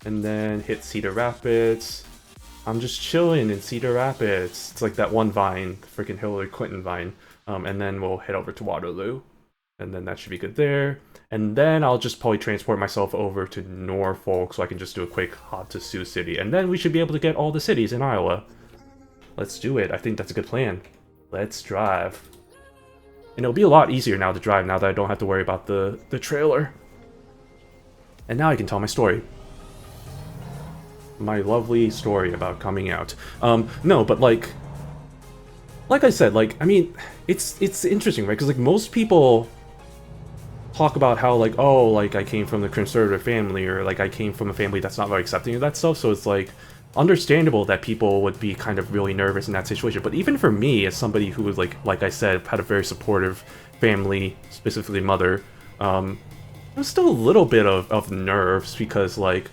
and then hit Cedar Rapids. I'm just chilling in Cedar Rapids. It's like that one vine, freaking Hillary Clinton vine. And then we'll head over to Waterloo. And then that should be good there. And then I'll just probably transport myself over to Norfolk so I can just do a quick hop to Sioux City. And then we should be able to get all the cities in Iowa. Let's do it. I think that's a good plan. Let's drive. And it'll be a lot easier now to drive now that I don't have to worry about the trailer. And now I can tell my story. My lovely story about coming out. No, but like I said, like, I mean, it's interesting, right? Because like most people talk about how like, oh, like I came from the conservative family, or like I came from a family that's not very accepting of that stuff. So it's like understandable that people would be kind of really nervous in that situation. But even for me, as somebody who was like I said, had a very supportive family, specifically mother, there's still a little bit of nerves because like,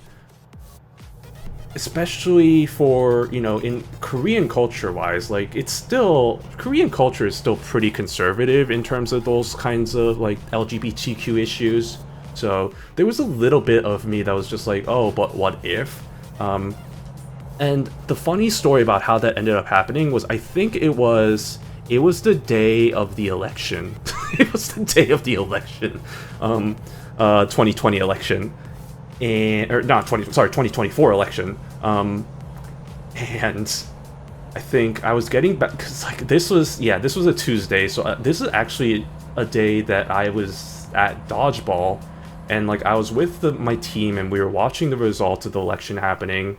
especially for, you know, in Korean culture wise, like it's still, Korean culture is still pretty conservative in terms of those kinds of like LGBTQ issues. So there was a little bit of me that was just like, oh, but what if? And the funny story about how that ended up happening was, I think it was the day of the election. It was the day of the election, 2020 election. Or not 2024 election. And I think I was getting back because like this was a Tuesday, so this is actually a day that I was at dodgeball, and like I was with my team and we were watching the results of the election happening.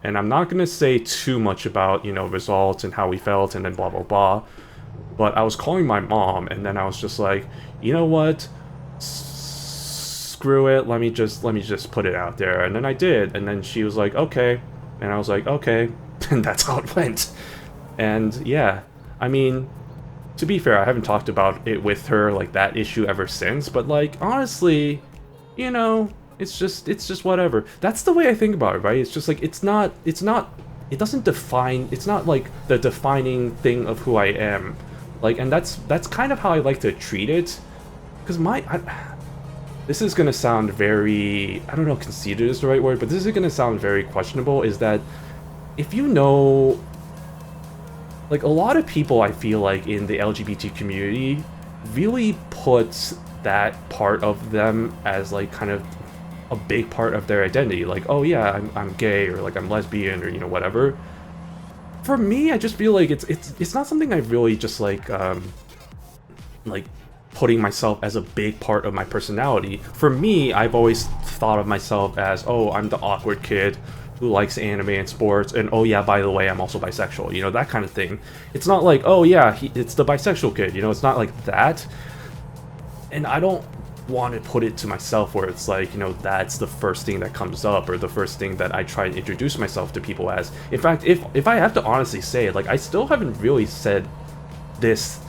And I'm not gonna say too much about, you know, results and how we felt and then blah blah blah, but I was calling my mom and then I was just like, you know what? Screw it, let me just put it out there. And then I did, and then she was like, okay, and I was like, okay, and that's how it went. And yeah, I mean, to be fair, I haven't talked about it with her, like that issue, ever since, but like honestly, you know, it's just whatever. That's the way I think about it, right? It's just like it doesn't define, it's not like the defining thing of who I am, like, and that's kind of how I like to treat it, because this is gonna sound very, I don't know if conceited is the right word, but this is gonna sound very questionable, is that if you know, like a lot of people I feel like in the LGBT community really puts that part of them as like kind of a big part of their identity, like, oh yeah, I'm gay, or like I'm lesbian, or you know, whatever. For me, I just feel like it's not something I really just like putting myself as a big part of my personality. For me, I've always thought of myself as, oh, I'm the awkward kid who likes anime and sports, and oh yeah, by the way, I'm also bisexual, you know, that kind of thing. It's not like, oh yeah, it's the bisexual kid, you know, it's not like that. And I don't want to put it to myself where it's like, you know, that's the first thing that comes up, or the first thing that I try to introduce myself to people as. In fact, if I have to honestly say, like, I still haven't really said this.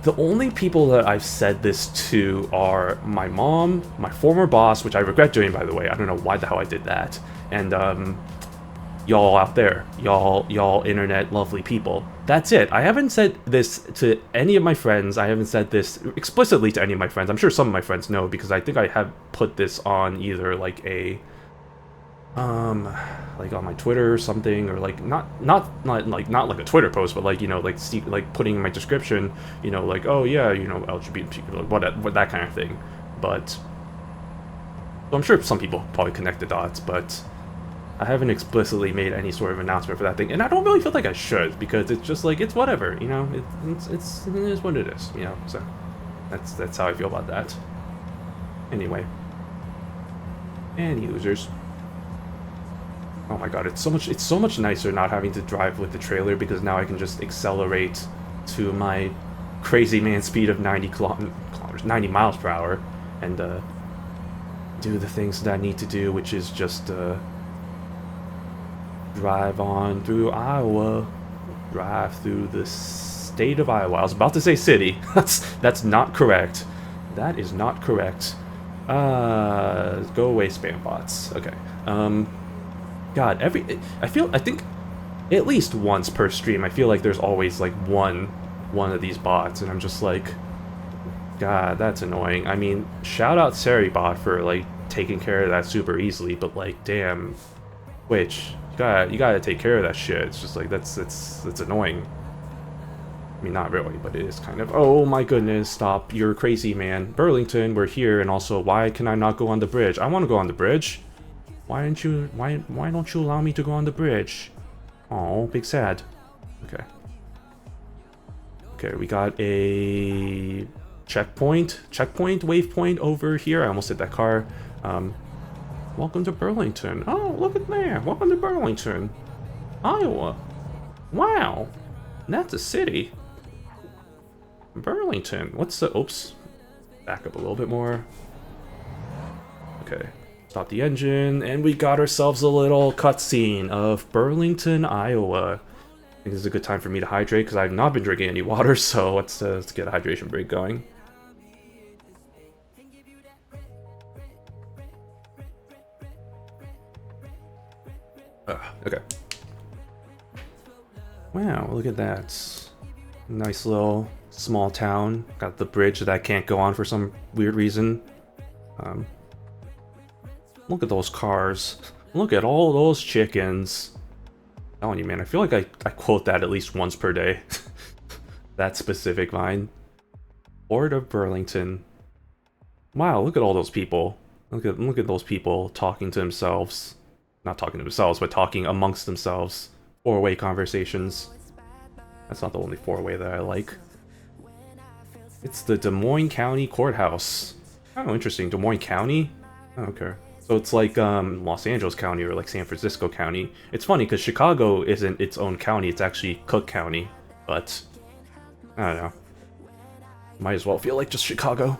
The only people that I've said this to are my mom, my former boss, which I regret doing, by the way. I don't know why the hell I did that. And y'all out there, y'all internet lovely people. That's it. I haven't said this to any of my friends. I haven't said this explicitly to any of my friends. I'm sure some of my friends know, because I think I have put this on either like a like on my Twitter or something, or like not like a Twitter post, but like, you know, like putting in my description, you know, like, oh yeah, you know, LGBT, what that kind of thing. But So I'm sure some people probably connect the dots, but I haven't explicitly made any sort of announcement for that thing, and I don't really feel like I should, because it's just like, it's whatever, you know? It is what it is, you know? So that's how I feel about that. Anyway. Any losers. Oh my god, it's so much nicer not having to drive with the trailer, because now I can just accelerate to my crazy man speed of 90 miles per hour, and do the things that I need to do, which is just drive on through Iowa, drive through the state of Iowa. I was about to say city. That's not correct. That is not correct. Go away, spam bots. Okay. God, I think at least once per stream, I feel like there's always like one of these bots, and I'm just like, God, that's annoying. I mean, shout out Seribot for like taking care of that super easily, but like, damn, Twitch, you gotta take care of that shit. It's just like, that's annoying. I mean, not really, but it is kind of. Oh my goodness, stop, you're crazy, man. Burlington, we're here, and also, why can I not go on the bridge? I want to go on the bridge. Why don't you allow me to go on the bridge? Oh, big sad. Okay. Okay, we got a checkpoint, waypoint over here. I almost hit that car. Welcome to Burlington. Oh, look at that. Welcome to Burlington, Iowa. Wow, that's a city. Burlington. What's the... Oops. Back up a little bit more. Okay. Stop the engine, and we got ourselves a little cutscene of Burlington, Iowa. I think this is a good time for me to hydrate, because I've not been drinking any water, so let's get a hydration break going. Okay. Wow, look at that. Nice little small town. Got the bridge that I can't go on for some weird reason. Look at those cars. Look at all those chickens. I'm telling you, man, I feel like I quote that at least once per day. That specific line. Port of Burlington. Wow, look at all those people. Look at those people talking to themselves. Not talking to themselves, but talking amongst themselves. Four-way conversations. That's not the only four-way that I like. It's the Des Moines County Courthouse. Oh, interesting. Des Moines County? Oh, okay. So it's like Los Angeles County or like San Francisco County. It's funny because Chicago isn't its own county, it's actually Cook County. But, I don't know. Might as well feel like just Chicago.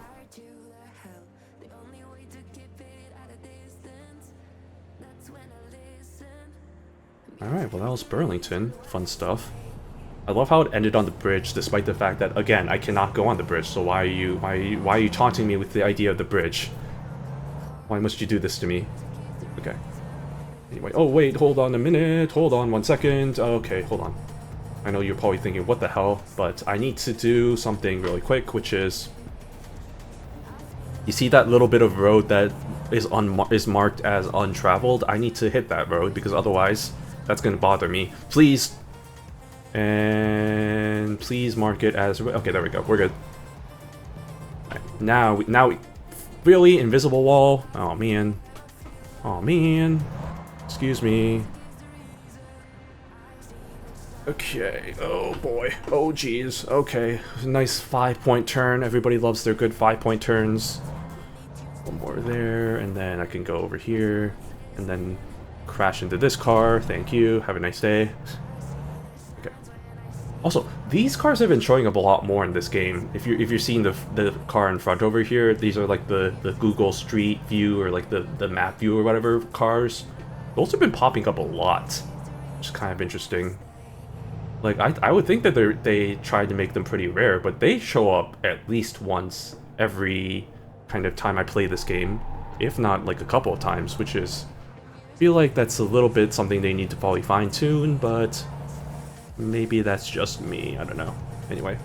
Alright, well that was Burlington. Fun stuff. I love how it ended on the bridge, despite the fact that, again, I cannot go on the bridge, so why are you taunting me with the idea of the bridge? Why must you do this to me? Okay. Anyway, oh wait, hold on a minute, hold on 1 second. Okay, hold on. I know you're probably thinking, what the hell, but I need to do something really quick, which is... You see that little bit of road that is marked as untraveled? I need to hit that road, because otherwise, that's gonna bother me. Please! And please mark it as... Okay, there we go, we're good. Right, now we... Really? Invisible wall? Oh, man. Oh, man. Excuse me. Okay. Oh, boy. Oh, jeez. Okay. Nice 5-point turn. Everybody loves their good 5-point turns. One more there, and then I can go over here, and then crash into this car. Thank you. Have a nice day. Also, these cars have been showing up a lot more in this game. If you're seeing the car in front over here, these are like the Google Street View or like the map view or whatever cars. Those have been popping up a lot, which is kind of interesting. Like I would think that they tried to make them pretty rare, but they show up at least once every kind of time I play this game, if not like a couple of times, which is, I feel like that's a little bit something they need to probably fine tune, but. Maybe that's just me, I don't know. Anyway.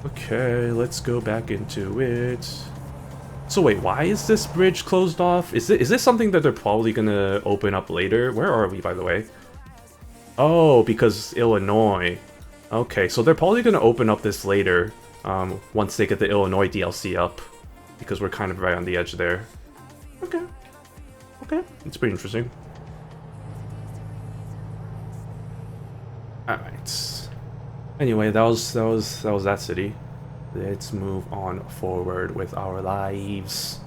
Okay, let's go back into it. So wait, why is this bridge closed off? Is this something that they're probably gonna open up later? Where are we, by the way? Oh, because Illinois. Okay, so they're probably gonna open up this later, once they get the Illinois DLC up. because we're kind of right on the edge there. Okay. Okay, it's pretty interesting. Alright. Anyway, that was that city. Let's move on forward with our lives.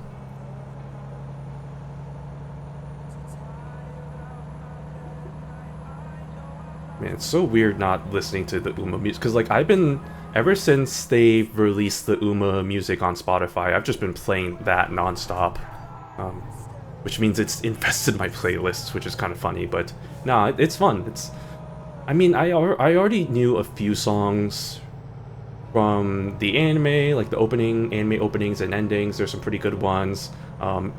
Man, it's so weird not listening to the Uma music, because like I've been, ever since they released the Uma music on Spotify, I've just been playing that nonstop, which means it's infested my playlists, which is kind of funny, but nah, it's fun. I mean, I already knew a few songs from the anime, like the anime openings and endings. There's some pretty good ones.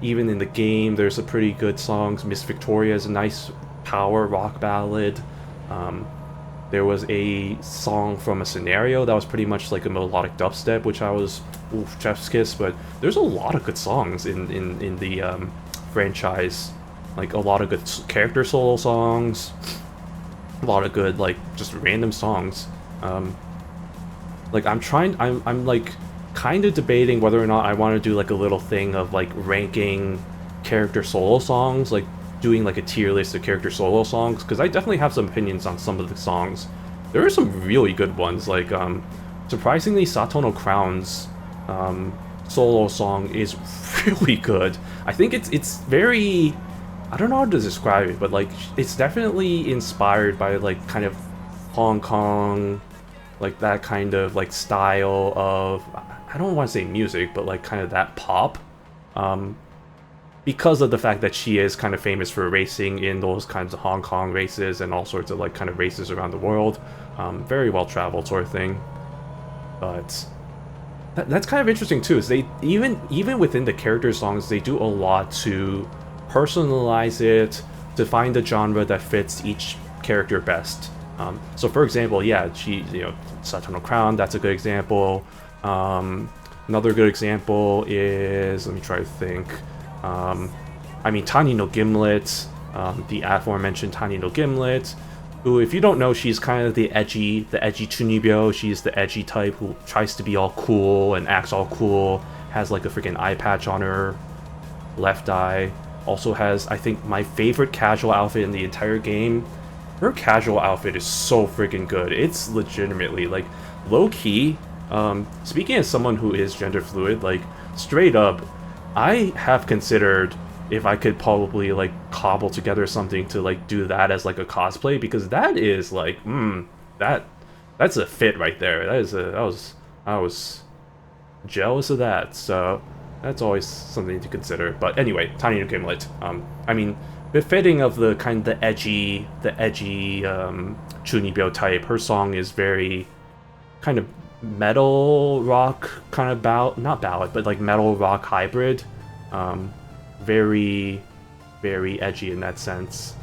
Even in the game, there's some pretty good songs. Miss Victoria is a nice power rock ballad. There was a song from a scenario that was pretty much like a melodic dubstep, which I was, oof, chef's kiss. But there's a lot of good songs in the franchise, like a lot of good character solo songs, a lot of good like just random songs. Like I'm like kind of debating whether or not I want to do like a little thing of like ranking character solo songs, like doing like a tier list of character solo songs, because I definitely have some opinions on some of the songs. There are some really good ones, like surprisingly Satono Crown's solo song is really good. I think it's very, I don't know how to describe it, but like it's definitely inspired by like kind of Hong Kong, like that kind of like style of, I don't want to say music, but like kind of that pop, because of the fact that she is kind of famous for racing in those kinds of Hong Kong races and all sorts of like kind of races around the world. Very well traveled sort of thing. But that's kind of interesting too, is they even within the character songs, they do a lot to personalize it, to find the genre that fits each character best. So for example, yeah, Satono Crown, that's a good example. Another good example is, let me try to think. I mean, Tani no Gimlet, the aforementioned Tani no Gimlet, who, if you don't know, she's kind of the edgy Chunibyo. She's the edgy type who tries to be all cool and acts all cool, has like a freaking eye patch on her left eye, also has, I think, my favorite casual outfit in the entire game. Her casual outfit is so freaking good. It's legitimately, like, low-key, speaking as someone who is gender fluid, like, straight up, I have considered if I could probably, like, cobble together something to, like, do that as, like, a cosplay, because that is, like, that's a fit right there. I was jealous of that, so that's always something to consider. But anyway, Tiny no Gimlet, I mean, befitting of the kind of the edgy Chunibyo type. Her song is very kind of metal rock, kind of not ballad, but like metal rock hybrid. Very, very edgy in that sense.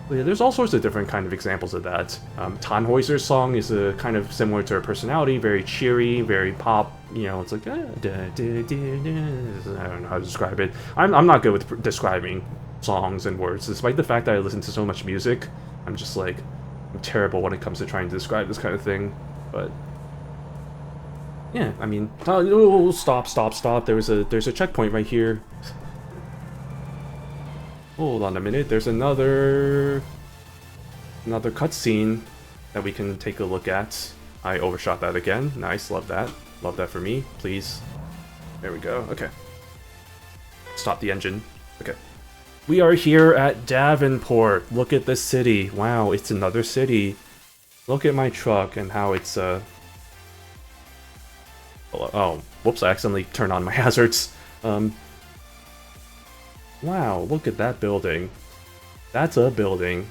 But yeah, there's all sorts of different kind of examples of that. Tannhäuser's song is a kind of similar to her personality, very cheery, very pop. You know, it's like I don't know how to describe it. I'm not good with describing songs and words, despite the fact that I listen to so much music. I'm just like, I'm terrible when it comes to trying to describe this kind of thing. But yeah, I mean, stop. There's a checkpoint right here. Hold on a minute. There's another cutscene that we can take a look at. I overshot that again. Nice, love that. Love that for me, please. There we go. Okay. Stop the engine. Okay. We are here at Davenport. Look at this city. Wow, it's another city. Look at my truck and how it's oh, whoops, I accidentally turned on my hazards. Wow, look at that building. That's a building.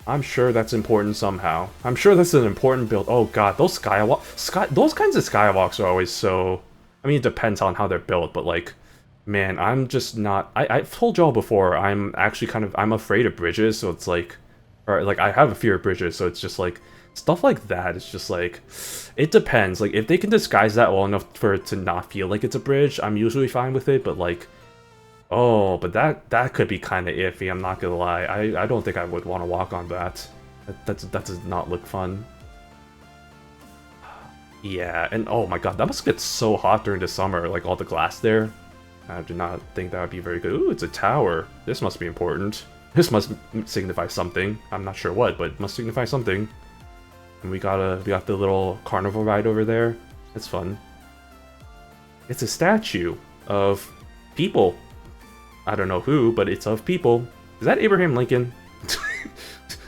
I'm sure that's important somehow. I'm sure that's an important build. Oh god, those those kinds of skywalks are always so... I mean, it depends on how they're built, but like, man, I'm just not... I've told y'all before, I'm actually I'm afraid of bridges, so it's like... Or like, I have a fear of bridges, so it's just like... Stuff like that, it's just like... It depends. Like, if they can disguise that well enough for it to not feel like it's a bridge, I'm usually fine with it, but like... Oh, but that could be kind of iffy, I'm not gonna lie. I don't think I would want to walk on that. That does not look fun. Yeah, and oh my god, that must get so hot during the summer, like all the glass there. I did not think that would be very good. Ooh, it's a tower. This must be important. This must signify something. I'm not sure what, but it must signify something. And we got the little carnival ride over there. That's fun. It's a statue of people. I don't know who, but it's of people. Is that Abraham Lincoln?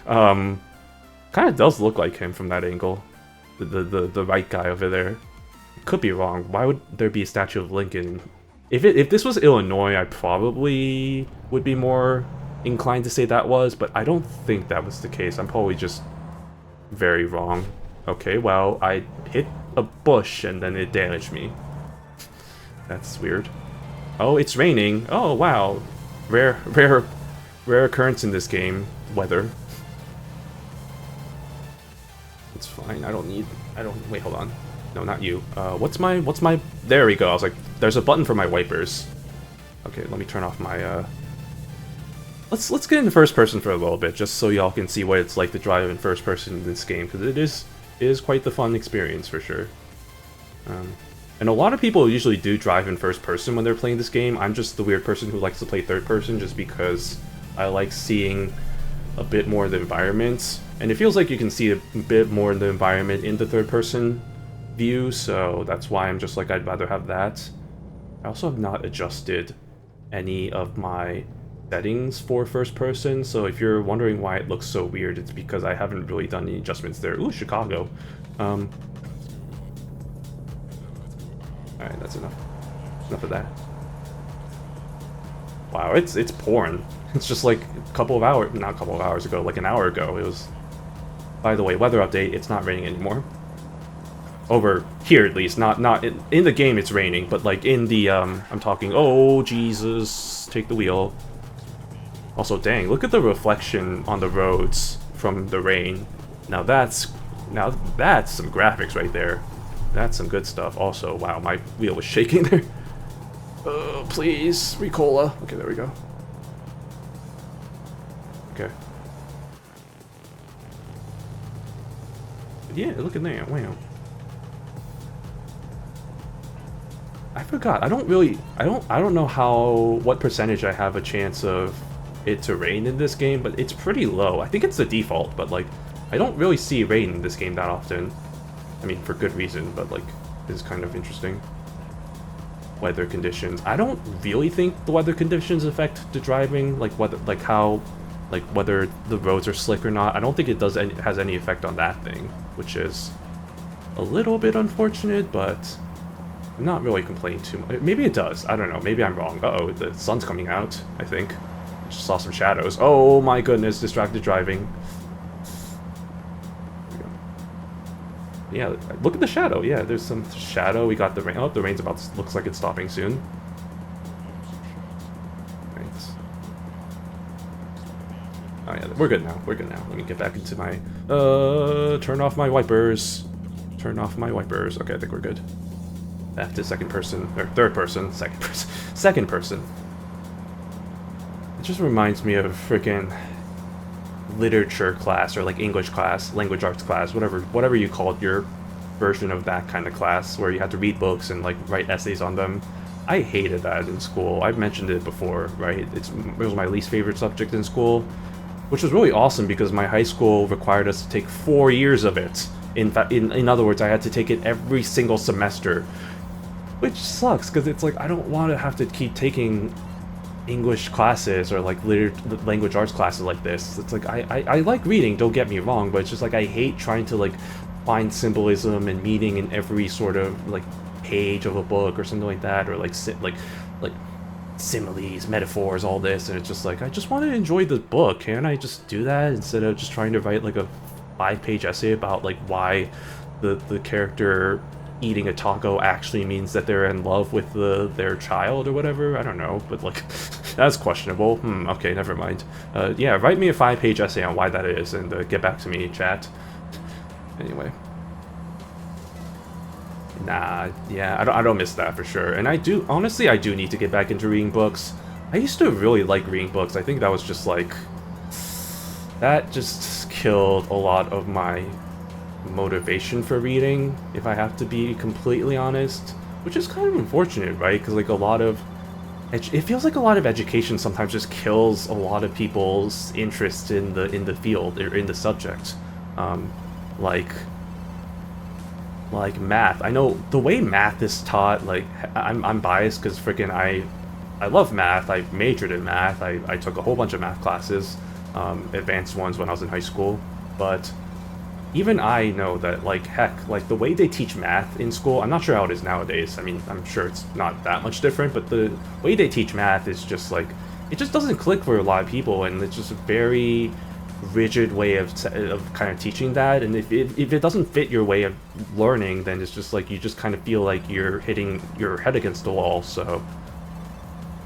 Kind of does look like him from that angle. The right guy over there. Could be wrong. Why would there be a statue of Lincoln? If this was Illinois, I probably would be more inclined to say that was, but I don't think that was the case. I'm probably just very wrong. Okay, well, I hit a bush and then it damaged me. That's weird. Oh, it's raining. Oh, wow. Rare occurrence in this game. Weather. It's fine. Wait, hold on. No, not you. What's my, there we go. I was like, there's a button for my wipers. Okay, let me turn off my, let's get into first person for a little bit, just so y'all can see what it's like to drive in first person in this game, because it is quite the fun experience for sure. And a lot of people usually do drive in first person when they're playing this game. I'm just the weird person who likes to play third person, just because I like seeing a bit more of the environment. And it feels like you can see a bit more of the environment in the third person view, so that's why I'm just like, I'd rather have that. I also have not adjusted any of my settings for first person, so if you're wondering why it looks so weird, it's because I haven't really done any adjustments there. Ooh, Chicago. Alright, that's enough. Enough of that. Wow, it's pouring. It's just like a couple of hours, not a couple of hours ago, like an hour ago, it was... By the way, weather update, it's not raining anymore. Over here, at least. Not in the game it's raining, but like in the, I'm talking, oh, Jesus, take the wheel. Also, dang, look at the reflection on the roads from the rain. Now that's some graphics right there. That's some good stuff. Also, wow, my wheel was shaking there. Oh, please, Ricola. Okay, there we go. Okay. Yeah, look at that. Wow. I forgot. I don't know what percentage I have a chance of it to rain in this game, but it's pretty low. I think it's the default, but like I don't really see rain in this game that often. I mean, for good reason, but like it's kind of interesting. Weather conditions. I don't really think the weather conditions affect the driving, like whether whether the roads are slick or not. I don't think it has any effect on that thing, which is a little bit unfortunate, but I'm not really complaining too much. Maybe it does. I don't know. Maybe I'm wrong. Uh-oh, the sun's coming out, I think. I just saw some shadows. Oh my goodness, distracted driving. Yeah, look at the shadow. Yeah, there's some shadow. We got the rain. Oh, the rain's looks like it's stopping soon. Thanks. Oh yeah, we're good now. We're good now. Let me get back into my, turn off my wipers. Turn off my wipers. Okay, I think we're good. Back to second person, or third person, second person. It just reminds me of freaking literature class, or like English class, language arts class, whatever you called your version of that kind of class, where you had to read books and like write essays on them. I hated that in school. I've mentioned it before, right? It was my least favorite subject in school, which was really awesome because my high school required us to take 4 years of it. In fact, in other words, I had to take it every single semester, which sucks because it's like I don't want to have to keep taking English classes or like language arts classes like this. It's like I like reading, don't get me wrong, but it's just like I hate trying to like find symbolism and meaning in every sort of like page of a book or something like that, or like similes, metaphors, all this, and it's just like I just want to enjoy the book. Can't I just do that instead of just trying to write like a 5-page essay about like why the character eating a taco actually means that they're in love with their child or whatever? I don't know, but like that's questionable. Okay, never mind. Yeah, write me a 5-page essay on why that is, and get back to me, chat. Anyway. Nah, yeah, I don't miss that for sure. And I do need to get back into reading books. I used to really like reading books. I think that was just like, that just killed a lot of my motivation for reading, if I have to be completely honest, which is kind of unfortunate, right? Because like a lot of it feels like a lot of education sometimes just kills a lot of people's interest in the field or in the subject. Um, like math. I know the way math is taught. Like I'm biased because freaking I love math. I majored in math. I took a whole bunch of math classes, advanced ones when I was in high school. But even I know that, like, heck, like, the way they teach math in school, I'm not sure how it is nowadays. I mean, I'm sure it's not that much different, but the way they teach math is just, like, it just doesn't click for a lot of people, and it's just a very rigid way of kind of teaching that, and if it doesn't fit your way of learning, then it's just, like, you just kind of feel like you're hitting your head against the wall, so...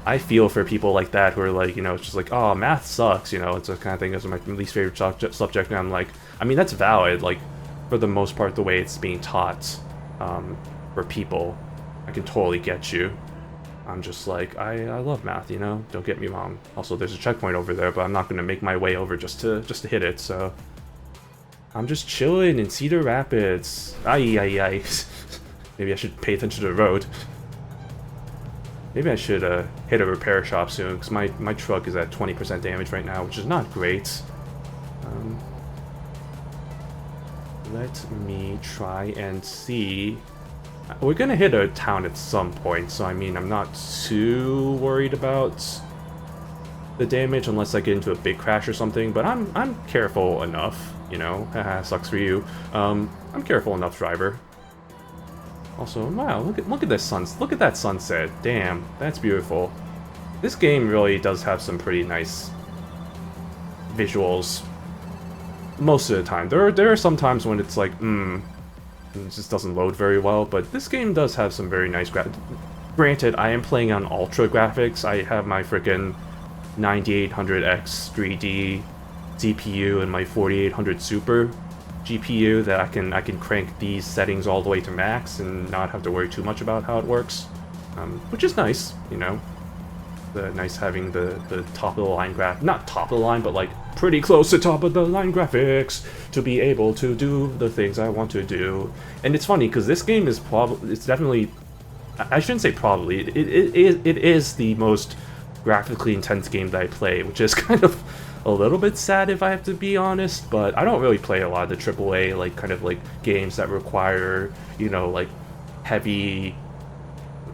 I feel for people like that who are like, you know, it's just like, oh, math sucks, you know, it's a kind of thing as my least favorite subject, and I'm like, I mean, that's valid, like, for the most part, the way it's being taught, for people, I can totally get you. I'm just like, I love math, you know, don't get me wrong. Also, there's a checkpoint over there, but I'm not going to make my way over just to hit it, so... I'm just chilling in Cedar Rapids. Ay. Maybe I should pay attention to the road. Maybe I should hit a repair shop soon, because my truck is at 20% damage right now, which is not great. Let me try and see. We're gonna hit a town at some point, so I mean, I'm not too worried about the damage unless I get into a big crash or something, but I'm careful enough, you know. Haha, sucks for you. I'm careful enough, driver. Also, wow, look at this look at that sunset. Damn, that's beautiful. This game really does have some pretty nice visuals most of the time. There are some times when it's like, it just doesn't load very well, but this game does have some very nice Granted, I am playing on ultra graphics. I have my freaking 9800X 3D CPU and my 4800 Super GPU that I can crank these settings all the way to max and not have to worry too much about how it works, which is nice, you know. Nice having the top of the line not top of the line, but like pretty close to top of the line graphics to be able to do the things I want to do. And it's funny because this game is it's definitely, I shouldn't say probably, it is the most graphically intense game that I play, which is kind of a little bit sad if I have to be honest, but I don't really play a lot of the AAA, like, kind of, like, games that require, you know, like, heavy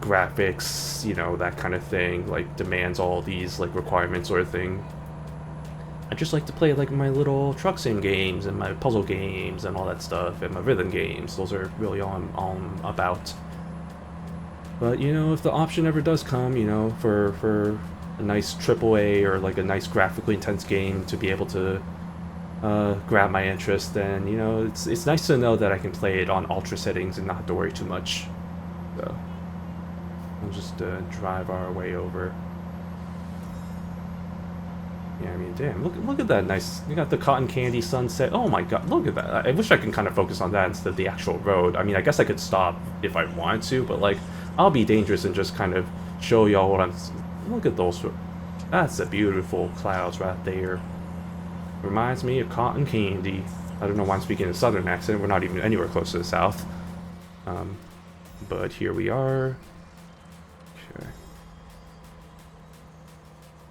graphics, you know, that kind of thing, like, demands all these, like, requirements sort of thing. I just like to play, like, my little truck sim games and my puzzle games and all that stuff, and my rhythm games. Those are really all I'm about. But, you know, if the option ever does come, you know, for a nice AAA or like a nice graphically intense game to be able to grab my interest, then, you know, it's nice to know that I can play it on ultra settings and not have to worry too much. So we'll just drive our way over. Yeah, I mean, damn, look at that nice. You got the cotton candy sunset. Oh my god, look at that. I wish I could kind of focus on that instead of the actual road. I mean, I guess I could stop if I wanted to, but like, I'll be dangerous and just kind of show y'all what I'm... Look at those. That's a beautiful clouds right there. Reminds me of cotton candy. I don't know why I'm speaking in a southern accent. We're not even anywhere close to the south. But here we are. Okay.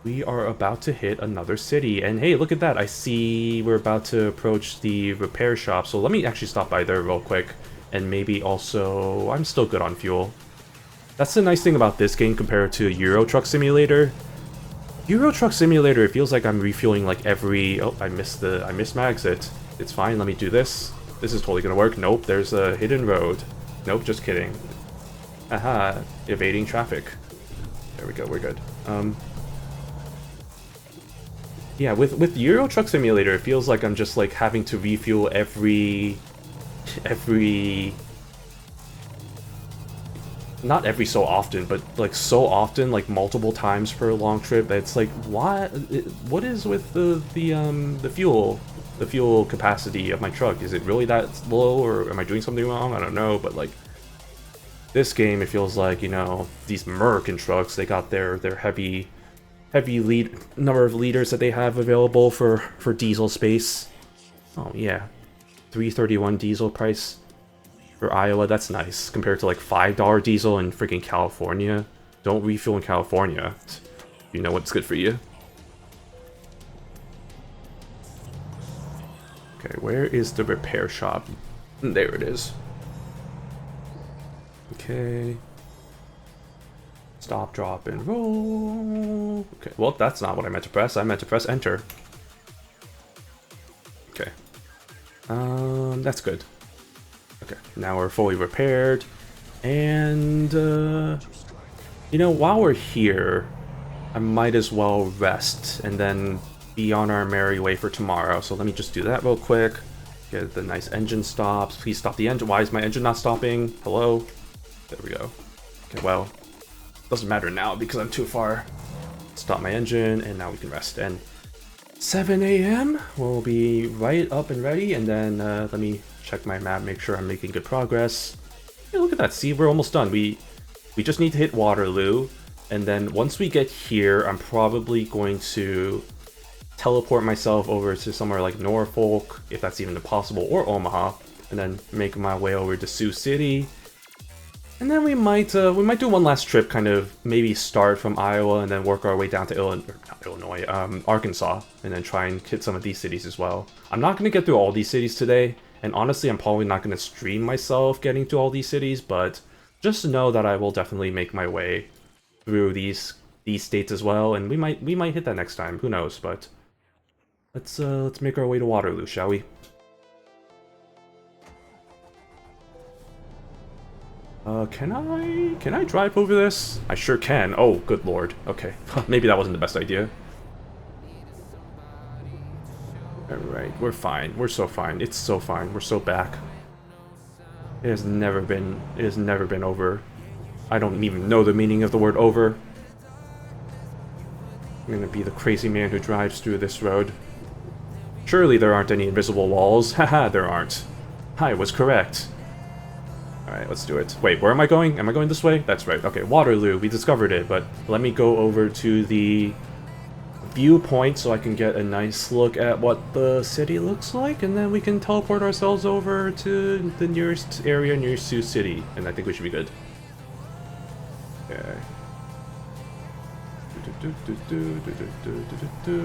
We are about to hit another city. And hey, look at that. I see we're about to approach the repair shop. So let me actually stop by there real quick. And maybe also... I'm still good on fuel. That's the nice thing about this game compared to Euro Truck Simulator. Euro Truck Simulator, it feels like I'm refueling like every... Oh, I missed my exit. It's fine, let me do this. This is totally gonna work. Nope, there's a hidden road. Nope, just kidding. Aha, evading traffic. There we go, we're good. Yeah, with Euro Truck Simulator, it feels like I'm just like having to refuel every... Not every so often, but like so often, like multiple times per long trip. It's like, what is with the fuel capacity of my truck? Is it really that low, or am I doing something wrong? I don't know, but like this game, it feels like, you know, these American trucks, they got their heavy number of liters that they have available for diesel space. Oh yeah, 331 diesel price for Iowa. That's nice compared to like $5 diesel in freaking California. Don't refuel in California. You know what's good for you. Okay, where is the repair shop? There it is. Okay. Stop, drop, and roll. Okay, well, that's not what I meant to press. I meant to press enter. Okay. That's good. Okay, now we're fully repaired. And, you know, while we're here, I might as well rest and then be on our merry way for tomorrow. So let me just do that real quick. Get the nice engine stops. Please stop the engine. Why is my engine not stopping? Hello? There we go. Okay, well, doesn't matter now because I'm too far. Stop my engine, and now we can rest. And 7 a.m. we'll be right up and ready. And then let me check my map, make sure I'm making good progress. Hey, look at that. See, we're almost done. We just need to hit Waterloo. And then once we get here, I'm probably going to teleport myself over to somewhere like Norfolk, if that's even possible, or Omaha, and then make my way over to Sioux City. And then we might do one last trip, kind of maybe start from Iowa and then work our way down to Arkansas, and then try and hit some of these cities as well. I'm not going to get through all these cities today, and honestly, I'm probably not going to stream myself getting to all these cities, but just know that I will definitely make my way through these states as well, and we might hit that next time. Who knows? But let's make our way to Waterloo, shall we? Can I drive over this? I sure can. Oh, good lord. Okay, maybe that wasn't the best idea. Alright, we're fine. We're so fine. It's so fine. We're so back. It has never been over. I don't even know the meaning of the word over. I'm gonna be the crazy man who drives through this road. Surely there aren't any invisible walls. Haha, there aren't. I was correct. Alright, let's do it. Wait, where am I going? Am I going this way? That's right. Okay, Waterloo. We discovered it, but let me go over to the viewpoint so I can get a nice look at what the city looks like, and then we can teleport ourselves over to the nearest area near Sioux City, and I think we should be good. Okay.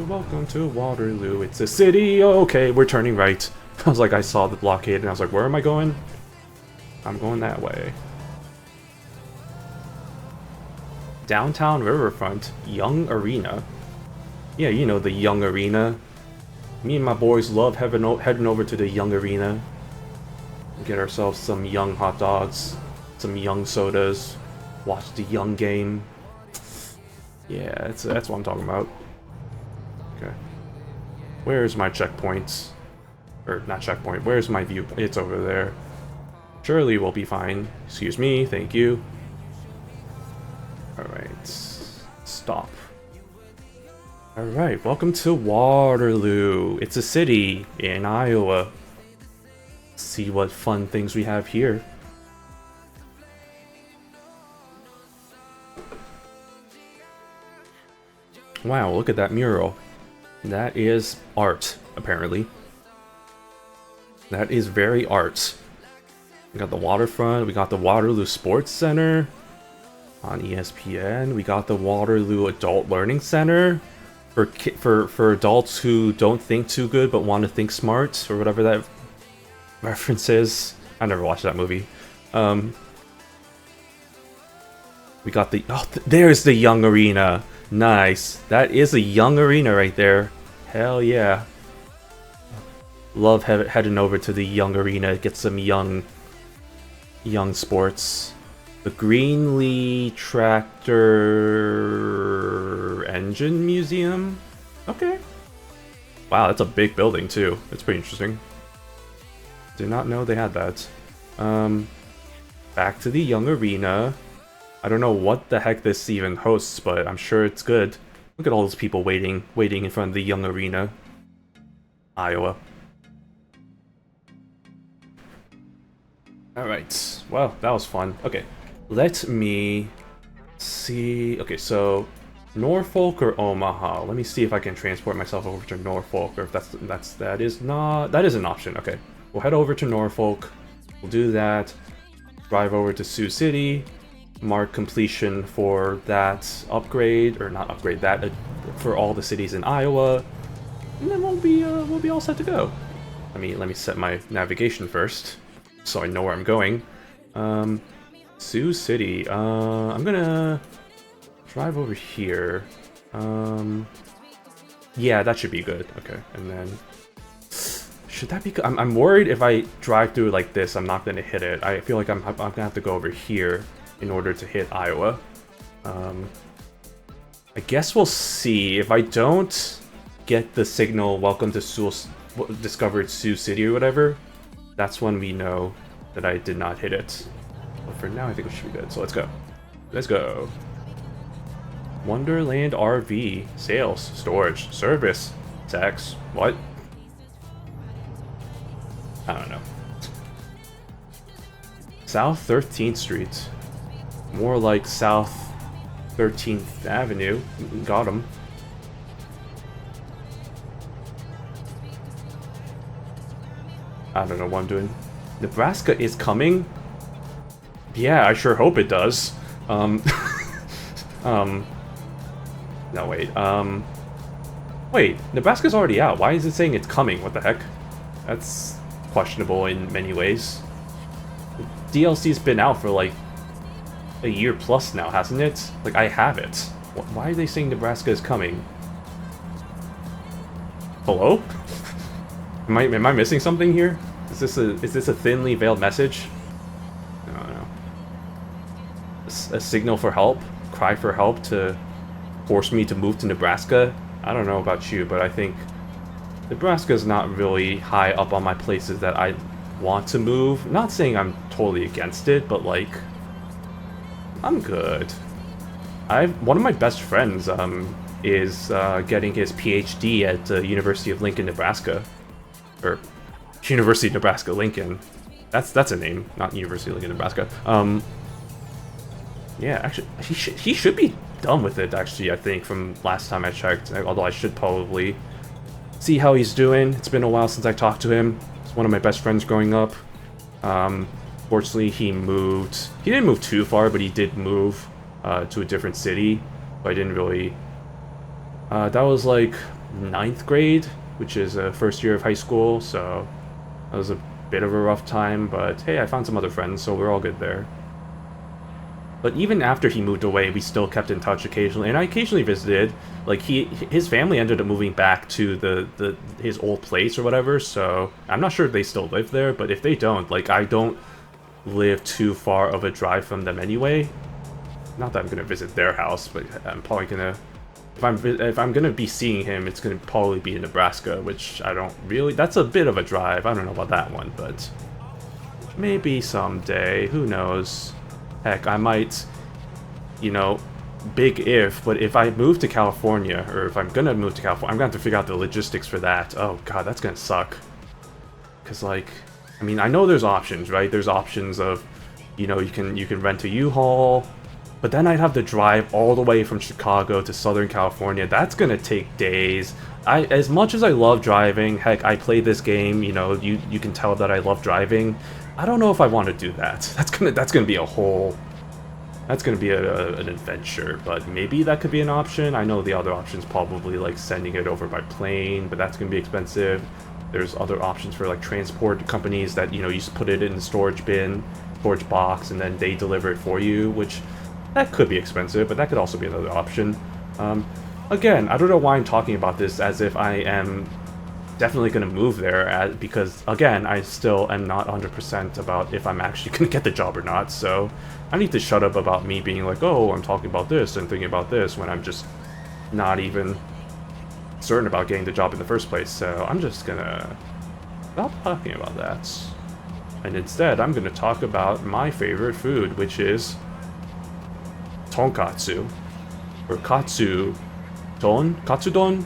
Welcome to Waterloo. It's a city. Okay, we're turning right. I was like, I saw the blockade, and I was like, where am I going? I'm going that way. Downtown Riverfront, Young Arena. Yeah, you know the Young Arena. Me and my boys love heading over to the Young Arena. Get ourselves some young hot dogs, some young sodas, watch the Young game. Yeah, that's what I'm talking about. Okay. Where's my checkpoint? Or, not checkpoint, where's my view? It's over there. Surely we'll be fine. Excuse me, thank you. Alright. Stop. Alright, welcome to Waterloo. It's a city in Iowa. Let's see what fun things we have here. Wow, look at that mural. That is art, apparently. That is very art. We got the waterfront, we got the Waterloo Sports Center on ESPN, we got the Waterloo Adult Learning Center for adults who don't think too good but want to think smart, or whatever that reference is. I never watched that movie. We got the, there's the Young Arena. Nice. That is a Young Arena right there. Hell yeah. Love heading over to the Young Arena, get some young sports. The Greenlee Tractor Engine Museum? Okay. Wow, that's a big building too. It's pretty interesting. Did not know they had that. Back to the Young Arena. I don't know what the heck this even hosts, but I'm sure it's good. Look at all those people waiting in front of the Young Arena. Iowa. Alright, well, that was fun. Okay, let me see. Okay, so Norfolk or Omaha? Let me see if I can transport myself over to Norfolk, or if that is an option. Okay, we'll head over to Norfolk. We'll do that. Drive over to Sioux City. Mark completion for that upgrade, or not upgrade, that for all the cities in Iowa. And then we'll be all set to go. Let me set my navigation first, so I know where I'm going. Sioux City. I'm gonna drive over here. Yeah, that should be good. Okay, and then should that be? I'm worried if I drive through like this, I'm not gonna hit it. I feel like I'm gonna have to go over here in order to hit Iowa. I guess we'll see. If I don't get the signal, welcome to discovered Sioux City or whatever, that's when we know that I did not hit it. But for now, I think we should be good. So let's go. Let's go. Wonderland RV. Sales. Storage. Service. Tax. What? I don't know. South 13th Street. More like South 13th Avenue. Got him. I don't know what I'm doing. Nebraska is coming? Yeah, I sure hope it does. No, wait. Wait, Nebraska's already out. Why is it saying it's coming? What the heck? That's questionable in many ways. DLC's been out for like a year plus now, hasn't it? Like, I have it. Why are they saying Nebraska is coming? Hello? Am I missing something here? Is this a thinly veiled message? I don't know. A signal for help? Cry for help to force me to move to Nebraska? I don't know about you, but I think Nebraska's not really high up on my places that I want to move. Not saying I'm totally against it, but like, I'm good. One of my best friends is getting his PhD at University of Lincoln, Nebraska. Or University of Nebraska Lincoln. That's a name, not University of Lincoln, Nebraska. Yeah, actually, he should be done with it, actually, I think, from last time I checked. Although I should probably see how he's doing. It's been a while since I talked to him. He's one of my best friends growing up. Fortunately, he moved. He didn't move too far, but he did move to a different city. So I didn't really... that was like 9th grade, which is first year of high school, so that was a bit of a rough time, but hey, I found some other friends, so we're all good there. But even after he moved away, we still kept in touch occasionally, and I occasionally visited. Like, his family ended up moving back to his old place or whatever, so I'm not sure if they still live there, but if they don't, like, I don't live too far of a drive from them anyway. Not that I'm gonna visit their house, but I'm probably gonna... If I'm gonna be seeing him, it's gonna probably be in Nebraska, which I don't really... That's a bit of a drive. I don't know about that one, but maybe someday. Who knows? Heck, I might, you know, big if, but if I move to California, or if I'm gonna move to California, I'm gonna have to figure out the logistics for that. Oh god, that's gonna suck. Cause like, I mean, I know there's options, right? There's options of, you know, you can rent a U-Haul. But then I'd have to drive all the way from Chicago to Southern California. That's gonna take days. As much as I love driving, heck, I play this game, you know, you can tell that I love driving. I don't know if I want to do that. That's gonna be a whole... That's gonna be an adventure, but maybe that could be an option. I know the other option's probably like sending it over by plane, but that's gonna be expensive. There's other options for like transport companies that, you know, you just put it in the storage bin, storage box, and then they deliver it for you, which... That could be expensive, but that could also be another option. Again, I don't know why I'm talking about this as if I am definitely going to move there, because, again, I still am not 100% about if I'm actually going to get the job or not, so I need to shut up about me being like, oh, I'm talking about this and thinking about this, when I'm just not even certain about getting the job in the first place, so I'm just going to stop talking about that. And instead, I'm going to talk about my favorite food, which is... tonkatsu, or katsudon? Katsudon?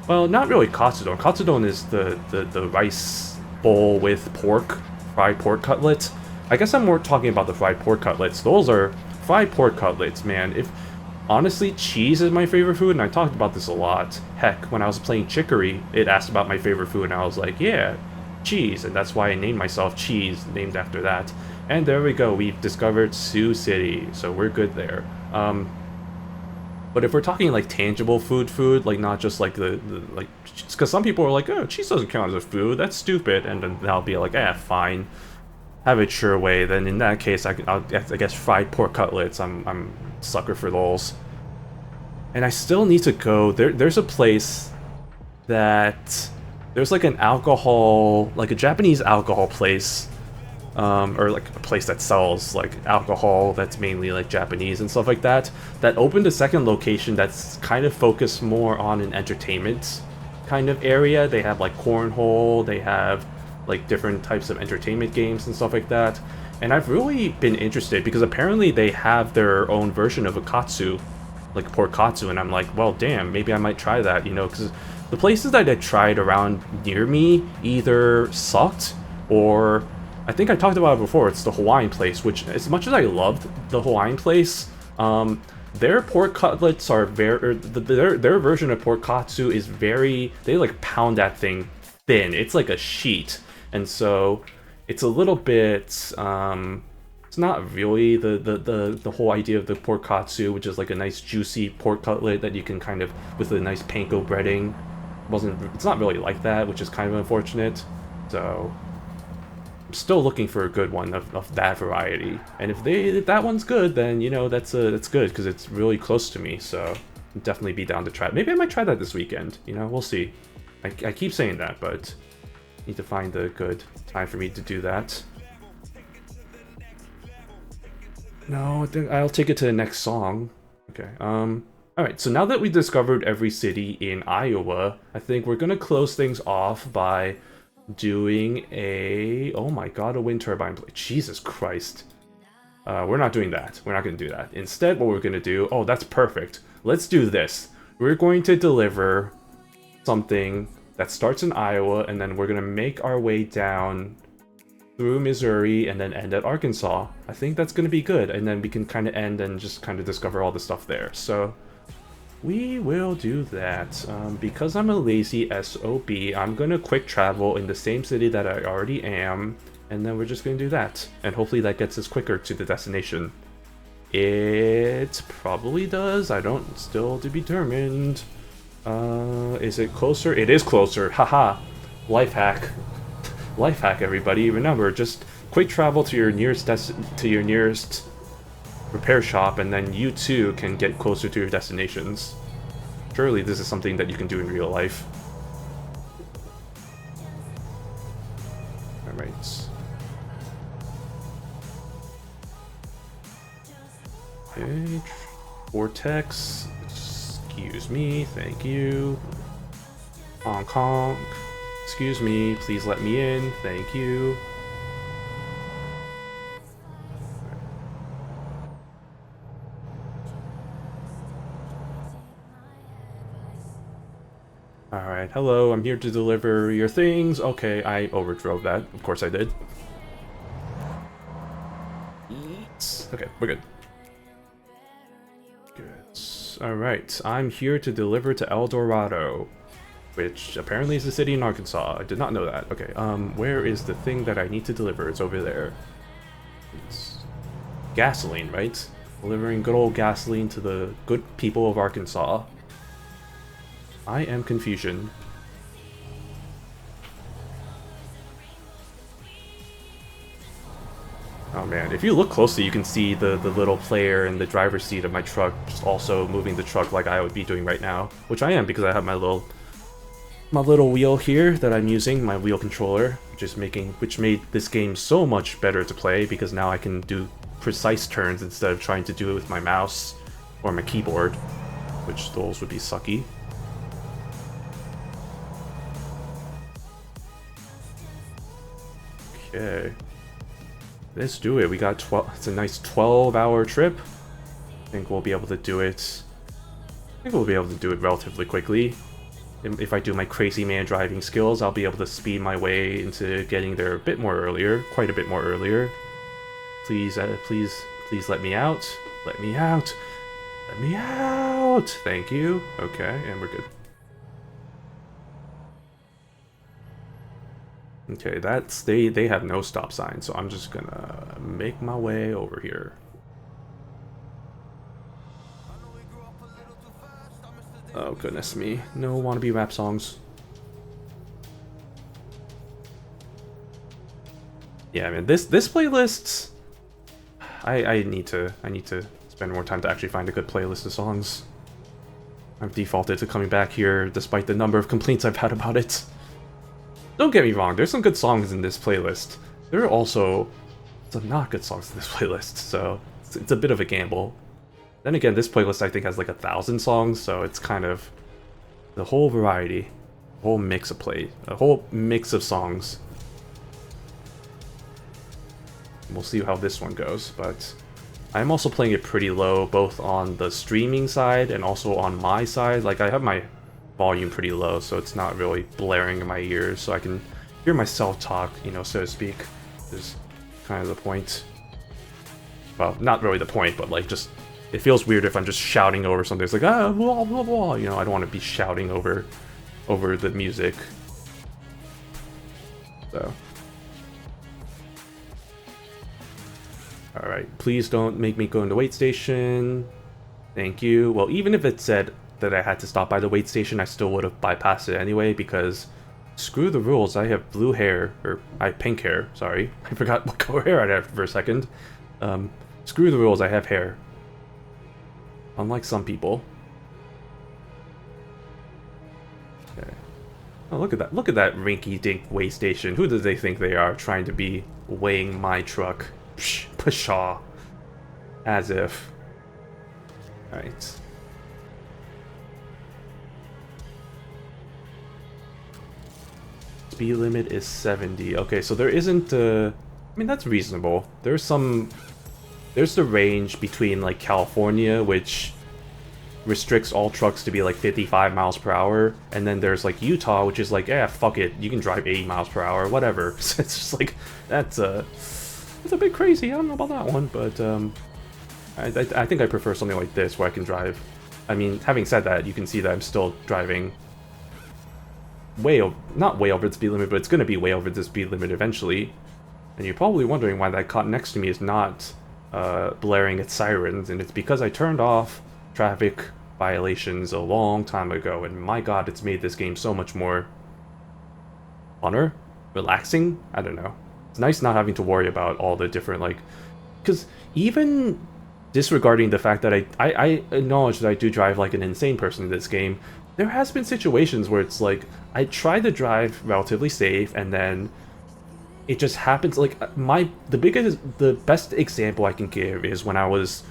Well, not really katsudon. Katsudon is the rice bowl with pork, fried pork cutlet. I guess I'm more talking about the fried pork cutlets. Those are fried pork cutlets, man. Honestly, cheese is my favorite food, and I talked about this a lot. Heck, when I was playing Chicory, it asked about my favorite food, and I was like, yeah, cheese, and that's why I named myself Cheese, named after that. And there we go, we've discovered Sioux City, so we're good there. But if we're talking like tangible food, like not just like the like, because some people are like, oh, cheese doesn't count as a food, that's stupid, and then I'll be like, fine, have it your way. Then in that case, I guess fried pork cutlets. I'm sucker for those. And I still need to go. There's a place that there's like an alcohol, like a Japanese alcohol place, or like a place that sells like alcohol that's mainly like Japanese and stuff like that, that opened a second location that's kind of focused more on an entertainment kind of area. They have like cornhole, they have like different types of entertainment games and stuff like that. And I've really been interested because apparently they have their own version of a katsu, like pork katsu, and I'm like, well, damn, maybe I might try that, you know, because the places that I tried around near me either sucked or I think I talked about it before, it's the Hawaiian place, which as much as I loved the Hawaiian place, their pork cutlets are very, their version of pork katsu is very, they like pound that thing thin. It's like a sheet. And so it's a little bit, it's not really the whole idea of the pork katsu, which is like a nice juicy pork cutlet that you can kind of, with a nice panko breading. It's not really like that, which is kind of unfortunate. So still looking for a good one of that variety, and if that one's good, then you know that's good because it's really close to me, so I'll definitely be down to try it. Maybe I might try that this weekend, you know, we'll see. I keep saying that, but need to find a good time for me to do that. No, I think I'll take it to the next song. Okay, alright, so now that we discovered every city in Iowa, I think we're gonna close things off by doing a, oh my god, a wind turbine blade. Jesus Christ. We're not doing that. We're not going to do that. Instead, what we're going to do, oh, that's perfect. Let's do this. We're going to deliver something that starts in Iowa, and then we're going to make our way down through Missouri and then end at Arkansas. I think that's going to be good, and then we can kind of end and just kind of discover all the stuff there. So we will do that. Because I'm a lazy SOB, I'm gonna quick travel in the same city that I already am, and then we're just gonna do that. And hopefully that gets us quicker to the destination. It probably does. I don't, still to be determined. Is it closer? It is closer. Haha. Life hack. Life hack, everybody. Remember, just quick travel to your nearest repair shop, and then you too can get closer to your destinations. Surely this is something that you can do in real life. Alright. Okay. Vortex. Excuse me, thank you. Hong Kong. Excuse me, please let me in, thank you. Alright, hello, I'm here to deliver your things. Okay, I overdrove that. Of course I did. Okay, we're good. Good. Alright, I'm here to deliver to El Dorado, which apparently is a city in Arkansas. I did not know that. Okay, where is the thing that I need to deliver? It's over there. It's gasoline, right? Delivering good old gasoline to the good people of Arkansas. I am confusion. Oh man, if you look closely, you can see the little player in the driver's seat of my truck just also moving the truck like I would be doing right now, which I am because I have my little wheel here that I'm using, my wheel controller, which made this game so much better to play because now I can do precise turns instead of trying to do it with my mouse or my keyboard, which those would be sucky. Okay. Let's do it. We got 12. It's a nice 12-hour trip. I think we'll be able to do it. I think we'll be able to do it relatively quickly. If I do my crazy man driving skills, I'll be able to speed my way into getting there a bit more earlier, quite a bit more earlier. Please, please let me out. Let me out. Let me out. Thank you. Okay, and we're good. Okay, that's they have no stop sign, so I'm just gonna make my way over here. Oh goodness me, no wannabe rap songs. Yeah, man, this playlist, I need to spend more time to actually find a good playlist of songs. I've defaulted to coming back here despite the number of complaints I've had about it. Don't get me wrong, there's some good songs in this playlist. There are also some not good songs in this playlist, so it's a bit of a gamble. Then again, this playlist I think has like 1,000 songs, so it's kind of the whole variety, whole mix of a whole mix of songs. We'll see how this one goes, but I'm also playing it pretty low, both on the streaming side and also on my side. Like, I have my volume pretty low, so it's not really blaring in my ears, so I can hear myself talk, you know, so to speak, is kind of the point. Well, not really the point, but like, just, it feels weird if I'm just shouting over something. It's like, ah, blah, blah, blah, you know, I don't want to be shouting over the music. So. Alright, please don't make me go into wait station. Thank you. Well, even if it said that I had to stop by the wait station, I still would have bypassed it anyway, because screw the rules. I have blue hair, or I have pink hair, sorry. I forgot what color hair I have for a second. Screw the rules, I have hair. Unlike some people. Okay. Oh, look at that rinky-dink way station. Who do they think they are, trying to be weighing my truck? Psh, pshaw. As if. Alright. Speed limit is 70. Okay, so there isn't I mean, that's reasonable. There's the range between like California, which restricts all trucks to be like 55 miles per hour, and then there's like Utah, which is like, yeah, fuck it, you can drive 80 miles per hour, whatever. So it's just like, that's a bit crazy. I don't know about that one, but I think I prefer something like this where I can drive. I mean, having said that, you can see that I'm still driving not way over the speed limit, but it's going to be way over the speed limit eventually. And you're probably wondering why that cop next to me is not blaring its sirens, and it's because I turned off traffic violations a long time ago, and my god, it's made this game so much more funner, relaxing. I don't know. It's nice not having to worry about all the different, like, because even disregarding the fact that I acknowledge that I do drive like an insane person in this game, there has been situations where it's like, I try to drive relatively safe, and then it just happens, like, the best example I can give is when I was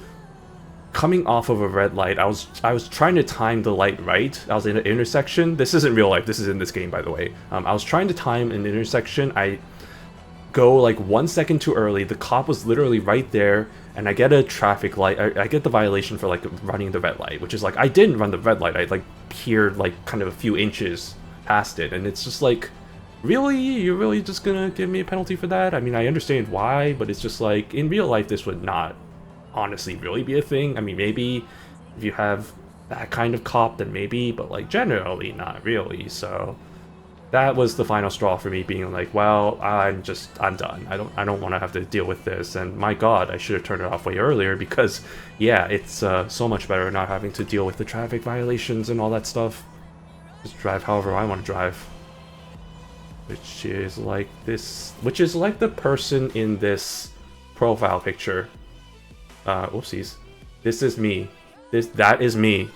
coming off of a red light. I was trying to time the light right. I was in an intersection. This isn't real life, this is in this game, by the way. I was trying to time an intersection. I go like 1 second too early. The cop was literally right there, and I get a traffic light. I get the violation for like running the red light, which is like, I didn't run the red light. I like peered like kind of a few inches past it, and it's just like, really? You're really just gonna give me a penalty for that? I mean, I understand why, but it's just like, in real life, this would not honestly really be a thing. I mean, maybe if you have that kind of cop, then maybe, but like generally not really. So that was the final straw for me, being like, well, I'm done. I don't want to have to deal with this. And my god, I should have turned it off way earlier, because yeah, it's so much better not having to deal with the traffic violations and all that stuff. Just drive however I want to drive. Which is like the person in this profile picture. Whoopsies. This is me. That is me.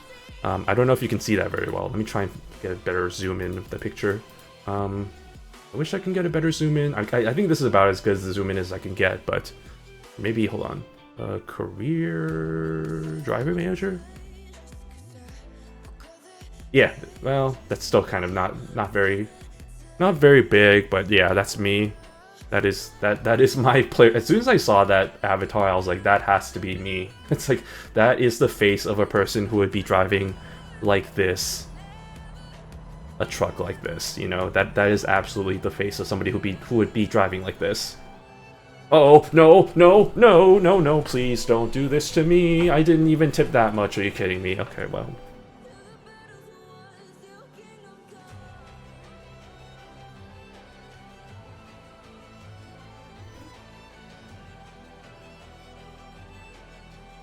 I don't know if you can see that very well. Let me try and get a better zoom in of the picture. I wish I can get a better zoom in. I think this is about as good as the zoom in as I can get, but maybe, hold on. Career driver manager? Yeah, well, that's still kind of not very big, but yeah, that's me. That is my player. As soon as I saw that avatar, I was like, that has to be me. It's like, that is the face of a person who would be driving like this. A truck like this, you know, that is absolutely the face of somebody who would be driving like this. Oh, no, please don't do this to me. I didn't even tip that much. Are you kidding me? Okay, well.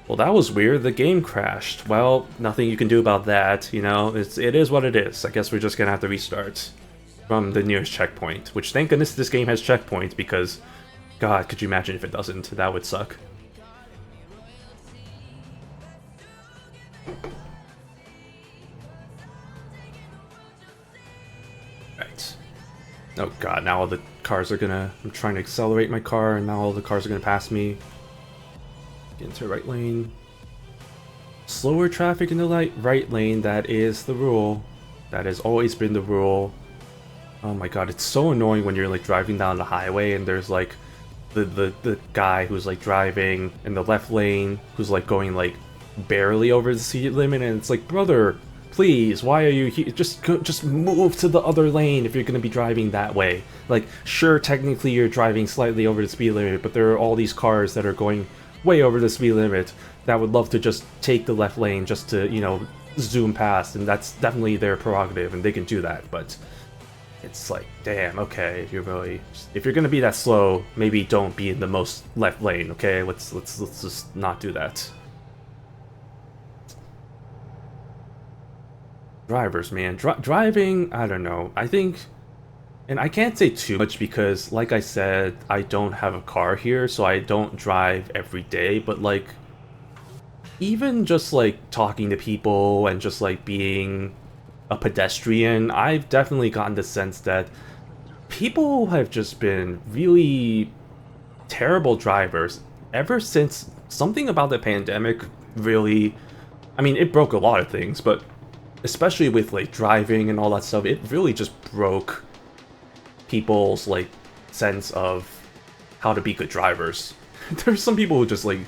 Well, that was weird. The game crashed. Well, nothing you can do about that. You know, it is what it is. I guess we're just gonna have to restart from the nearest checkpoint. Which, thank goodness, this game has checkpoints because, God, could you imagine if it doesn't? That would suck. Right. Oh God! Now all the cars are gonna. I'm trying to accelerate my car, and now all the cars are gonna pass me. Get into right lane. Slower traffic in the right lane, that is the rule. That has always been the rule. Oh my god, it's so annoying when you're like driving down the highway and there's like the guy who's like driving in the left lane who's like going like barely over the speed limit, and it's like, brother, please, why are you here? Just move to the other lane if you're gonna be driving that way. Like, sure, technically you're driving slightly over the speed limit, but there are all these cars that are going way over the speed limit that would love to just take the left lane just to, you know, zoom past, and that's definitely their prerogative, and they can do that, but it's like, damn, okay, if you're gonna be that slow, maybe don't be in the most left lane, okay? Let's just not do that. Drivers, man. Driving, I don't know. I think, and I can't say too much because, like I said, I don't have a car here, so I don't drive every day, but like, even just like talking to people and just like being a pedestrian, I've definitely gotten the sense that people have just been really terrible drivers ever since something about the pandemic really, I mean, it broke a lot of things, but especially with like driving and all that stuff, it really just broke people's like sense of how to be good drivers. There's some people who just like,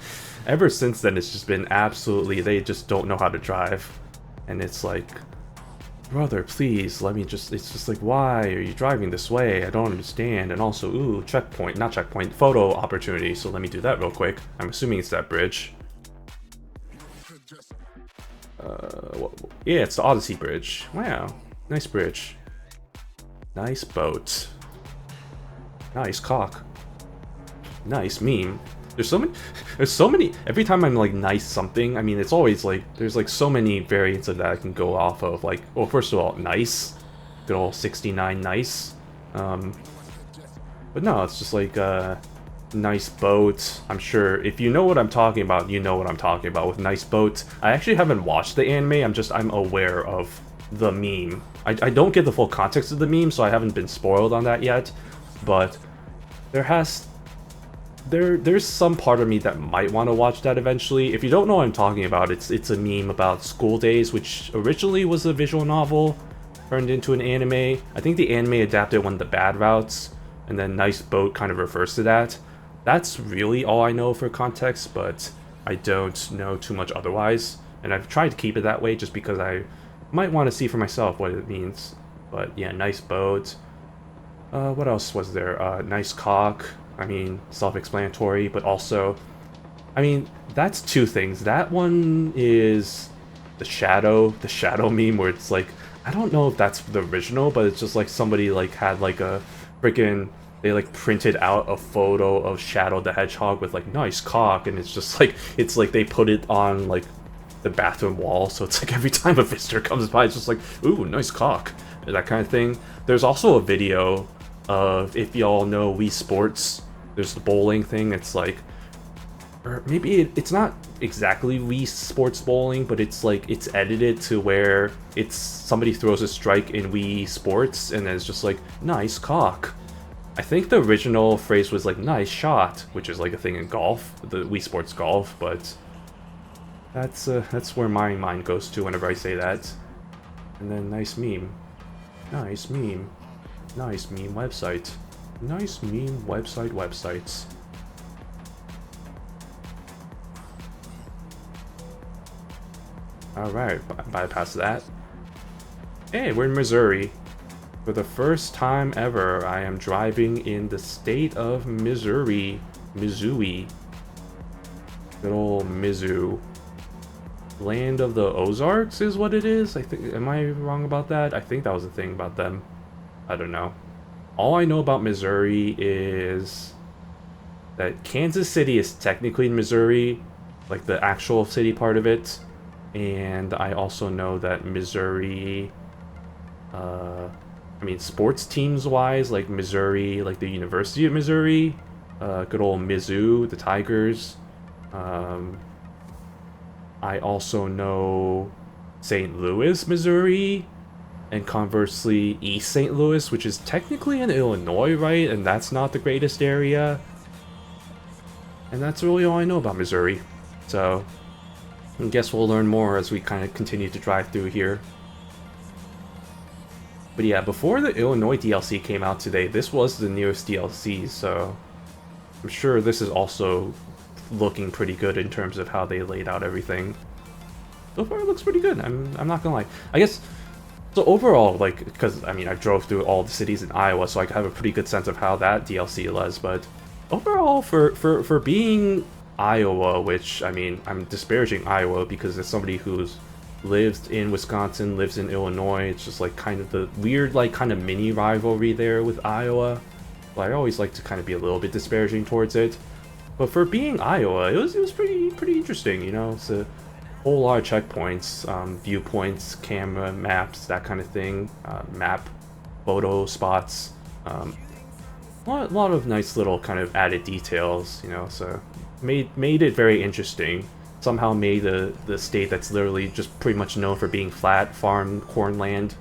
ever since then, it's just been absolutely, they just don't know how to drive. And it's like, brother, please, let me just, it's just like, why are you driving this way? I don't understand. And also, ooh, checkpoint, not checkpoint, photo opportunity. So let me do that real quick. I'm assuming it's that bridge. Yeah, it's the Odyssey Bridge. Wow, nice bridge. Nice boat. Nice cock. Nice meme. There's so many, every time I'm like nice something, I mean, it's always like, there's like so many variants of that I can go off of, like, well, first of all, nice. Good old 69 nice. But no, it's just like, nice boat. I'm sure if you know what I'm talking about, you know what I'm talking about with nice boat. I actually haven't watched the anime, I'm aware of the meme. I don't get the full context of the meme, so I haven't been spoiled on that yet, but there's some part of me that might want to watch that eventually. If you don't know what I'm talking about, it's a meme about School Days, which originally was a visual novel turned into an anime. I think the anime adapted one of the bad routes, and then Nice Boat kind of refers to that. That's really all I know for context, but I don't know too much otherwise. And I've tried to keep it that way just because I might want to see for myself what it means. But yeah, Nice Boat. What else was there? Nice cock. I mean, self-explanatory, but also, I mean, that's two things. That one is the shadow meme, where it's like, I don't know if that's the original, but it's just like somebody like had like a freaking, they like printed out a photo of Shadow the Hedgehog with like nice cock, and it's just like, it's like they put it on like the bathroom wall, so it's like every time a visitor comes by, it's just like, ooh, nice cock, that kind of thing. There's also a video of, if y'all know Wii Sports, there's the bowling thing. It's like, or maybe it's not exactly Wii Sports bowling, but it's like, it's edited to where it's somebody throws a strike in Wii Sports and then it's just like, nice cock. I think the original phrase was like, nice shot, which is like a thing in golf, the Wii Sports golf, but that's where my mind goes to whenever I say that. And then nice meme. Nice meme. Nice meme website. Nice meme websites. Alright, bypass that. Hey, we're in Missouri. For the first time ever, I am driving in the state of Missouri. Good old Mizzou. Land of the Ozarks is what it is? I think, am I wrong about that? I think that was a thing about them. I don't know. All I know about Missouri is that Kansas City is technically in Missouri, like the actual city part of it. And I also know that Missouri, I mean, sports teams wise, like Missouri, like the University of Missouri, good old Mizzou, the Tigers. Um, I also know St. Louis, Missouri, and conversely East St. Louis, which is technically in Illinois, right? And that's not the greatest area. And that's really all I know about Missouri. So, I guess we'll learn more as we kind of continue to drive through here. But yeah, before the Illinois DLC came out today, this was the newest DLC, so I'm sure this is also looking pretty good in terms of how they laid out everything. So far, it looks pretty good. I'm not gonna lie. I guess so overall, like, because I mean I drove through all the cities in Iowa, so I have a pretty good sense of how that DLC was. But overall, for being Iowa, which I mean I'm disparaging Iowa because as somebody who's lived in Wisconsin, lives in Illinois, it's just like kind of the weird like kind of mini rivalry there with Iowa. Well, I always like to kind of be a little bit disparaging towards it. But for being Iowa, it was pretty interesting, you know. It's a whole lot of checkpoints, viewpoints, camera, maps, that kind of thing. Map, photo spots. A lot of nice little kind of added details, you know. So made it very interesting. Somehow made the state that's literally just pretty much known for being flat, farm, corn land,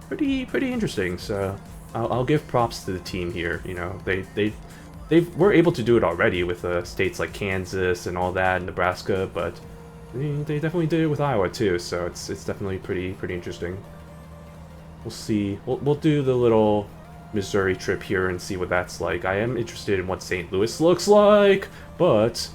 pretty interesting. So I'll give props to the team here. You know, they were able to do it already with states like Kansas and all that, Nebraska, but they definitely did it with Iowa too. So it's definitely pretty interesting. We'll see. We'll do the little Missouri trip here and see what that's like. I am interested in what St. Louis looks like, but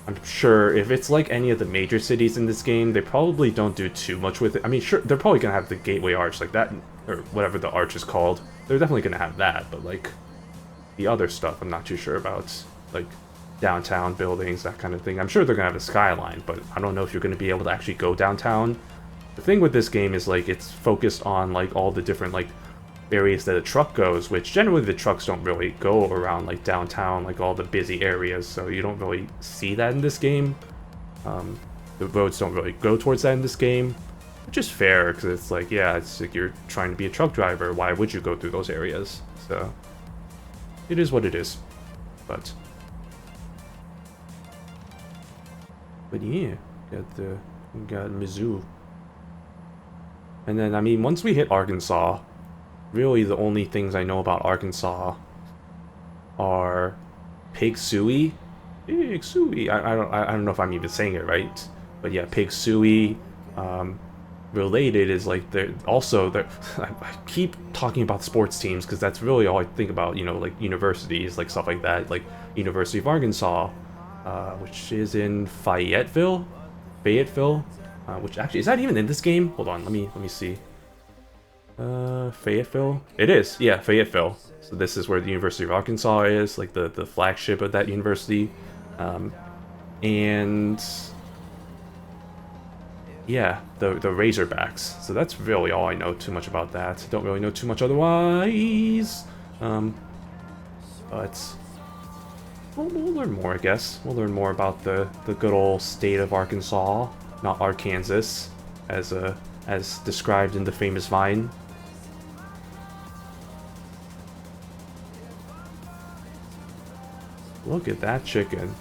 I'm sure if it's like any of the major cities in this game, they probably don't do too much with it. I mean, sure, they're probably gonna have the Gateway Arch like that, or whatever the arch is called. They're definitely gonna have that, but like the other stuff, I'm not too sure about, like downtown buildings, that kind of thing. I'm sure they're gonna have a skyline, but I don't know if you're gonna be able to actually go downtown. The thing with this game is like it's focused on like all the different like areas that a truck goes, which generally the trucks don't really go around like downtown, like all the busy areas, so you don't really see that in this game. The roads don't really go towards that in this game, which is fair, because it's like, yeah, it's like you're trying to be a truck driver, why would you go through those areas? So, it is what it is. But yeah, got Mizzou. And then, I mean, once we hit Arkansas, really the only things I know about Arkansas are Pig Suey. Pig Suey. I don't know if I'm even saying it right, but yeah, Pig Suey. Related is like they're also I keep talking about sports teams because that's really all I think about. You know, like universities, like stuff like that, like University of Arkansas, which is in Fayetteville. Which actually is that even in this game? Hold on, let me see. Fayetteville? It is, yeah, Fayetteville. So this is where the University of Arkansas is, like the flagship of that university. And yeah, the Razorbacks. So that's really all I know too much about that. Don't really know too much otherwise. But we'll learn more, I guess. We'll learn more about the good old state of Arkansas, not Arkansas, as described in the famous Vine. Look at that chicken.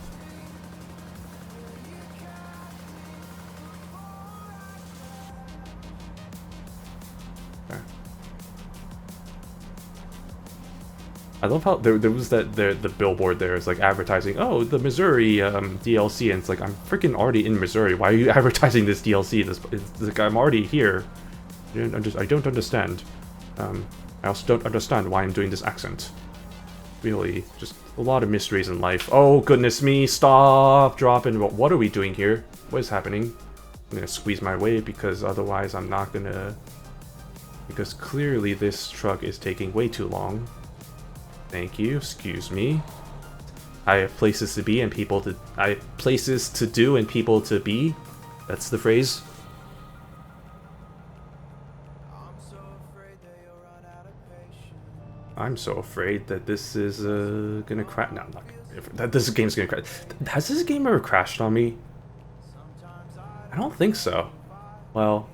I love how there was the billboard there is like advertising, oh, the Missouri DLC, and it's like, I'm freaking already in Missouri. Why are you advertising this DLC? It's like, I'm already here. I don't understand. I also don't understand why I'm doing this accent. Really, just a lot of mysteries in life. Oh, goodness me, stop dropping. What are we doing here? What is happening? I'm gonna squeeze my way because otherwise I'm not gonna... Because clearly this truck is taking way too long. Thank you, excuse me. I have places to be and people to... I have places to do and people to be. That's the phrase. I'm so afraid that this is gonna crash. No, I'm not gonna. that this game's gonna crash. Has this game ever crashed on me? I don't think so. Well,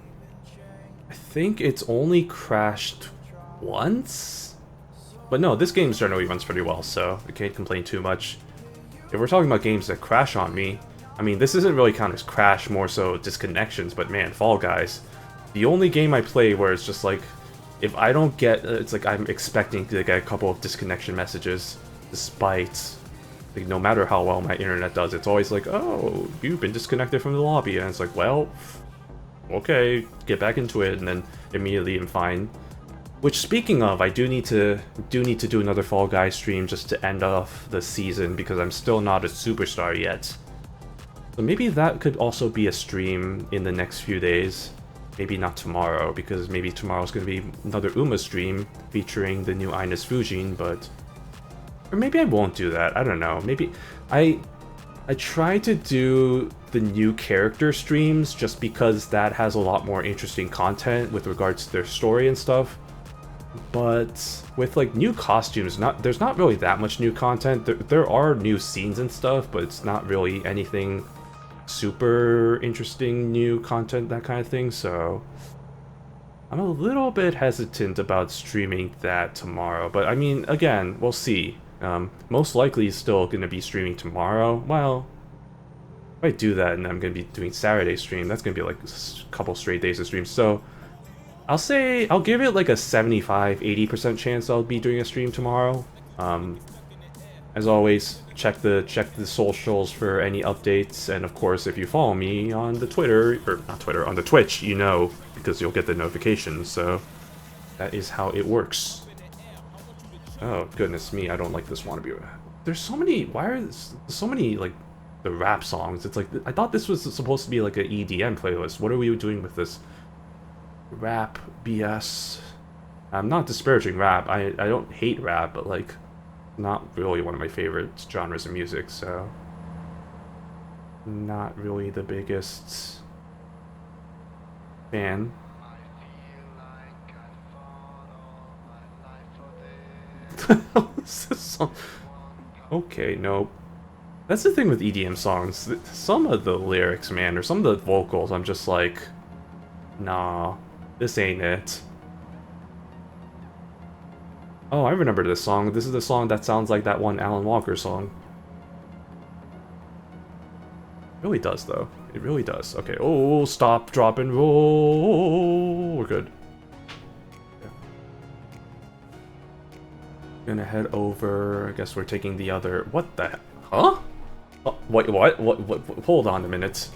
I think it's only crashed once? But no, this game generally runs pretty well, so I can't complain too much. If we're talking about games that crash on me, I mean, this isn't really count as crash, more so disconnections, but man, Fall Guys. The only game I play where it's just like, if I don't get, it's like I'm expecting to get a couple of disconnection messages, despite, like, no matter how well my internet does, it's always like, oh, you've been disconnected from the lobby, and it's like, well, okay, get back into it, and then immediately I'm fine. Which, speaking of, I do need to do another Fall Guys stream just to end off the season, because I'm still not a superstar yet. So maybe that could also be a stream in the next few days. Maybe not tomorrow, because maybe tomorrow's going to be another Uma stream featuring the new Ines Fujin, but... Or maybe I won't do that, I don't know. Maybe... I try to do the new character streams just because that has a lot more interesting content with regards to their story and stuff. But with, like, new costumes, there's not really that much new content. There are new scenes and stuff, but it's not really anything super interesting new content, that kind of thing, so I'm a little bit hesitant about streaming that tomorrow. But I mean, again, we'll see. Most likely still going to be streaming tomorrow. Well, if I do that and I'm going to be doing Saturday stream, that's going to be like a couple straight days of streams, so I'll give it like a 75-80% chance I'll be doing a stream tomorrow. As always, check the socials for any updates, and of course, if you follow me on the on the Twitch, you know, because you'll get the notifications. So that is how it works. Oh goodness me, I don't like this wannabe. There's so many. Why are so many like the rap songs? It's like I thought this was supposed to be like an EDM playlist. What are we doing with this rap BS? I'm not disparaging rap. I don't hate rap, but like, not really one of my favorite genres of music, so not really the biggest fan. What's this song? Okay, nope. That's the thing with EDM songs. Some of the lyrics, man, or some of the vocals, I'm just like, nah, this ain't it. Oh, I remember this song. This is the song that sounds like that one Alan Walker song. It really does, though. It really does. Okay, oh, stop, drop, and roll. We're good. Yeah. Gonna head over. I guess we're taking the other... What the... Huh? Oh, wait, what? What? Hold on a minute.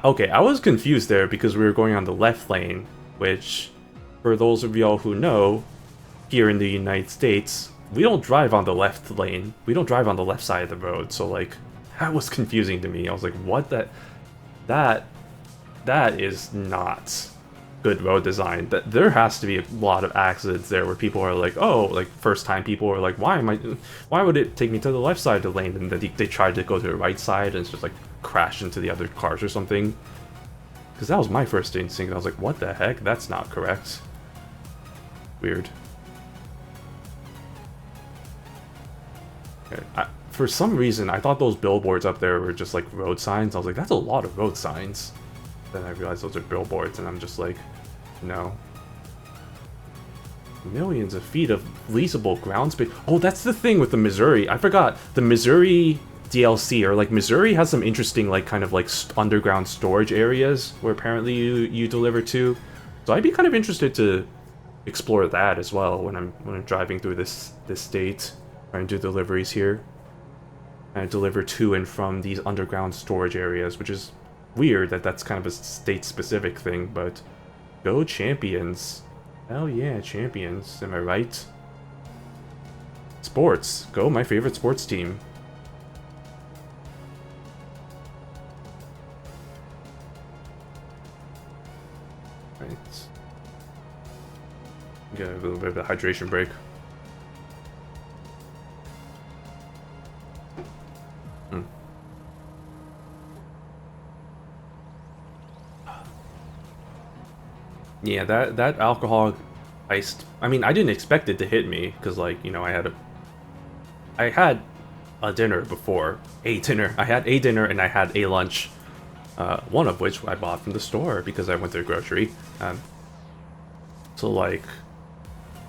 Okay, I was confused there because we were going on the left lane, which, for those of y'all who know, here in the United States, we don't drive on the left lane. We don't drive on the left side of the road, so like, that was confusing to me. I was like, what that is not good road design. That there has to be a lot of accidents there where people are like, oh, like first time people are like, why would it take me to the left side of the lane? And then they tried to go to the right side and it's just like crash into the other cars or something. Because that was my first instinct. I was like, what the heck? That's not correct. Weird. Okay. For some reason, I thought those billboards up there were just like road signs. I was like, that's a lot of road signs. Then I realized those are billboards, and I'm just like, no. Millions of feet of leasable ground space. Oh, that's the thing with the Missouri. I forgot. The Missouri DLC, or like Missouri has some interesting like kind of like underground storage areas where apparently you deliver to. So I'd be kind of interested to explore that as well when I'm driving through this state. Trying to do deliveries here. I deliver to and from these underground storage areas, which is weird that that's kind of a state-specific thing, but go champions. Hell yeah, champions, am I right? Sports, go my favorite sports team. Right. Get a little bit of a hydration break. Yeah, that alcohol iced. I mean, I didn't expect it to hit me because, like, you know, I had a dinner before. A dinner. I had a dinner and I had a lunch. One of which I bought from the store because I went to the grocery. So like,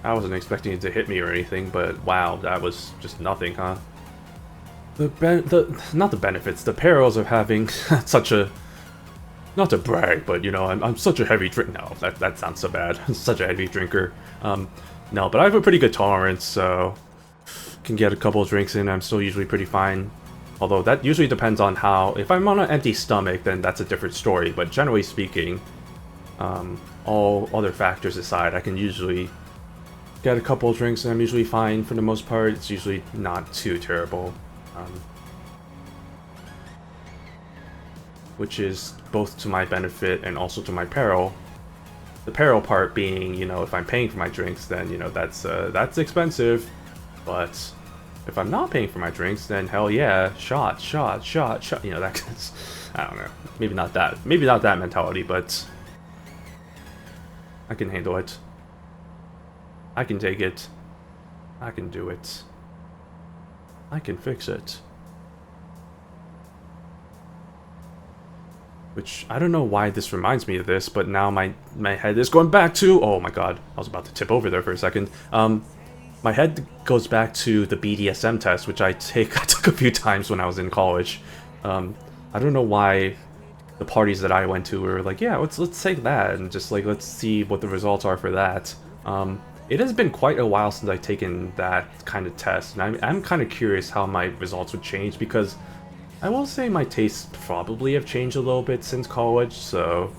I wasn't expecting it to hit me or anything, but wow, that was just nothing, huh? Not the benefits, the perils of having such a, not to brag, but you know, I'm such a heavy drink. No, that sounds so bad. Such a heavy drinker. No, but I have a pretty good tolerance, so can get a couple of drinks in. I'm still usually pretty fine. Although that usually depends on how. If I'm on an empty stomach, then that's a different story. But generally speaking, all other factors aside, I can usually get a couple of drinks and I'm usually fine for the most part. It's usually not too terrible. Which is both to my benefit and also to my peril. The peril part being, you know, if I'm paying for my drinks, then, you know, that's expensive. But if I'm not paying for my drinks, then hell yeah, shot. You know, that, I don't know. Maybe not that mentality, but I can handle it. I can take it. I can do it. I can fix it. Which, I don't know why this reminds me of this, but now my head is going back to... Oh my god, I was about to tip over there for a second. My head goes back to the BDSM test, which I took a few times when I was in college. I don't know why the parties that I went to were like, yeah, let's take that, and just like, let's see what the results are for that. It has been quite a while since I've taken that kind of test, and I'm kind of curious how my results would change, because I will say my tastes probably have changed a little bit since college, so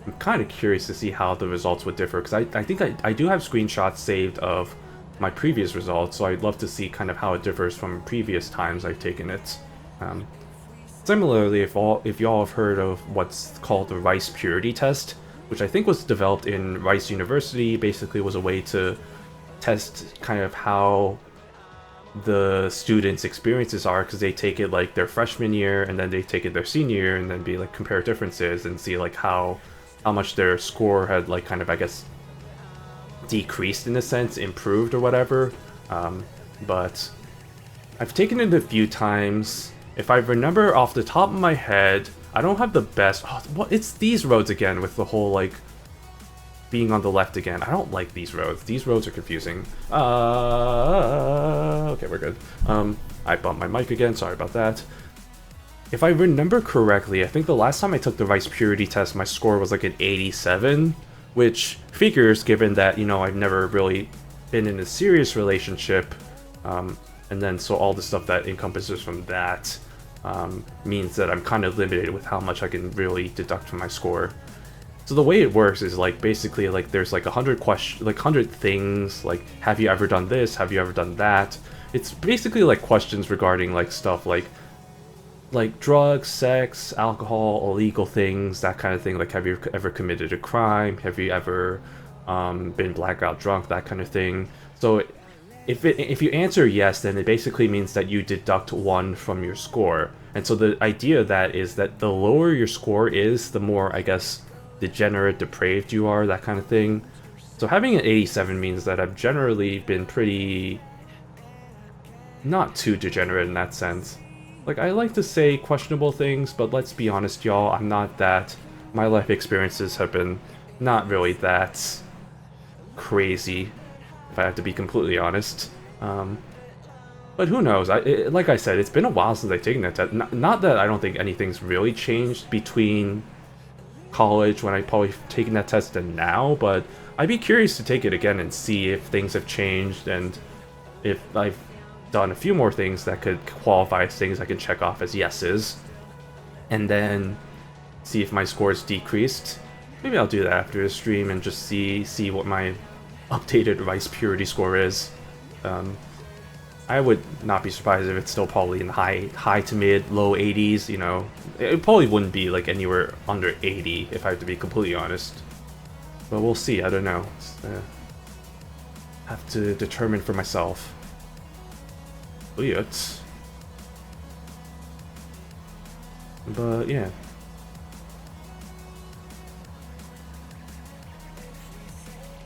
I'm kind of curious to see how the results would differ, because I think I do have screenshots saved of my previous results, so I'd love to see kind of how it differs from previous times I've taken it. Similarly, if y'all have heard of what's called the Rice Purity Test, which I think was developed in Rice University, basically was a way to test kind of how the students' experiences are, because they take it like their freshman year and then they take it their senior year and then be like compare differences and see like how much their score had like kind of, I guess, decreased in a sense, improved or whatever. But I've taken it a few times. If I remember off the top of my head, I don't have the best... Oh, what? It's these roads again with the whole like being on the left again. I don't like these roads. These roads are confusing. Okay, we're good. I bumped my mic again. Sorry about that. If I remember correctly, I think the last time I took the Rice Purity test, my score was like an 87, which figures given that, you know, I've never really been in a serious relationship, and then so all the stuff that encompasses from that means that I'm kind of limited with how much I can really deduct from my score. So the way it works is like basically like there's like 100 questions, like 100 things, like have you ever done this, have you ever done that. It's basically like questions regarding like stuff like drugs, sex, alcohol, illegal things, that kind of thing. Like, have you ever committed a crime, have you ever been blackout drunk, that kind of thing. So if you answer yes, then it basically means that you deduct 1 from your score. And so the idea of that is that the lower your score is, the more, I guess, degenerate, depraved you are, that kind of thing. So having an 87 means that I've generally been pretty... not too degenerate in that sense. Like, I like to say questionable things, but let's be honest, y'all, I'm not that. My life experiences have been not really that crazy, if I have to be completely honest. But who knows? Like I said, it's been a while since I've taken that test. Not that I don't think anything's really changed between college, when I probably taken that test, and now, but I'd be curious to take it again and see if things have changed, and if I've done a few more things that could qualify as things I can check off as yeses, and then see if my score's decreased. Maybe I'll do that after the stream and just see what my updated Rice Purity score is. I would not be surprised if it's still probably in the high to mid, low 80s, you know. It probably wouldn't be like anywhere under 80 if I have to be completely honest. But we'll see, I don't know. Have to determine for myself. But yeah.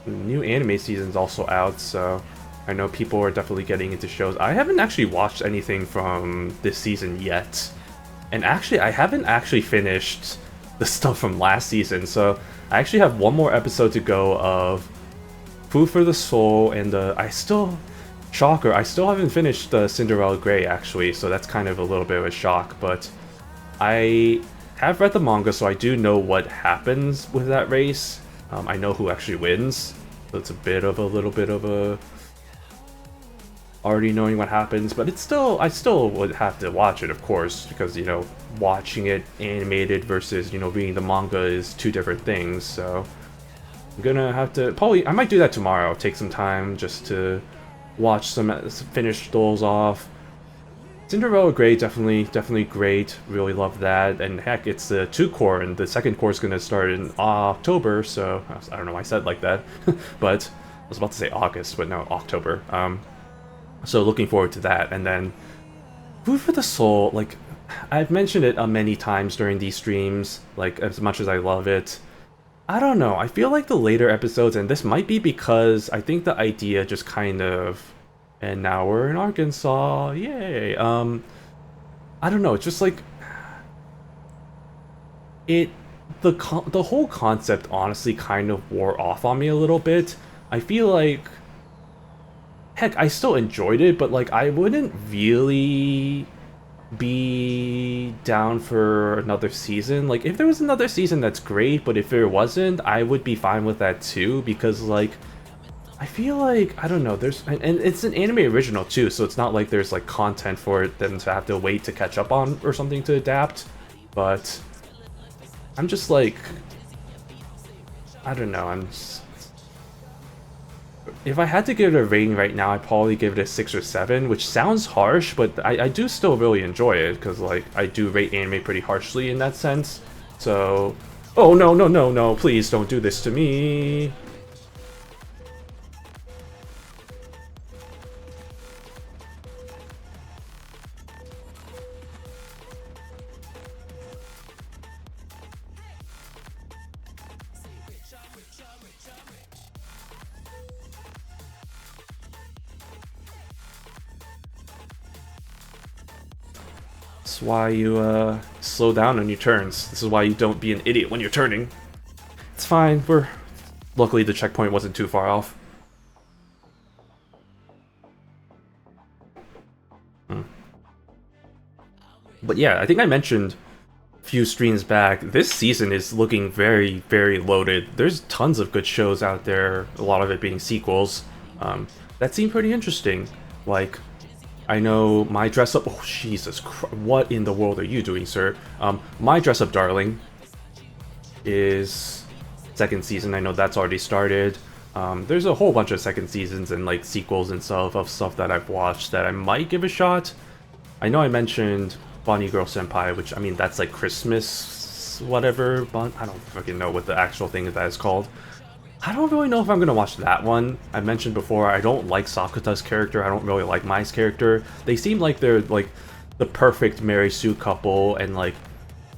The new anime season's also out, so I know people are definitely getting into shows. I haven't actually watched anything from this season yet. And actually, I haven't actually finished the stuff from last season, so I actually have one more episode to go of Food for the Soul, and shocker, I still haven't finished Cinderella Grey, actually, so that's kind of a little bit of a shock, but I have read the manga, so I do know what happens with that race. I know who actually wins, so it's a little bit of a already knowing what happens, but I still would have to watch it, of course, because, you know, watching it animated versus, you know, reading the manga is two different things, so I'm gonna have to, I might do that tomorrow, take some time just to watch finish those off. Cinderella Grey, definitely great, really love that, and heck, it's the 2-core, and the second core is gonna start in October, so, I don't know why I said it like that, but, I was about to say August, but no, October. So looking forward to that, and then Food for the Soul, like, I've mentioned it many times during these streams, like, as much as I love it, I don't know, I feel like the later episodes, and this might be because I think the idea just kind of, and now we're in Arkansas, yay, I don't know, it's just like, the whole concept honestly kind of wore off on me a little bit. I feel like, heck, I still enjoyed it, but like I wouldn't really be down for another season. Like if there was another season, that's great, but if there wasn't, I would be fine with that too, because like I feel like, I don't know, and it's an anime original too, so it's not like there's like content for them to have to wait to catch up on or something to adapt, but I'm just like, I don't know, if I had to give it a rating right now, I'd probably give it a 6 or 7, which sounds harsh, but I do still really enjoy it, because, like, I do rate anime pretty harshly in that sense, so... Oh, no, please don't do this to me! That's why you slow down on your turns. This is why you don't be an idiot when you're turning. It's fine, luckily the checkpoint wasn't too far off. But yeah, I think I mentioned a few streams back, this season is looking very, very loaded. There's tons of good shows out there, a lot of it being sequels. That seemed pretty interesting. Like, I know My Dress Up... Oh, Jesus Christ. What in the world are you doing, sir? My Dress Up Darling is second season. I know that's already started. There's a whole bunch of second seasons and, like, sequels and stuff of stuff that I've watched that I might give a shot. I know I mentioned Bunny Girl Senpai, which, I mean, that's, like, Christmas... whatever, but I don't fucking know what the actual thing that is called. I don't really know if I'm gonna watch that one. I mentioned before, I don't like Sakuta's character, I don't really like Mai's character. They seem like they're, like, the perfect Mary Sue couple, and, like,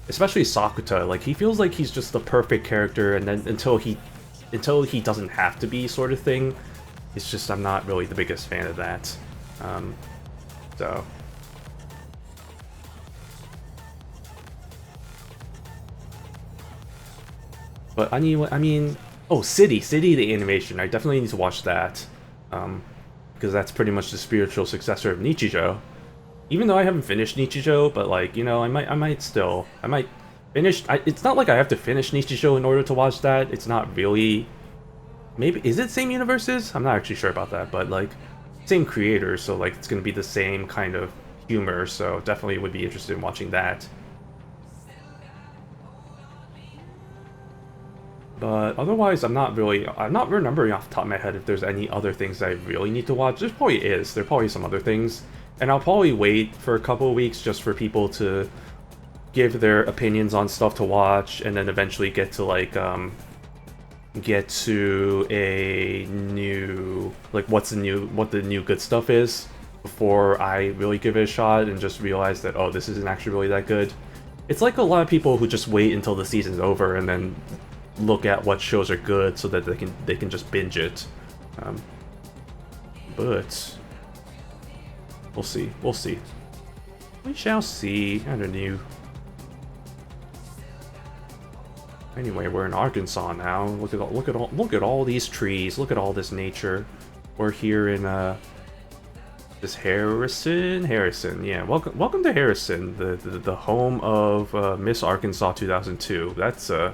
especially Sakuta, like, he feels like he's just the perfect character, and then until he doesn't have to be, sort of thing, it's just, I'm not really the biggest fan of that. So... But I mean, oh, City, the animation. I definitely need to watch that, because that's pretty much the spiritual successor of Nichijou. Even though I haven't finished Nichijou, but like, you know, I might finish. It's not like I have to finish Nichijou in order to watch that. It's not really. Maybe is it same universes? I'm not actually sure about that, but like, same creator, so like it's gonna be the same kind of humor. So definitely would be interested in watching that. But otherwise, I'm not remembering off the top of my head if there's any other things that I really need to watch. There probably some other things. And I'll probably wait for a couple of weeks just for people to give their opinions on stuff to watch, and then eventually get to, like, get to a new, like, what the new good stuff is, before I really give it a shot and just realize that, oh, this isn't actually really that good. It's like a lot of people who just wait until the season's over and then look at what shows are good so that they can just binge it. but we'll see. We'll see. We shall see. I don't know. Anyway, we're in Arkansas now. Look at all these trees. Look at all this nature. We're here in this Harrison. Yeah, welcome to Harrison, the home of Miss Arkansas 2002. That's I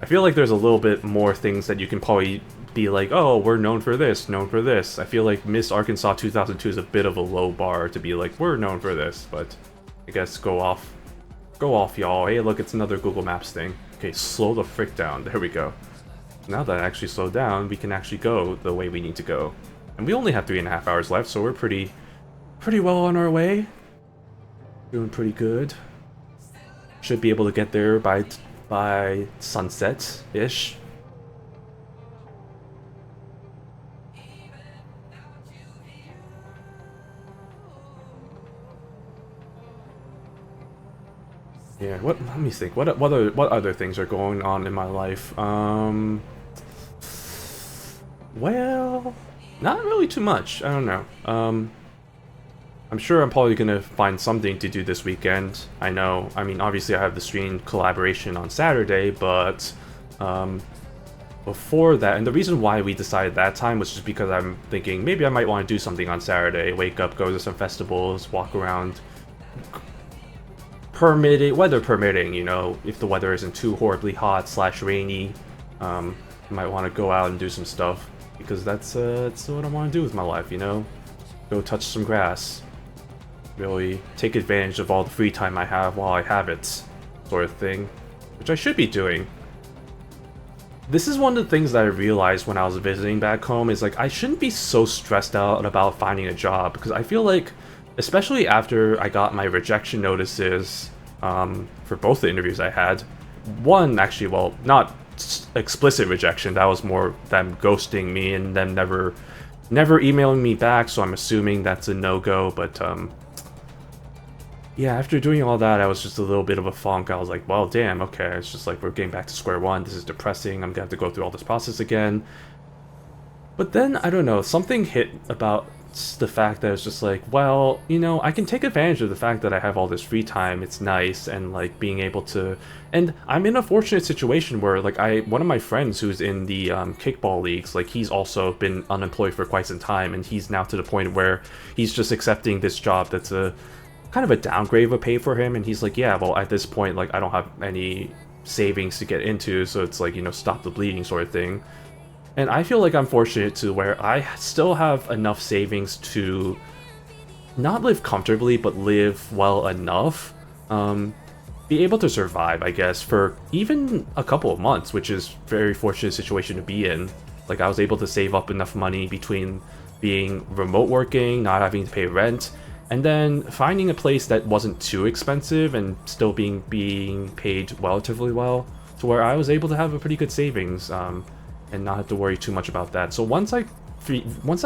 feel like there's a little bit more things that you can probably be like, oh, we're known for this, known for this. I feel like Miss Arkansas 2002 is a bit of a low bar to be like, we're known for this, but I guess go off, y'all. Hey, look, it's another Google Maps thing. Okay, slow the frick down. There we go. Now that I actually slowed down, we can actually go the way we need to go. And we only have 3.5 hours left, so we're pretty well on our way. Doing pretty good. Should be able to get there by sunset-ish. Yeah, let me think. What other things are going on in my life? Well, not really too much. I don't know. I'm sure I'm probably gonna find something to do this weekend. I know. I mean, obviously I have the stream collaboration on Saturday, but before that, and the reason why we decided that time was just because I'm thinking maybe I might want to do something on Saturday. Wake up, go to some festivals, walk around. Weather permitting, you know, if the weather isn't too horribly hot / rainy, you might want to go out and do some stuff, because that's what I want to do with my life, you know? Go touch some grass. Really take advantage of all the free time I have while I have it, sort of thing, which I should be doing. This is one of the things that I realized when I was visiting back home, is like, I shouldn't be so stressed out about finding a job, because I feel like, especially after I got my rejection notices for both the interviews I had. One, actually, well, not explicit rejection, that was more them ghosting me and them never emailing me back, so I'm assuming that's a no-go, but yeah, after doing all that, I was just a little bit of a funk. I was like, well, damn, okay, it's just like, we're getting back to square one, this is depressing, I'm gonna have to go through all this process again. But then, I don't know, something hit about the fact that it's just like, well, you know, I can take advantage of the fact that I have all this free time, it's nice, and like being able to, and I'm in a fortunate situation where like one of my friends who's in the kickball leagues, like he's also been unemployed for quite some time, and he's now to the point where he's just accepting this job that's a kind of a downgrade of a pay for him, and he's like, yeah, well, at this point, like I don't have any savings to get into, so it's like, you know, stop the bleeding sort of thing. And I feel like I'm fortunate to where I still have enough savings to not live comfortably, but live well enough. Be able to survive, I guess, for even a couple of months, which is a very fortunate situation to be in. Like, I was able to save up enough money between being remote working, not having to pay rent, and then finding a place that wasn't too expensive and still being paid relatively well, to where I was able to have a pretty good savings. And not have to worry too much about that. So once I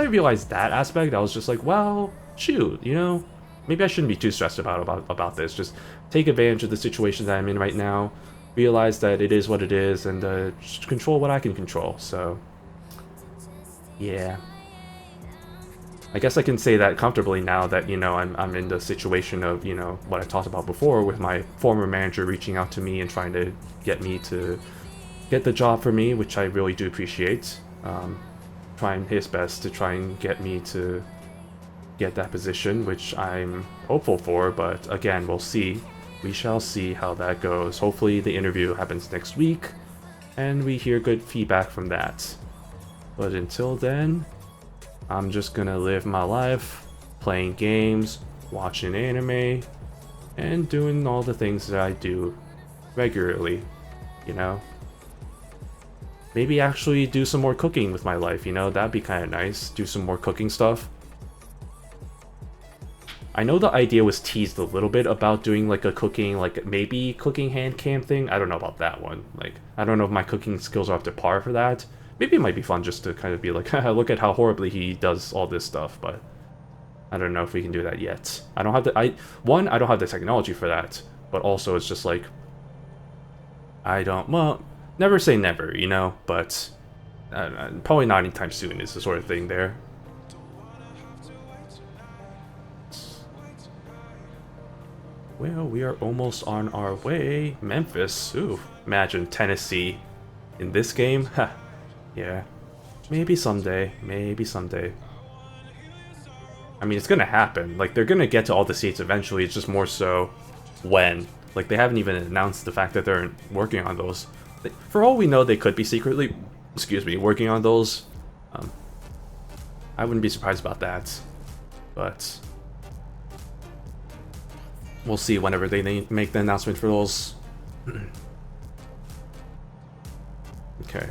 realized that aspect, I was just like, well, shoot, you know, maybe I shouldn't be too stressed about this. Just take advantage of the situation that I'm in right now, realize that it is what it is, and just control what I can control. So, yeah. I guess I can say that comfortably now that, you know, I'm in the situation of, you know, what I talked about before with my former manager reaching out to me and trying to get me to get the job for me, which I really do appreciate. Trying his best to try and get me to get that position, which I'm hopeful for, but again, we'll see. We shall see how that goes. Hopefully the interview happens next week, and we hear good feedback from that. But until then, I'm just gonna live my life, playing games, watching anime, and doing all the things that I do regularly, you know? Maybe actually do some more cooking with my life, you know? That'd be kind of nice. Do some more cooking stuff. I know the idea was teased a little bit about doing like a cooking, like maybe cooking hand cam thing. I don't know about that one. Like, I don't know if my cooking skills are up to par for that. Maybe it might be fun just to kind of be like, look at how horribly he does all this stuff, but I don't know if we can do that yet. I don't have the, I don't have the technology for that, but also it's just like, well, never say never, you know, but Probably not anytime soon is the sort of thing there. Well, we are almost on our way. Memphis. Ooh, imagine Tennessee in this game. Ha. Yeah. Maybe someday. Maybe someday. I mean, it's gonna happen. Like, they're gonna get to all the seats eventually. It's just more so when. Like, they haven't even announced the fact that they're working on those. For all we know, they could be secretly, excuse me, working on those. I wouldn't be surprised about that. But we'll see whenever they make the announcement for those. Okay.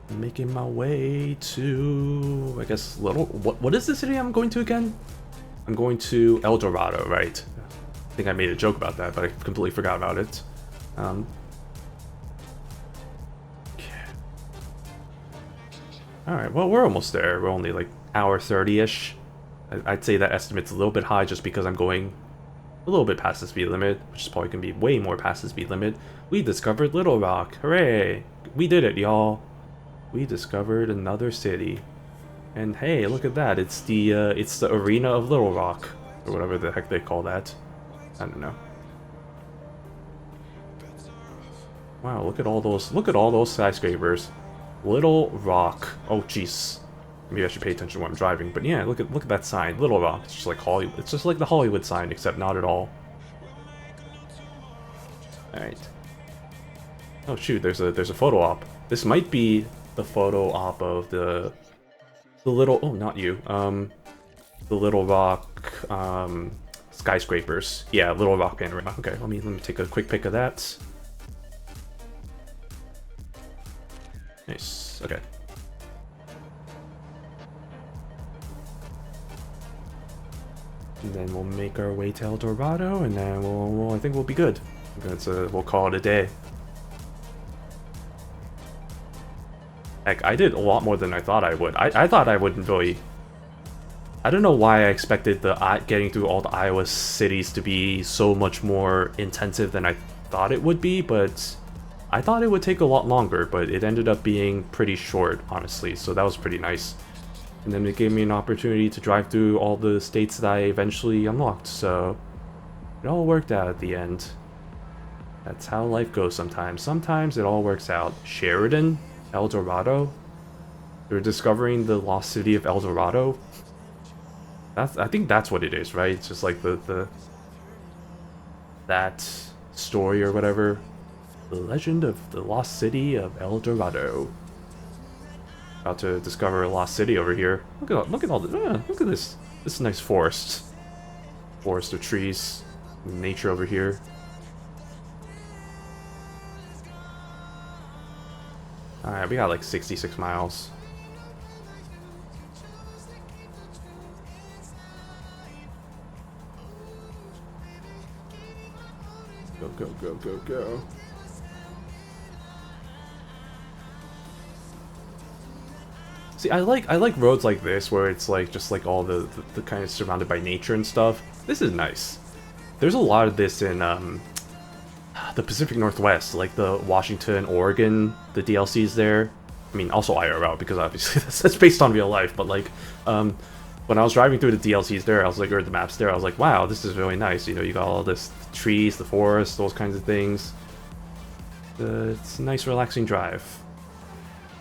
I'm making my way to, I guess, what is the city I'm going to again? I'm going to El Dorado, right? I think I made a joke about that, but I completely forgot about it. Okay. Alright, well, we're almost there. We're only like hour 30-ish. I'd say that estimate's a little bit high just because I'm going a little bit past the speed limit, which is probably going to be way more past the speed limit. We discovered Little Rock. Hooray! We did it, y'all. We discovered another city. And hey, look at that. It's the arena of Little Rock, or whatever the heck they call that. I don't know. Wow, look at all those skyscrapers. Little Rock. Oh jeez. Maybe I should pay attention when I'm driving. But yeah, look at that sign. Little Rock. It's just like Hollywood. It's just like the Hollywood sign, except not at all. Alright. Oh shoot, there's a photo op. This might be the photo op of the little, oh, not you. The Little Rock skyscrapers. Yeah, Little Rock panorama. Okay, let me take a quick pic of that. Nice. Okay. And then we'll make our way to El Dorado, and then I think we'll be good. We'll call it a day. Heck, I did a lot more than I thought I would. I thought I wouldn't really. I don't know why I expected getting through all the Iowa cities to be so much more intensive than I thought it would be, but I thought it would take a lot longer, but it ended up being pretty short, honestly, so that was pretty nice. And then it gave me an opportunity to drive through all the states that I eventually unlocked, so it all worked out at the end. That's how life goes sometimes. Sometimes it all works out. Sheridan? El Dorado? They're discovering the lost city of El Dorado? I think that's what it is, right? It's just like that story or whatever. The legend of the lost city of El Dorado. About to discover a lost city over here. Look at all the look at this nice forest. Forest of trees. Nature over here. Alright, we got like 66 miles. Go, go, go, go, go. See, I like roads like this where it's like just like all the kind of surrounded by nature and stuff. This is nice. There's a lot of this in the Pacific Northwest, like the Washington, Oregon, the DLCs there. I mean, also IRL, because obviously that's based on real life, but like, when I was driving through the DLCs there, I was like, or the maps there, I was like, wow, this is really nice. You know, you got all this trees, the forest, those kinds of things. It's a nice, relaxing drive.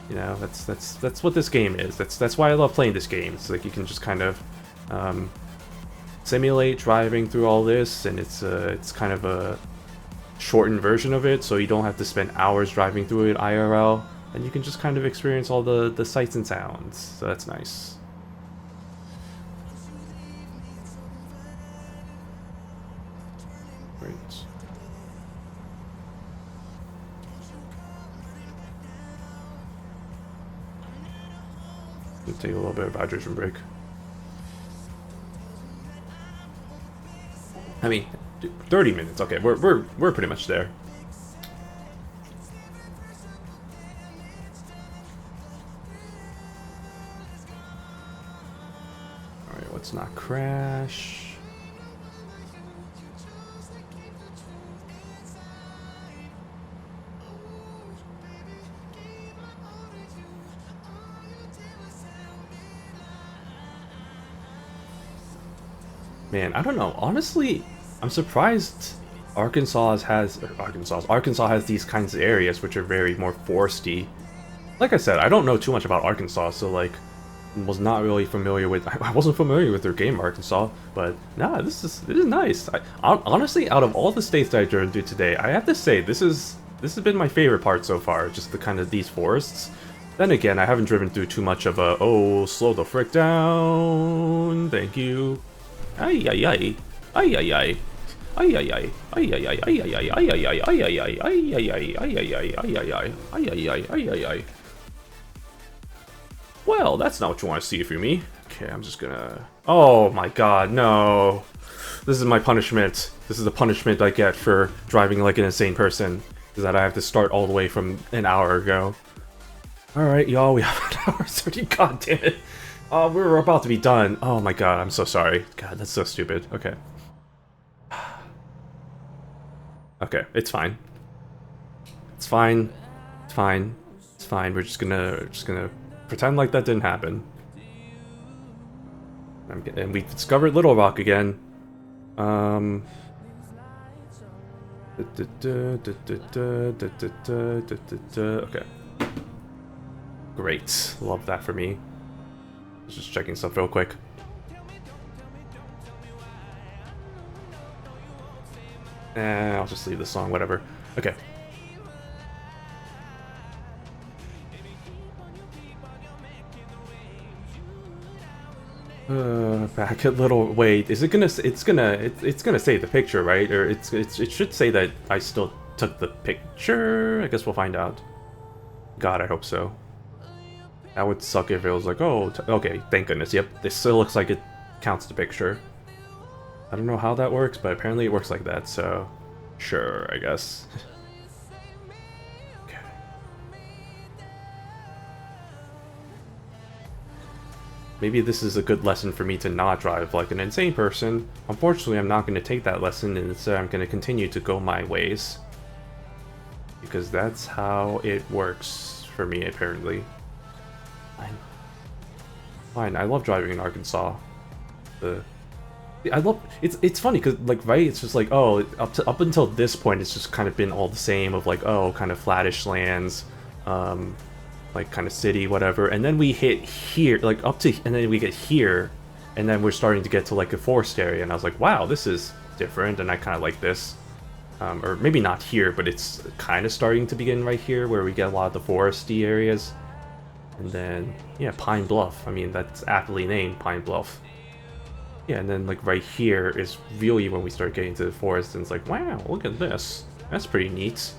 You know, that's what this game is. That's why I love playing this game. It's like you can just kind of simulate driving through all this, and it's kind of a shortened version of it, so you don't have to spend hours driving through it IRL, and you can just kind of experience all the sights and sounds. So that's nice. Great. Let's take a little bit of hydration break. I mean, 30 minutes. Okay, we're pretty much there. All right, let's not crash. Man, I don't know. Honestly, I'm surprised Arkansas has these kinds of areas which are very more foresty. Like I said, I don't know too much about Arkansas, so like was not really familiar with I wasn't familiar with their game Arkansas, but nah, this is nice. Honestly, out of all the states that I drove through today, I have to say this has been my favorite part so far, just the kind of these forests. Then again, I haven't driven through too much of a oh, slow the frick down. Thank you. Ay ay ay. Ay ay ay. Ay ay ay. Ay ay ay. Ay ay ay. Ay ay ay. Ay ay ay. Ay ay ay. Ay ay ay. Ay ay ay. Ay ay ay. Ay ay ay. Well, that's not what you want to see from me. Okay, I'm just gonna... Oh my god, no. This is my punishment. This is the punishment I get for driving like an insane person. Is that I have to start all the way from an hour ago. Alright, y'all, we have an hour 30. God damn it. We're about to be done. Oh my god, I'm so sorry. God, that's so stupid. Okay. Okay, it's fine. It's fine. It's fine. It's fine. We're just gonna pretend like that didn't happen. And we discovered Little Rock again. Okay. Great. Love that for me. Just checking stuff real quick. I'll just leave the song, whatever. Okay. Back a little. Wait, is it gonna? It's gonna say the picture, right? Or it should say that I still took the picture. I guess we'll find out. God, I hope so. That would suck if it was like, oh, okay, thank goodness. Yep, this still looks like it counts the picture. I don't know how that works, but apparently it works like that. So, sure, I guess. Okay. Maybe this is a good lesson for me to not drive like an insane person. Unfortunately, I'm not going to take that lesson, and instead I'm going to continue to go my ways. Because that's how it works for me, apparently. Fine, I love driving in Arkansas. I love it's funny because like right, it's just like oh up until this point it's just kind of been all the same of like oh kind of flattish lands, like kind of city whatever, and then we hit here like up to and then we get here, and then we're starting to get to like a forest area, and I was like wow this is different, and I kind of like this, or maybe not here, but it's kind of starting to begin right here where we get a lot of the foresty areas. And then, yeah, Pine Bluff. I mean, that's aptly named, Pine Bluff. Yeah, and then, like, right here is really when we start getting to the forest, and it's like, wow, look at this. That's pretty neat.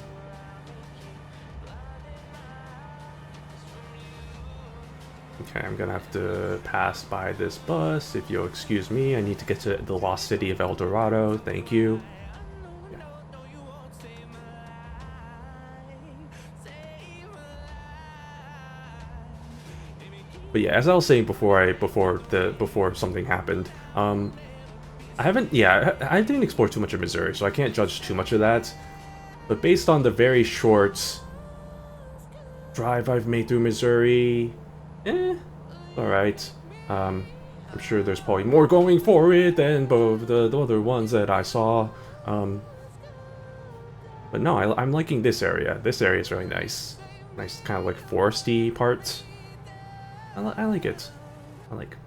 Okay, I'm gonna have to pass by this bus. If you'll excuse me, I need to get to the lost city of El Dorado. Thank you. But yeah, as I was saying before something happened, I didn't explore too much of Missouri, so I can't judge too much of that. But based on the very short drive I've made through Missouri, alright. I'm sure there's probably more going for it than both the other ones that I saw. But no, I'm liking this area. This area is really nice. Nice kind of like foresty part. I like it. I like.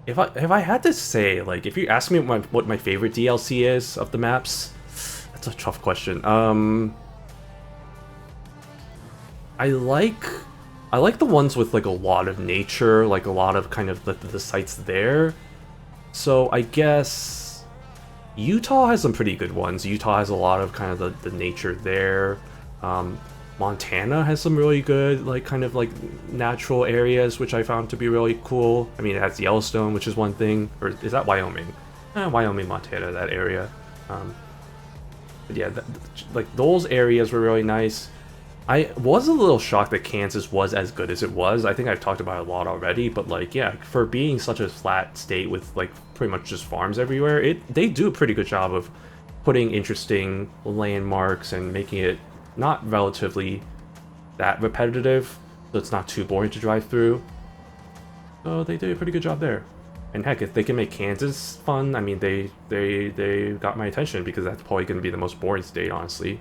If I had to say, like, if you ask me what my favorite DLC is of the maps, that's a tough question. I like the ones with like a lot of nature, like a lot of kind of the sites there. So I guess Utah has some pretty good ones. Utah has a lot of kind of the nature there. Montana has some really good, like, kind of, like, natural areas, which I found to be really cool. I mean, it has Yellowstone, which is one thing. Or is that Wyoming? Wyoming, Montana, that area. But yeah, like, those areas were really nice. I was a little shocked that Kansas was as good as it was. I think I've talked about it a lot already, but, like, yeah, for being such a flat state with, like, pretty much just farms everywhere, they do a pretty good job of putting interesting landmarks and making it not relatively that repetitive, so it's not too boring to drive through. So they did a pretty good job there. And heck, if they can make Kansas fun, I mean, they got my attention because that's probably going to be the most boring state, honestly.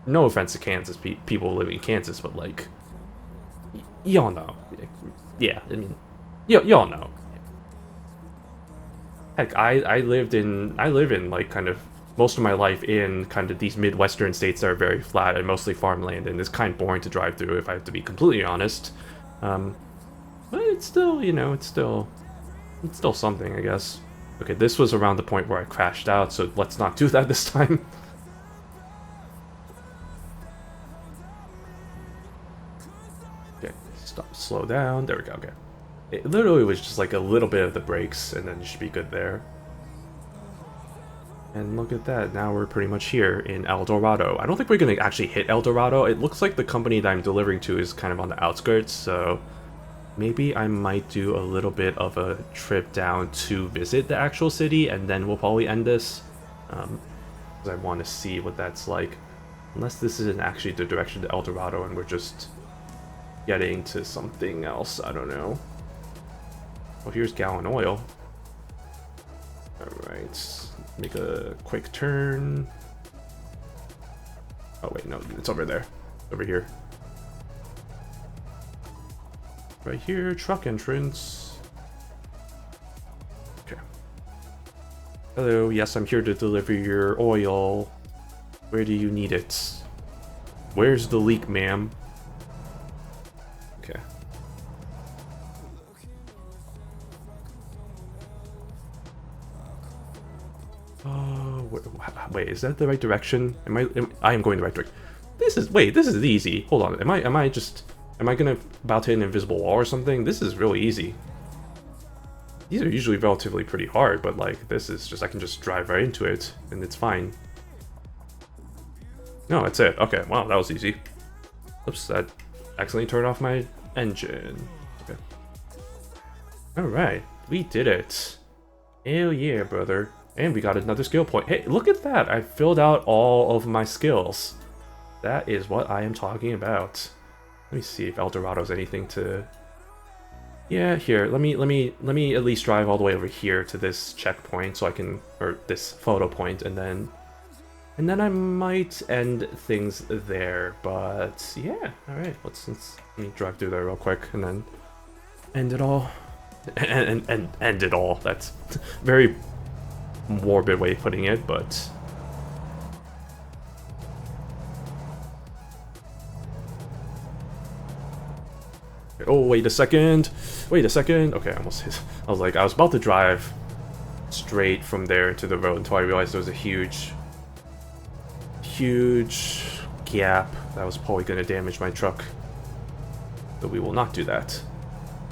No offense to Kansas people living in Kansas, but like, y'all know. Yeah, I mean, y'all know. Heck, I live in like kind of most of my life in kind of these Midwestern states that are very flat and mostly farmland, and it's kind of boring to drive through if I have to be completely honest. But it's still, you know, it's still something, I guess. Okay, this was around the point where I crashed out, so let's not do that this time. Okay, stop, slow down. There we go. Okay, it literally was just like a little bit of the brakes, and then you should be good there. And look at that, now we're pretty much here in El Dorado. I don't think we're gonna actually hit El Dorado. It looks like the company that I'm delivering to is kind of on the outskirts, so maybe I might do a little bit of a trip down to visit the actual city, and then we'll probably end this. Because I want to see what that's like. Unless this isn't actually the direction to El Dorado and we're just getting to something else, I don't know. Well, here's Gallon Oil. Alright. Make a quick turn. Oh wait, no, it's over there. Over here. Right here, truck entrance. Okay. Hello, yes, I'm here to deliver your oil. Where do you need it? Where's the leak, ma'am? Okay. Wait, is that the right direction? I am going the right direction. This is easy. Hold on. Am I gonna about to hit an invisible wall or something? This is really easy. These are usually relatively pretty hard, but like this is just, I can just drive right into it and it's fine. No, that's it. Okay, wow, that was easy. Oops, that accidentally turned off my engine. Okay. Alright, we did it. Hell yeah, brother. And we got another skill point. Hey, look at that! I filled out all of my skills. That is what I am talking about. Let me see if El Dorado's anything to... Yeah, here, let me at least drive all the way over here to this checkpoint so I can, or this photo point, and then I might end things there, but yeah, alright, let me drive through there real quick, and then end it all. And end it all. That's very morbid way of putting it, but... Oh, wait a second. Wait a second. Okay, I almost hit. I was about to drive straight from there to the road until I realized there was a huge gap that was probably going to damage my truck. But we will not do that.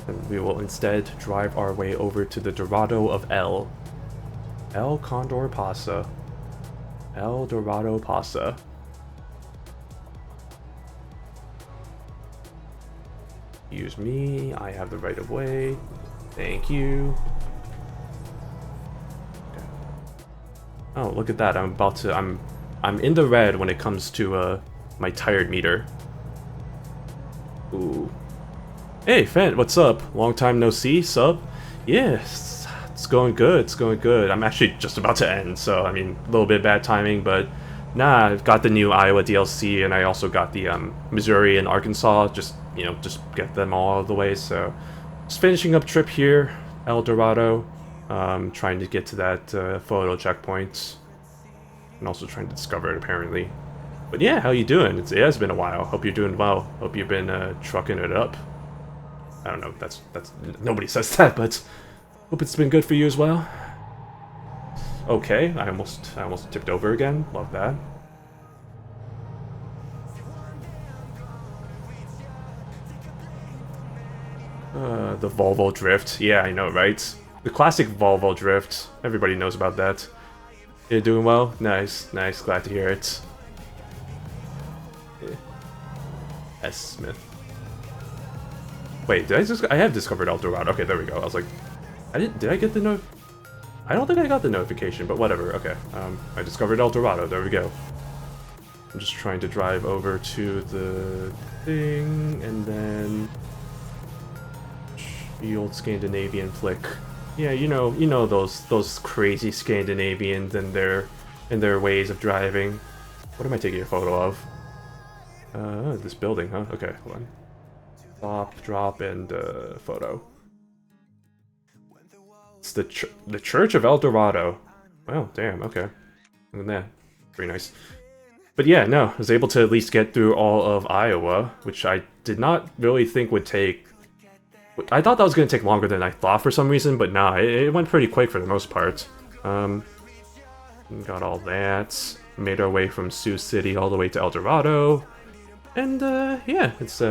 And we will instead drive our way over to the Dorado of El Condor Pasa. El Dorado Pasa. Use me, I have the right of way. Thank you. Okay. Oh, look at that. I'm in the red when it comes to my tired meter. Ooh. Hey, Fent, what's up? Long time no see, sub? Yes, it's going good, it's going good. I'm actually just about to end, so I mean, a little bit bad timing, but nah, I've got the new Iowa DLC, and I also got the Missouri and Arkansas, just get them all out of the way, so just finishing up trip here, El Dorado, trying to get to that photo checkpoint, and also trying to discover it, apparently. But yeah, how you doing? It has been a while. Hope you're doing well. Hope you've been trucking it up. I don't know, that's nobody says that, but hope it's been good for you as well. Okay, I almost tipped over again. Love that. The Volvo drift. Yeah, I know, right? The classic Volvo drift. Everybody knows about that. You're doing well? Nice, nice. Glad to hear it. Yeah. S. Smith. Wait, I have discovered El Dorado. Okay, there we go. I was like, did I get the I don't think I got the notification, but whatever. Okay, I discovered El Dorado. There we go. I'm just trying to drive over to the thing, and then the old Scandinavian flick. Yeah, you know those crazy Scandinavians and their ways of driving. What am I taking a photo of? This building, huh? Okay, hold on. Stop, drop, and photo. It's the Church of El Dorado. Wow, damn. Okay, look at that. Pretty nice. But yeah, no, I was able to at least get through all of Iowa, which I did not really think would take. I thought that was going to take longer than I thought for some reason, but nah, it went pretty quick for the most part. Got all that. Made our way from Sioux City all the way to El Dorado. And yeah, it's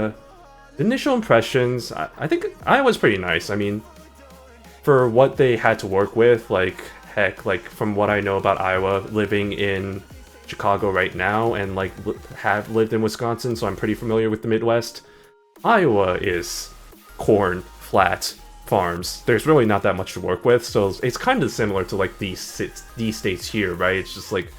initial impressions. I think Iowa's pretty nice. I mean, for what they had to work with, like, heck, like, from what I know about Iowa, living in Chicago right now, and, like, have lived in Wisconsin, so I'm pretty familiar with the Midwest. Iowa is corn, flat, farms. There's really not that much to work with, so it's kind of similar to, like, these states here, right? It's just, like,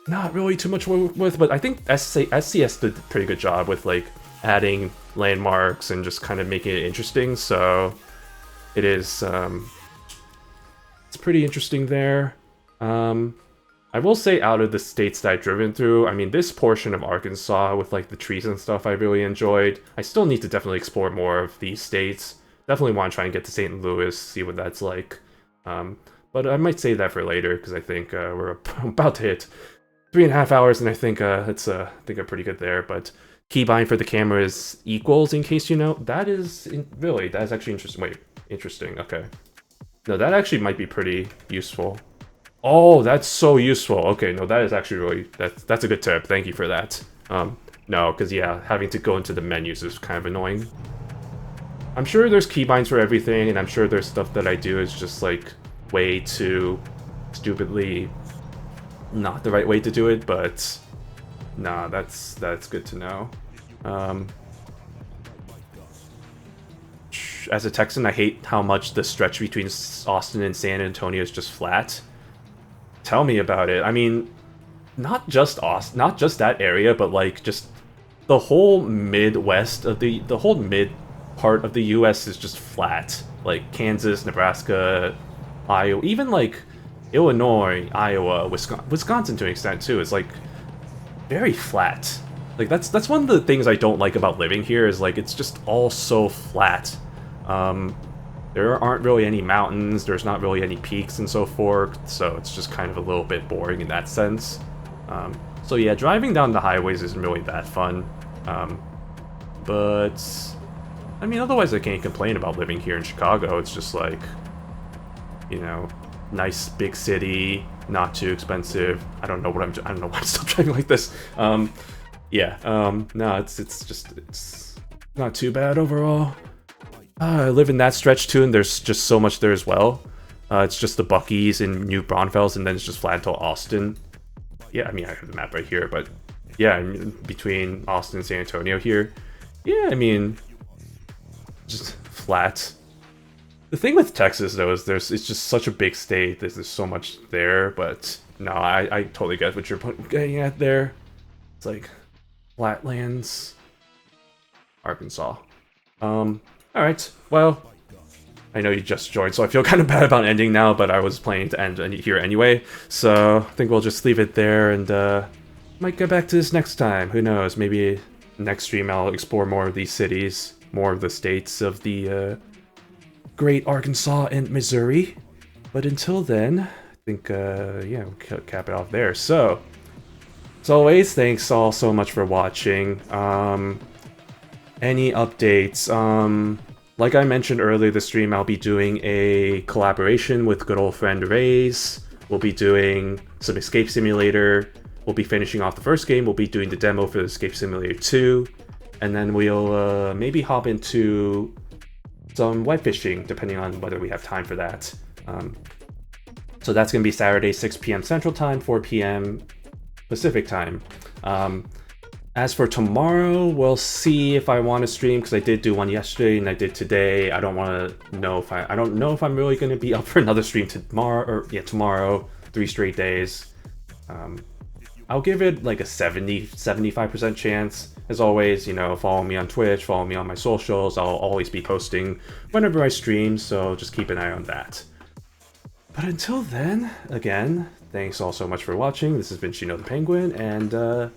not really too much to work with, but I think SCS did a pretty good job with, like, adding landmarks and just kind of making it interesting, so it is, it's pretty interesting there. I will say, out of the states that I've driven through, I mean, this portion of Arkansas with, like, the trees and stuff I really enjoyed. I still need to definitely explore more of these states. Definitely want to try and get to St. Louis, see what that's like. But I might save that for later, because I think we're about to hit 3.5 hours, and I think it's I think I'm pretty good there. But keybind for the camera is equals, in case you know. That is, really, that is actually interesting. Wait, interesting, okay. No, that actually might be pretty useful. Oh, that's so useful. Okay, no, that is actually really, that's a good tip. Thank you for that. No, because yeah, having to go into the menus is kind of annoying. I'm sure there's keybinds for everything, and I'm sure there's stuff that I do is just, like, way too stupidly not the right way to do it, but nah, that's good to know. As a Texan, I hate how much the stretch between Austin and San Antonio is just flat. Tell me about it. I mean, not just Austin, not just that area, but, like, just the whole Midwest of the whole mid part of the U.S. is just flat. Like Kansas, Nebraska, Iowa, even like Illinois, Iowa, Wisconsin to an extent too. Is like very flat. Like that's one of the things I don't like about living here. Is like it's just all so flat. There aren't really any mountains, there's not really any peaks and so forth, so it's just kind of a little bit boring in that sense. So yeah, driving down the highways isn't really that fun. But, I mean, otherwise I can't complain about living here in Chicago. It's just like, you know, nice big city, not too expensive. I don't know why I'm still driving like this. Yeah, no, it's not too bad overall. I live in that stretch too, and there's just so much there as well. It's just the Buc-ee's in New Braunfels, and then it's just flat until Austin. Yeah, I mean, I have the map right here, but yeah, I mean, between Austin and San Antonio here. Yeah, I mean, just flat. The thing with Texas, though, is it's just such a big state. There's so much there, but no, I totally get what you're getting at there. It's like flatlands, Arkansas. Alright, well, I know you just joined, so I feel kind of bad about ending now, but I was planning to end here anyway, so I think we'll just leave it there, and might get back to this next time. Who knows, maybe next stream I'll explore more of these cities, more of the states of the great Arkansas and Missouri. But until then, I think, yeah, we'll cap it off there. So, as always, thanks all so much for watching. Any updates? Like I mentioned earlier this stream, I'll be doing a collaboration with good old friend Raze. We'll be doing some Escape Simulator. We'll be finishing off the first game. We'll be doing the demo for Escape Simulator 2. And then we'll maybe hop into some web fishing, depending on whether we have time for that. So that's going to be Saturday, 6 p.m. Central Time, 4 p.m. Pacific Time. As for tomorrow, we'll see if I want to stream, because I did do one yesterday and I did today. I don't know if I'm really going to be up for another stream tomorrow, or yeah, tomorrow, 3 straight days. I'll give it like a 75% chance. As always, you know, follow me on Twitch, follow me on my socials. I'll always be posting whenever I stream, so just keep an eye on that. But until then, again, thanks all so much for watching. This has been Shino the Penguin, and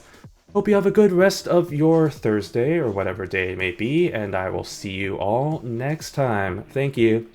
hope you have a good rest of your Thursday or whatever day it may be, and I will see you all next time. Thank you.